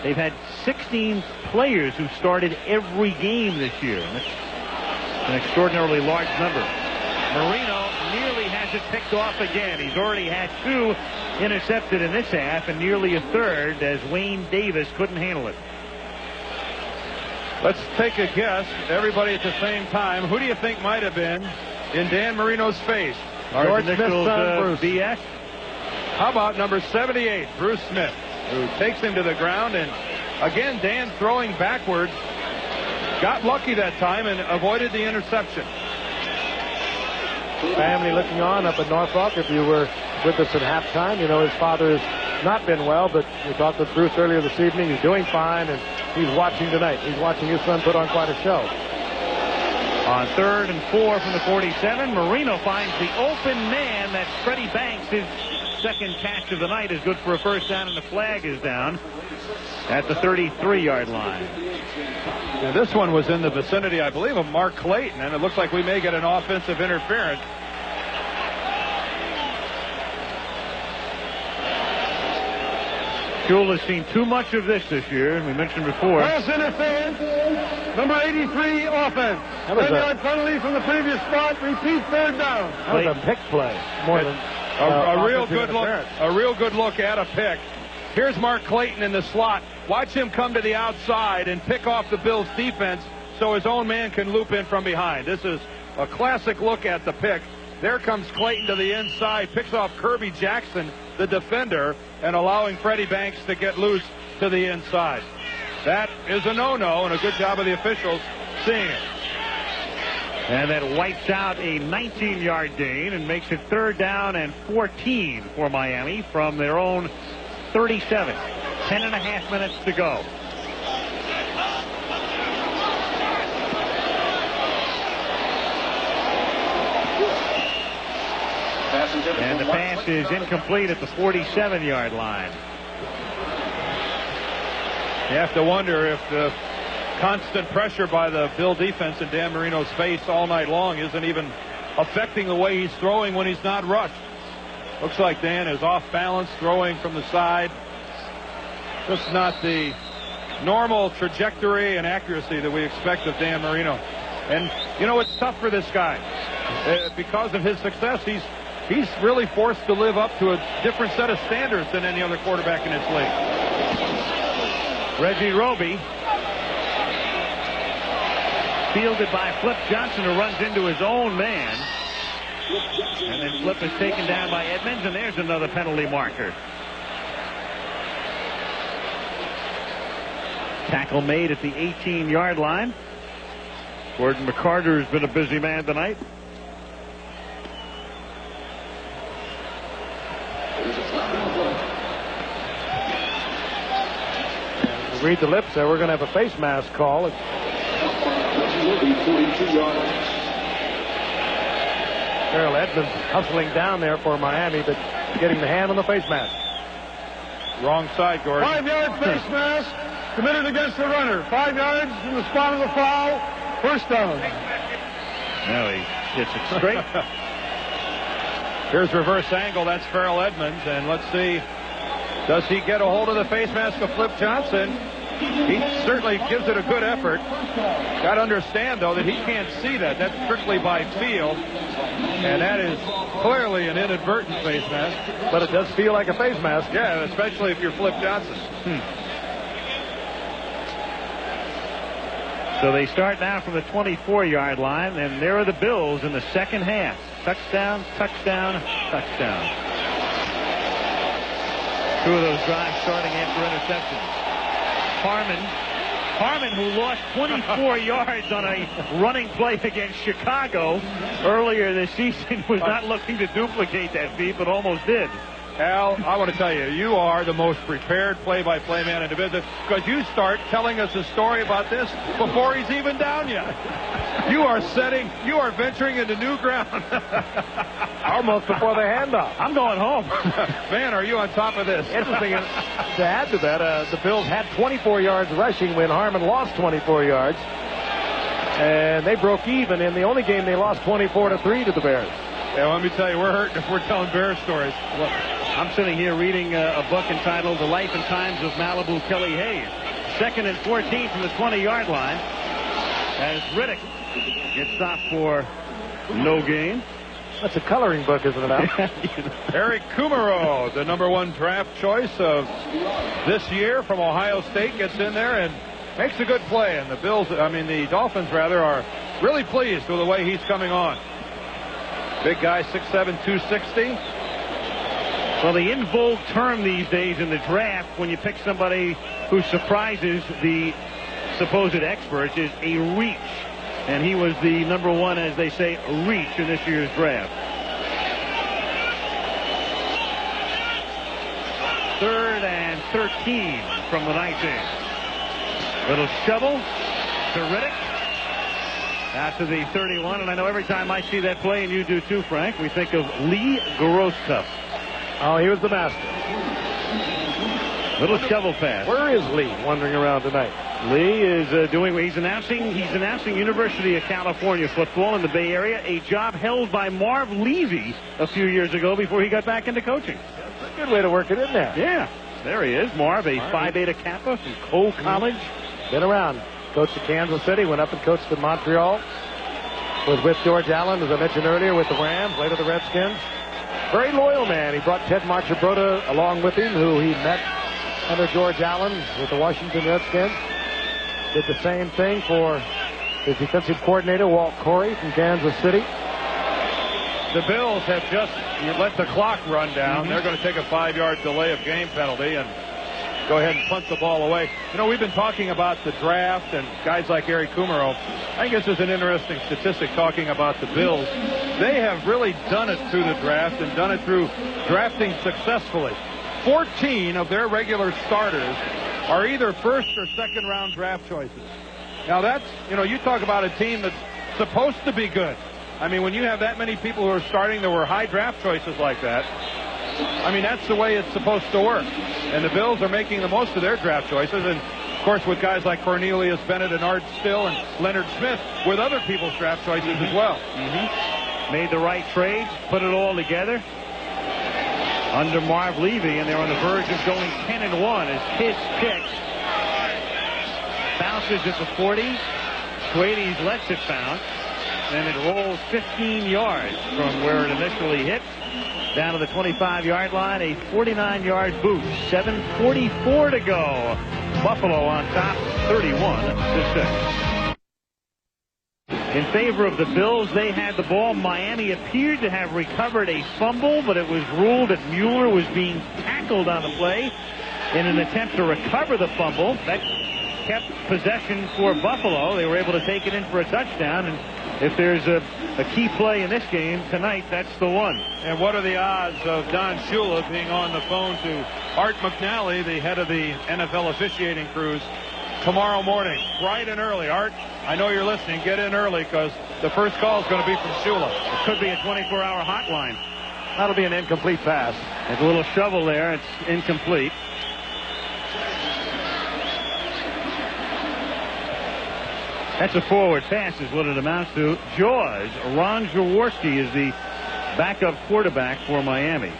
they've had 16 players who started every game this year. And that's an extraordinarily large number. Marino nearly has has it picked off again. He's already had 2 intercepted in this half and nearly a third as Wayne Davis couldn't handle it. Let's take a guess, everybody at the same time. Who do you think might have been in Dan Marino's face? George Smith's son, Bruce. BS. How about number 78, Bruce Smith, who takes him to the ground, and again, Dan throwing backwards, got lucky that time and avoided the interception. Family looking on up at Norfolk. If you were with us at halftime, you know his father has not been well, but we talked with Bruce earlier this evening. He's doing fine, and he's watching tonight. He's watching his son put on quite a show. On 3rd and 4 from the 47, Marino finds the open man. That's Freddie Banks. His second catch of the night is good for a first down, and the flag is down at the 33-yard line. And this one was in the vicinity, I believe, of Mark Clayton, and it looks like we may get an offensive interference. Shule has seen too much of this year, and we mentioned before. Pass interference. Number 83 offense. 10-yard penalty from the previous spot. Repeat, third down. That was a pick play. More than a real good look. A real good look at a pick. Here's Mark Clayton in the slot. Watch him come to the outside and pick off the Bills defense so his own man can loop in from behind. This is a classic look at the pick. There comes Clayton to the inside, picks off Kirby Jackson, the defender, and allowing Freddie Banks to get loose to the inside. That is a no-no, and a good job of the officials seeing it. And that wipes out a 19-yard gain and makes it 3rd down and 14 for Miami from their own 37. 10.5 minutes to go. And the pass is incomplete at the 47-yard line. You have to wonder if the constant pressure by the Bill defense in Dan Marino's face all night long isn't even affecting the way he's throwing when he's not rushed. Looks like Dan is off balance, throwing from the side. Just not the normal trajectory and accuracy that we expect of Dan Marino. And, you know, it's tough for this guy. Because of his success, he's really forced to live up to a different set of standards than any other quarterback in this league. Reggie Roby, fielded by Flip Johnson, who runs into his own man. And then Flip is taken down by Edmonds, and there's another penalty marker. Tackle made at the 18-yard line. Gordon McCarter has been a busy man tonight. Read the lips there. We're going to have a face mask call. Farrell Edmonds hustling down there for Miami, but getting the hand on the face mask. Wrong side, Gordon. 5-yard face mask committed against the runner. 5 yards from the spot of the foul. First down. Now he gets it straight. Here's reverse angle. That's Farrell Edmonds. And let's see, does he get a hold of the face mask of Flip Johnson? He certainly gives it a good effort. Got to understand, though, that he can't see that. That's strictly by feel. And that is clearly an inadvertent face mask. But it does feel like a face mask. Yeah, especially if you're Flip Johnson. So they start now from the 24-yard line, and there are the Bills in the second half. Touchdown, touchdown, touchdown. 2 of those drives starting after interceptions. Harmon, who lost 24 yards on a running play against Chicago earlier this season, was not looking to duplicate that feat, but almost did. Al, I want to tell you, you are the most prepared play-by-play man in the business, because you start telling us a story about this before he's even down yet. You are venturing into new ground. Almost before the handoff. I'm going home. Man, are you on top of this? Interesting to add to that, the Bills had 24 yards rushing when Harmon lost 24 yards. And they broke even in the only game they lost 24-3 to the Bears. Yeah, let me tell you, we're hurting if we're telling Bear stories. Well, I'm sitting here reading a book entitled The Life and Times of Malibu Kelly Hayes. 2nd and 14 from the 20-yard line as Riddick gets stopped for no gain. That's a coloring book, isn't it, Al? Eric Kumaro, the #1 draft choice of this year from Ohio State, gets in there and makes a good play. And the Dolphins are really pleased with the way he's coming on. Big guy, 6'7", 260. Well, the in vogue term these days in the draft, when you pick somebody who surprises the supposed experts, is a reach. And he was the #1, as they say, reach in this year's draft. 3rd and 13 from the 19. Little shovel to Riddick. Out to the 31, and I know every time I see that play, and you do too, Frank, we think of Lee Grosscup. Oh, he was the master. Little shovel pass. Where is Lee wandering around tonight? Lee is he's announcing University of California football in the Bay Area, a job held by Marv Levy a few years ago before he got back into coaching. That's a good way to work it in there. Yeah, there he is. Marv, a Phi Beta Kappa from Cole College. Been around. Coached at Kansas City, went up and coached in Montreal. Was with George Allen, as I mentioned earlier, with the Rams, later the Redskins. Very loyal man. He brought Ted Marchibroda along with him, who he met under George Allen with the Washington Redskins. Did the same thing for his defensive coordinator, Walt Corey from Kansas City. The Bills have just let the clock run down. They're going to take a 5-yard delay of game penalty and go ahead and punt the ball away. You know, we've been talking about the draft and guys like Eric Kumaro. I think this is an interesting statistic talking about the Bills. They have really done it through the draft and done it through drafting successfully. 14 of their regular starters are either first or second round draft choices. Now that's, you talk about a team that's supposed to be good. I mean, when you have that many people who are starting, there were high draft choices like that. I mean, that's the way it's supposed to work. And the Bills are making the most of their draft choices. And, of course, with guys like Cornelius Bennett and Art Still and Leonard Smith, with other people's draft choices as well. Made the right trade, put it all together under Marv Levy, and they're on the verge of going 10-1 as his kick bounces at the 40. Schwades lets it bounce, and it rolls 15 yards from where it initially hit down to the 25-yard line. A 49-yard boost. 7:44 to go. Buffalo on top, 31-6. In favor of the Bills, they had the ball. Miami appeared to have recovered a fumble, but it was ruled that Mueller was being tackled on the play in an attempt to recover the fumble. That kept possession for Buffalo. They were able to take it in for a touchdown, and if there's a key play in this game tonight, that's the one. And what are the odds of Don Shula being on the phone to Art McNally, the head of the NFL officiating crews, tomorrow morning, bright and early? Art, I know you're listening. Get in early because the first call is going to be from Shula. It could be a 24-hour hotline. That'll be an incomplete pass. There's a little shovel there. It's incomplete. That's a forward pass is what it amounts to. Jaws. Ron Jaworski is the backup quarterback for Miami.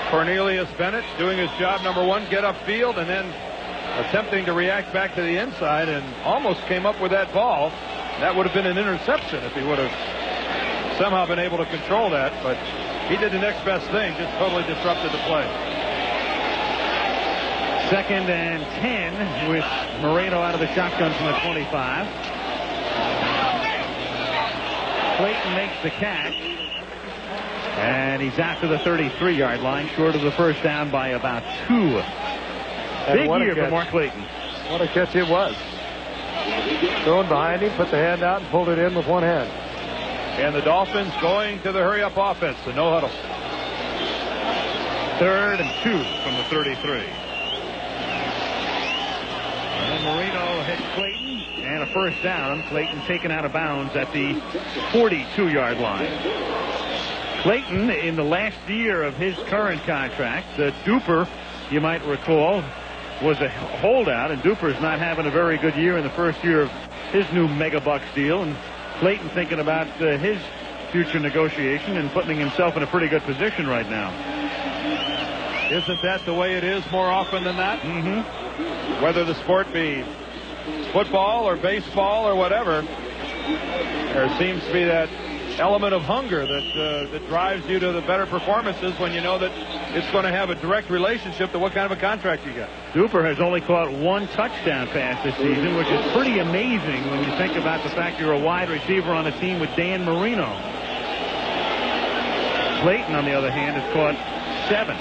Cornelius Bennett doing his job, #1, get upfield, and then attempting to react back to the inside and almost came up with that ball. That would have been an interception if he would have somehow been able to control that, but he did the next best thing, just totally disrupted the play. 2nd and 10 with Moreno out of the shotgun from the 25. Clayton makes the catch, and he's out to the 33-yard line, short of the first down by about 2. Big year for Mark Clayton. What a catch it was. Thrown behind him, put the hand out, and pulled it in with one hand. And the Dolphins going to the hurry-up offense, the no huddle. 3rd and 2 from the 33. And Moreno hits Clayton, and a first down. Clayton taken out of bounds at the 42-yard line. Clayton, in the last year of his current contract, Duper, you might recall, was a holdout, and Duper's not having a very good year in the first year of his new megabucks deal, and Clayton thinking about his future negotiation and putting himself in a pretty good position right now. Isn't that the way it is more often than that? Whether the sport be football or baseball or whatever, there seems to be that element of hunger that drives you to the better performances when you know that it's going to have a direct relationship to what kind of a contract you get. Cooper has only caught one touchdown pass this season, which is pretty amazing when you think about the fact you're a wide receiver on a team with Dan Marino. Clayton, on the other hand, has caught 7.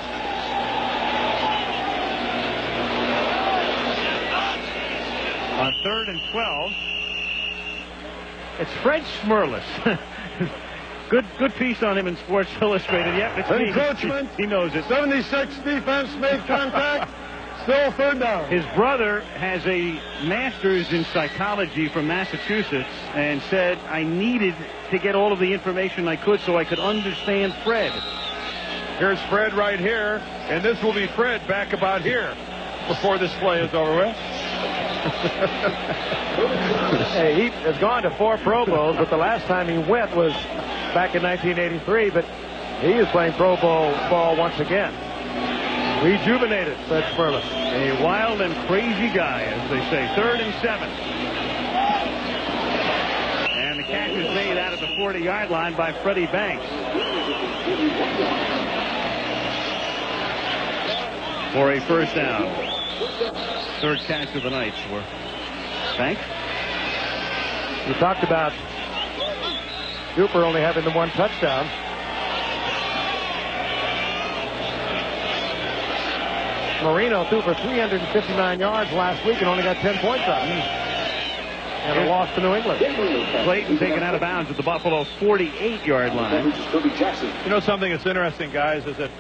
On 3rd and 12, it's Fred Schmerlis. Good piece on him in Sports Illustrated. Yep, it's encroachment. He knows it. 76 defense made contact. Still 3rd down. His brother has a master's in psychology from Massachusetts and said I needed to get all of the information I could so I could understand Fred. Here's Fred right here, and this will be Fred back about here before this play is over with. Hey, he has gone to 4 Pro Bowls, but the last time he went was back in 1983. But he is playing Pro Bowl ball once again. Rejuvenated, Fred Schmerlis. A wild and crazy guy, as they say. 3rd and 7. And the catch is made out at the 40-yard line by Freddie Banks. For a first down. 3rd catch of the night for Banks. You talked about Cooper only having the 1 touchdown. Marino threw for 359 yards last week and only got 10 points out of it. And a loss to New England. Clayton taken out of bounds at the Buffalo 48-yard line. You know something that's interesting, guys, is that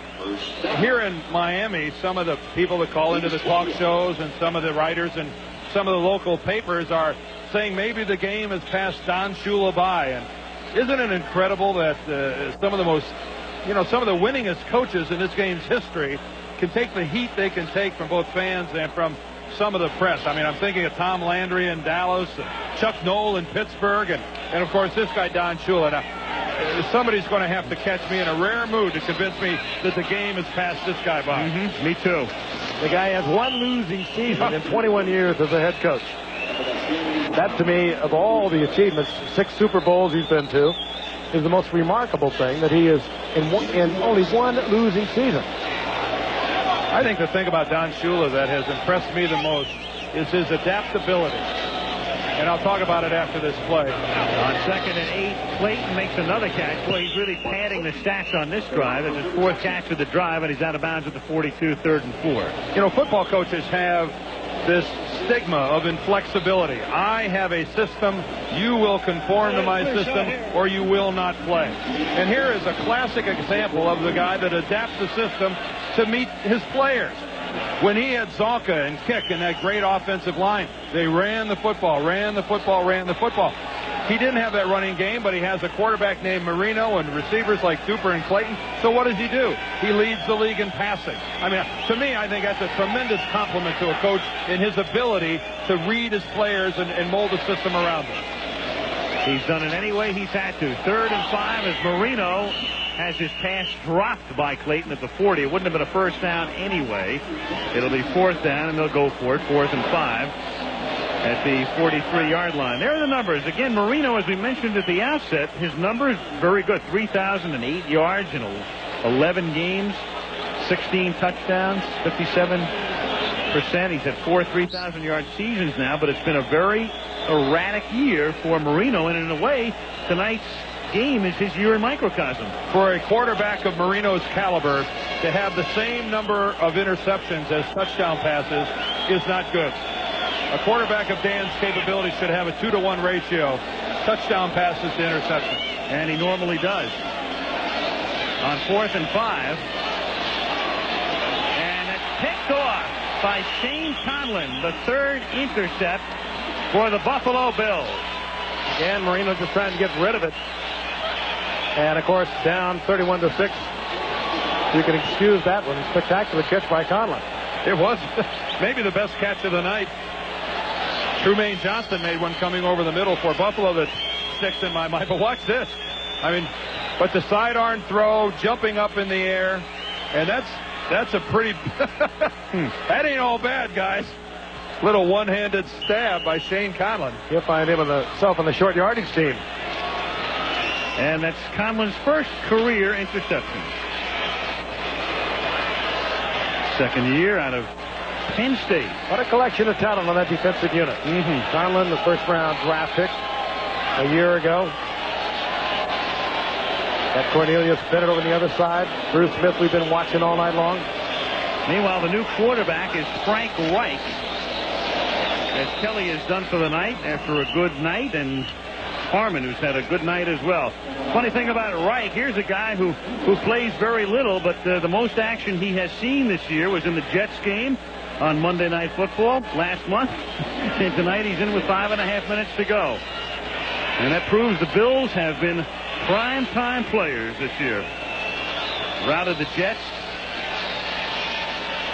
here in Miami, some of the people that call into the talk shows and some of the writers and some of the local papers are saying maybe the game has passed Don Shula by. And isn't it incredible that some of the most, some of the winningest coaches in this game's history can take the heat they can take from both fans and from some of the press. I mean, I'm thinking of Tom Landry in Dallas, and Chuck Noll in Pittsburgh, and of course this guy Don Shula. Now, somebody's going to have to catch me in a rare mood to convince me that the game has passed this guy by. Me too. The guy has 1 losing season in 21 years as a head coach. That, to me, of all the achievements, 6 Super Bowls he's been to, is the most remarkable thing, that he is in only 1 losing season. I think the thing about Don Shula that has impressed me the most is his adaptability. And I'll talk about it after this play. On 2nd and 8, Clayton makes another catch. Boy, he's really padding the stats on this drive. It's his 4th catch of the drive, and he's out of bounds at the 42, 3rd and 4. Football coaches have this stigma of inflexibility. I have a system. You will conform to my system or you will not play. And here is a classic example of the guy that adapts the system to meet his players. When he had Zonka and Kick in that great offensive line, they ran the football. He didn't have that running game, but he has a quarterback named Marino and receivers like Cooper and Clayton. So what does he do? He leads the league in passing. I mean, to me, I think that's a tremendous compliment to a coach in his ability to read his players and mold the system around them. He's done it any way he's had to. 3rd and 5 as Marino has his pass dropped by Clayton at the 40. It wouldn't have been a first down anyway. It'll be 4th down, and they'll go for it. 4th and 5 at the 43-yard line. There are the numbers. Again, Marino, as we mentioned at the outset, his numbers very good. 3,008 yards in 11 games, 16 touchdowns, 57%. He's had 4 3,000-yard seasons now, but it's been a very erratic year for Marino, and in a way, tonight's game is his year in microcosm. For a quarterback of Marino's caliber to have the same number of interceptions as touchdown passes is not good. A quarterback of Dan's capability should have a 2-to-1 ratio, touchdown passes to interceptions. And he normally does. On 4th and 5. And it's picked off by Shane Conlon, the 3rd intercept for the Buffalo Bills. Again, Marino just trying to get rid of it. And, of course, down 31-6. You can excuse that one. Spectacular catch by Conlon. It was maybe the best catch of the night. Trumaine Johnson made one coming over the middle for Buffalo that sticks in my mind. But watch this. I mean, but the sidearm throw, jumping up in the air, and that's a pretty that ain't all bad, guys. Little one-handed stab by Shane Conlon. He'll find himself on the short yardage team. And that's Conlon's first career interception. Second year out of Penn State. What a collection of talent on that defensive unit. Conlon, the first-round draft pick a year ago. Got Cornelius Bennett over on the other side. Bruce Smith, we've been watching all night long. Meanwhile, the new quarterback is Frank Reich, as Kelly has done for the night after a good night, and Harmon, who's had a good night as well. Funny thing about Reich, here's a guy who plays very little, but the most action he has seen this year was in the Jets game on Monday Night Football last month. And tonight he's in with 5.5 minutes to go. And that proves the Bills have been prime-time players this year. Routed the Jets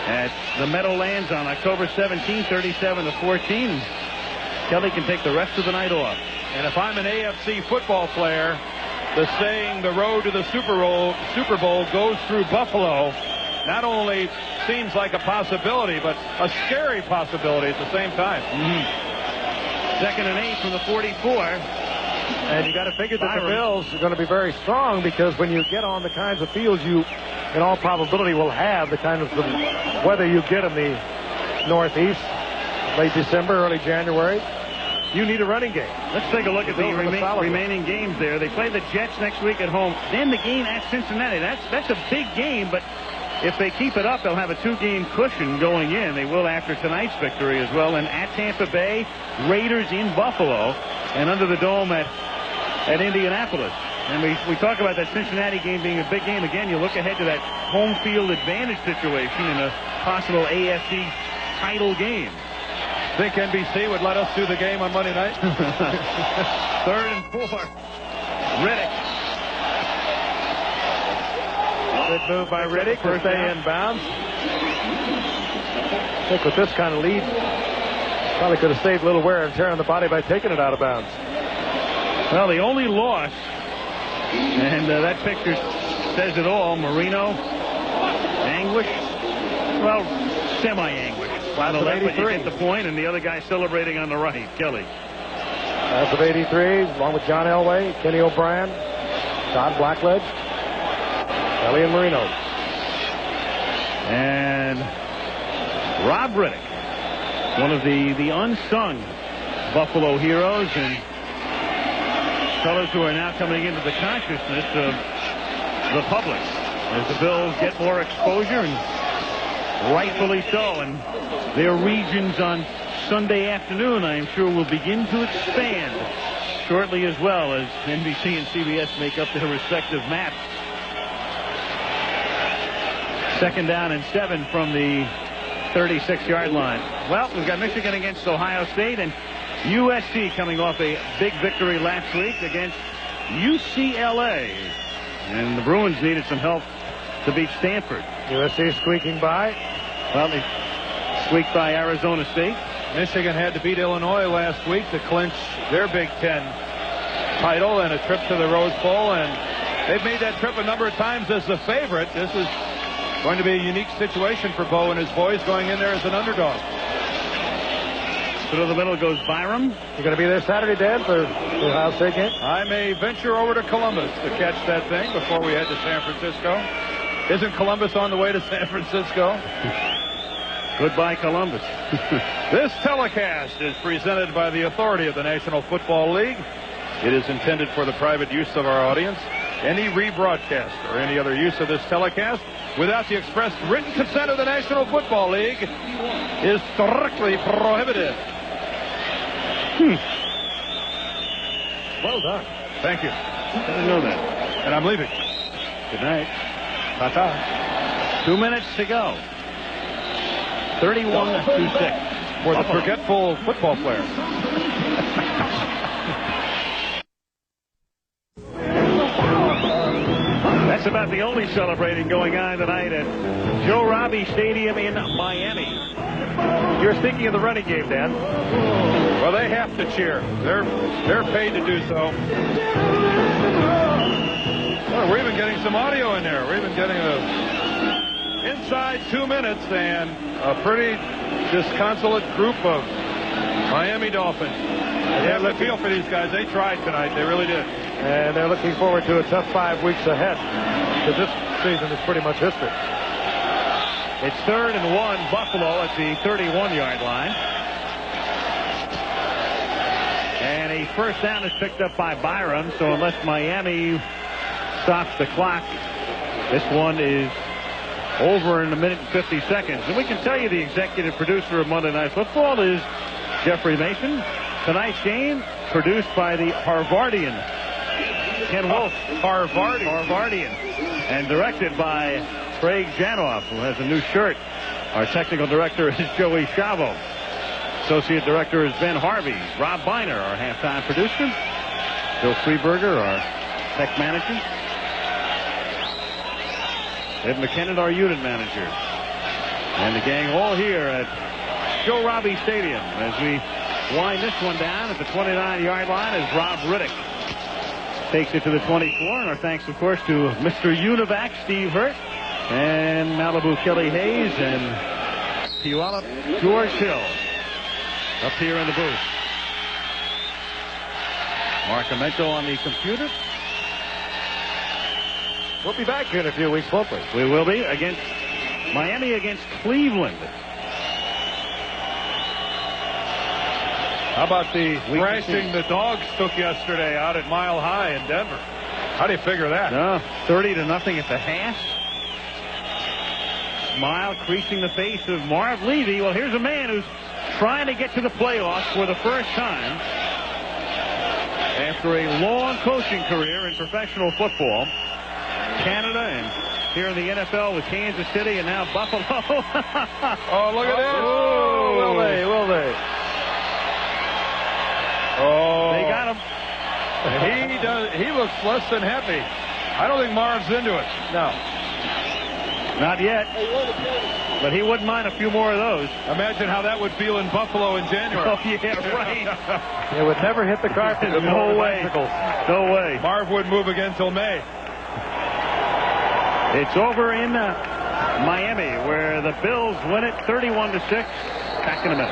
at the Meadowlands on October 17, 37-14. Kelly can take the rest of the night off. And if I'm an AFC football player, the saying the road to the Super Bowl goes through Buffalo not only seems like a possibility, but a scary possibility at the same time. 2nd and 8 from the 44. And you got to figure that the Bills are going to be very strong, because when you get on the kinds of fields you, in all probability, will have the kind of weather you get in the Northeast, late December, early January, you need a running game. Let's take a look at the remaining games there. They play the Jets next week at home. Then the game at Cincinnati. That's a big game, but if they keep it up, they'll have a 2-game cushion going in. They will after tonight's victory as well. And at Tampa Bay, Raiders in Buffalo, and under the dome at Indianapolis. And we talk about that Cincinnati game being a big game. Again, you look ahead to that home field advantage situation in a possible AFC title game. Think NBC would let us do the game on Monday night? 3rd and 4. Riddick. Good move by Riddick to stay in bounds. I think with this kind of lead, probably could have saved a little wear and tear on the body by taking it out of bounds. Well, the only loss, and that picture says it all, Marino, anguish, well, semi-anguish. On the left, but you get the point, and the other guy celebrating on the right, Kelly. Class of 83, along with John Elway, Kenny O'Brien, Todd Blackledge, Kelly and Marino. And Rob Riddick, one of the unsung Buffalo heroes, and fellows who are now coming into the consciousness of the public as the Bills get more exposure, and rightfully so. And their regions on Sunday afternoon, I am sure, will begin to expand shortly as well, as NBC and CBS make up their respective maps. 2nd down and 7 from the 36-yard line. Well, we've got Michigan against Ohio State, and USC coming off a big victory last week against UCLA. And the Bruins needed some help to beat Stanford. USC squeaking by. Well, they squeaked by Arizona State. Michigan had to beat Illinois last week to clinch their Big Ten title and a trip to the Rose Bowl, and they've made that trip a number of times as the favorite. This is going to be a unique situation for Bo and his boys, going in there as an underdog. Through the middle goes Byram. You're going to be there Saturday, Dan, for the Ohio State game? I may venture over to Columbus to catch that thing before we head to San Francisco. Isn't Columbus on the way to San Francisco? Goodbye, Columbus. This telecast is presented by the authority of the National Football League. It is intended for the private use of our audience. Any rebroadcast or any other use of this telecast without the express written consent of the National Football League is strictly prohibited. Well done. Thank you. I didn't know that. And I'm leaving. Good night. Ta-ta. 2 minutes to go. 31-6. For the forgetful football player. That's about the only celebrating going on tonight at Joe Robbie Stadium in Miami. You're speaking of the running game, Dan. Well, they have to cheer. They're paid to do so. Well, we're even getting some audio in there. We're even getting inside 2 minutes, and a pretty disconsolate group of Miami Dolphins. I have a feel for these guys. They tried tonight. They really did. And they're looking forward to a tough 5 weeks ahead, because this season is pretty much history. It's 3rd and 1, Buffalo at the 31-yard line. And a first down is picked up by Byram, so unless Miami stops the clock, this one is over in a minute and 50 seconds. And we can tell you the executive producer of Monday Night Football is Jeffrey Mason. Tonight's game produced by the Harvardian Ken Wolf. Harvardian. And directed by Craig Janoff, who has a new shirt. Our technical director is Joey Chavo. Associate director is Ben Harvey. Rob Biner, our halftime producer. Bill Freeberger, our tech manager. Ed McKinnon, our unit manager. And the gang all here at Joe Robbie Stadium as we wind this one down at the 29-yard line as Rob Riddick takes it to the 24. And our thanks, of course, to Mr. Univac, Steve Hurt, and Malibu Kelly Hayes, and Puyallup George Hill up here in the booth. Mark Amento on the computer. We'll be back here in a few weeks, won't we? We will be against Miami against Cleveland. How about the thrashing the Dogs took yesterday out at Mile High in Denver? How do you figure that? 30-0 at the half. Smile creasing the face of Marv Levy. Well, here's a man who's trying to get to the playoffs for the first time after a long coaching career in professional football. Canada and here in the NFL with Kansas City and now Buffalo. Oh, look at this. Oh, will they? Will they? Oh. They got him. He looks less than happy. I don't think Marv's into it. No. Not yet. But he wouldn't mind a few more of those. Imagine how that would feel in Buffalo in January. Oh, yeah, right. It would never hit the carpet. No way. No way. Marv wouldn't move again till May. It's over in Miami, where the Bills win it 31-6. Back in a minute.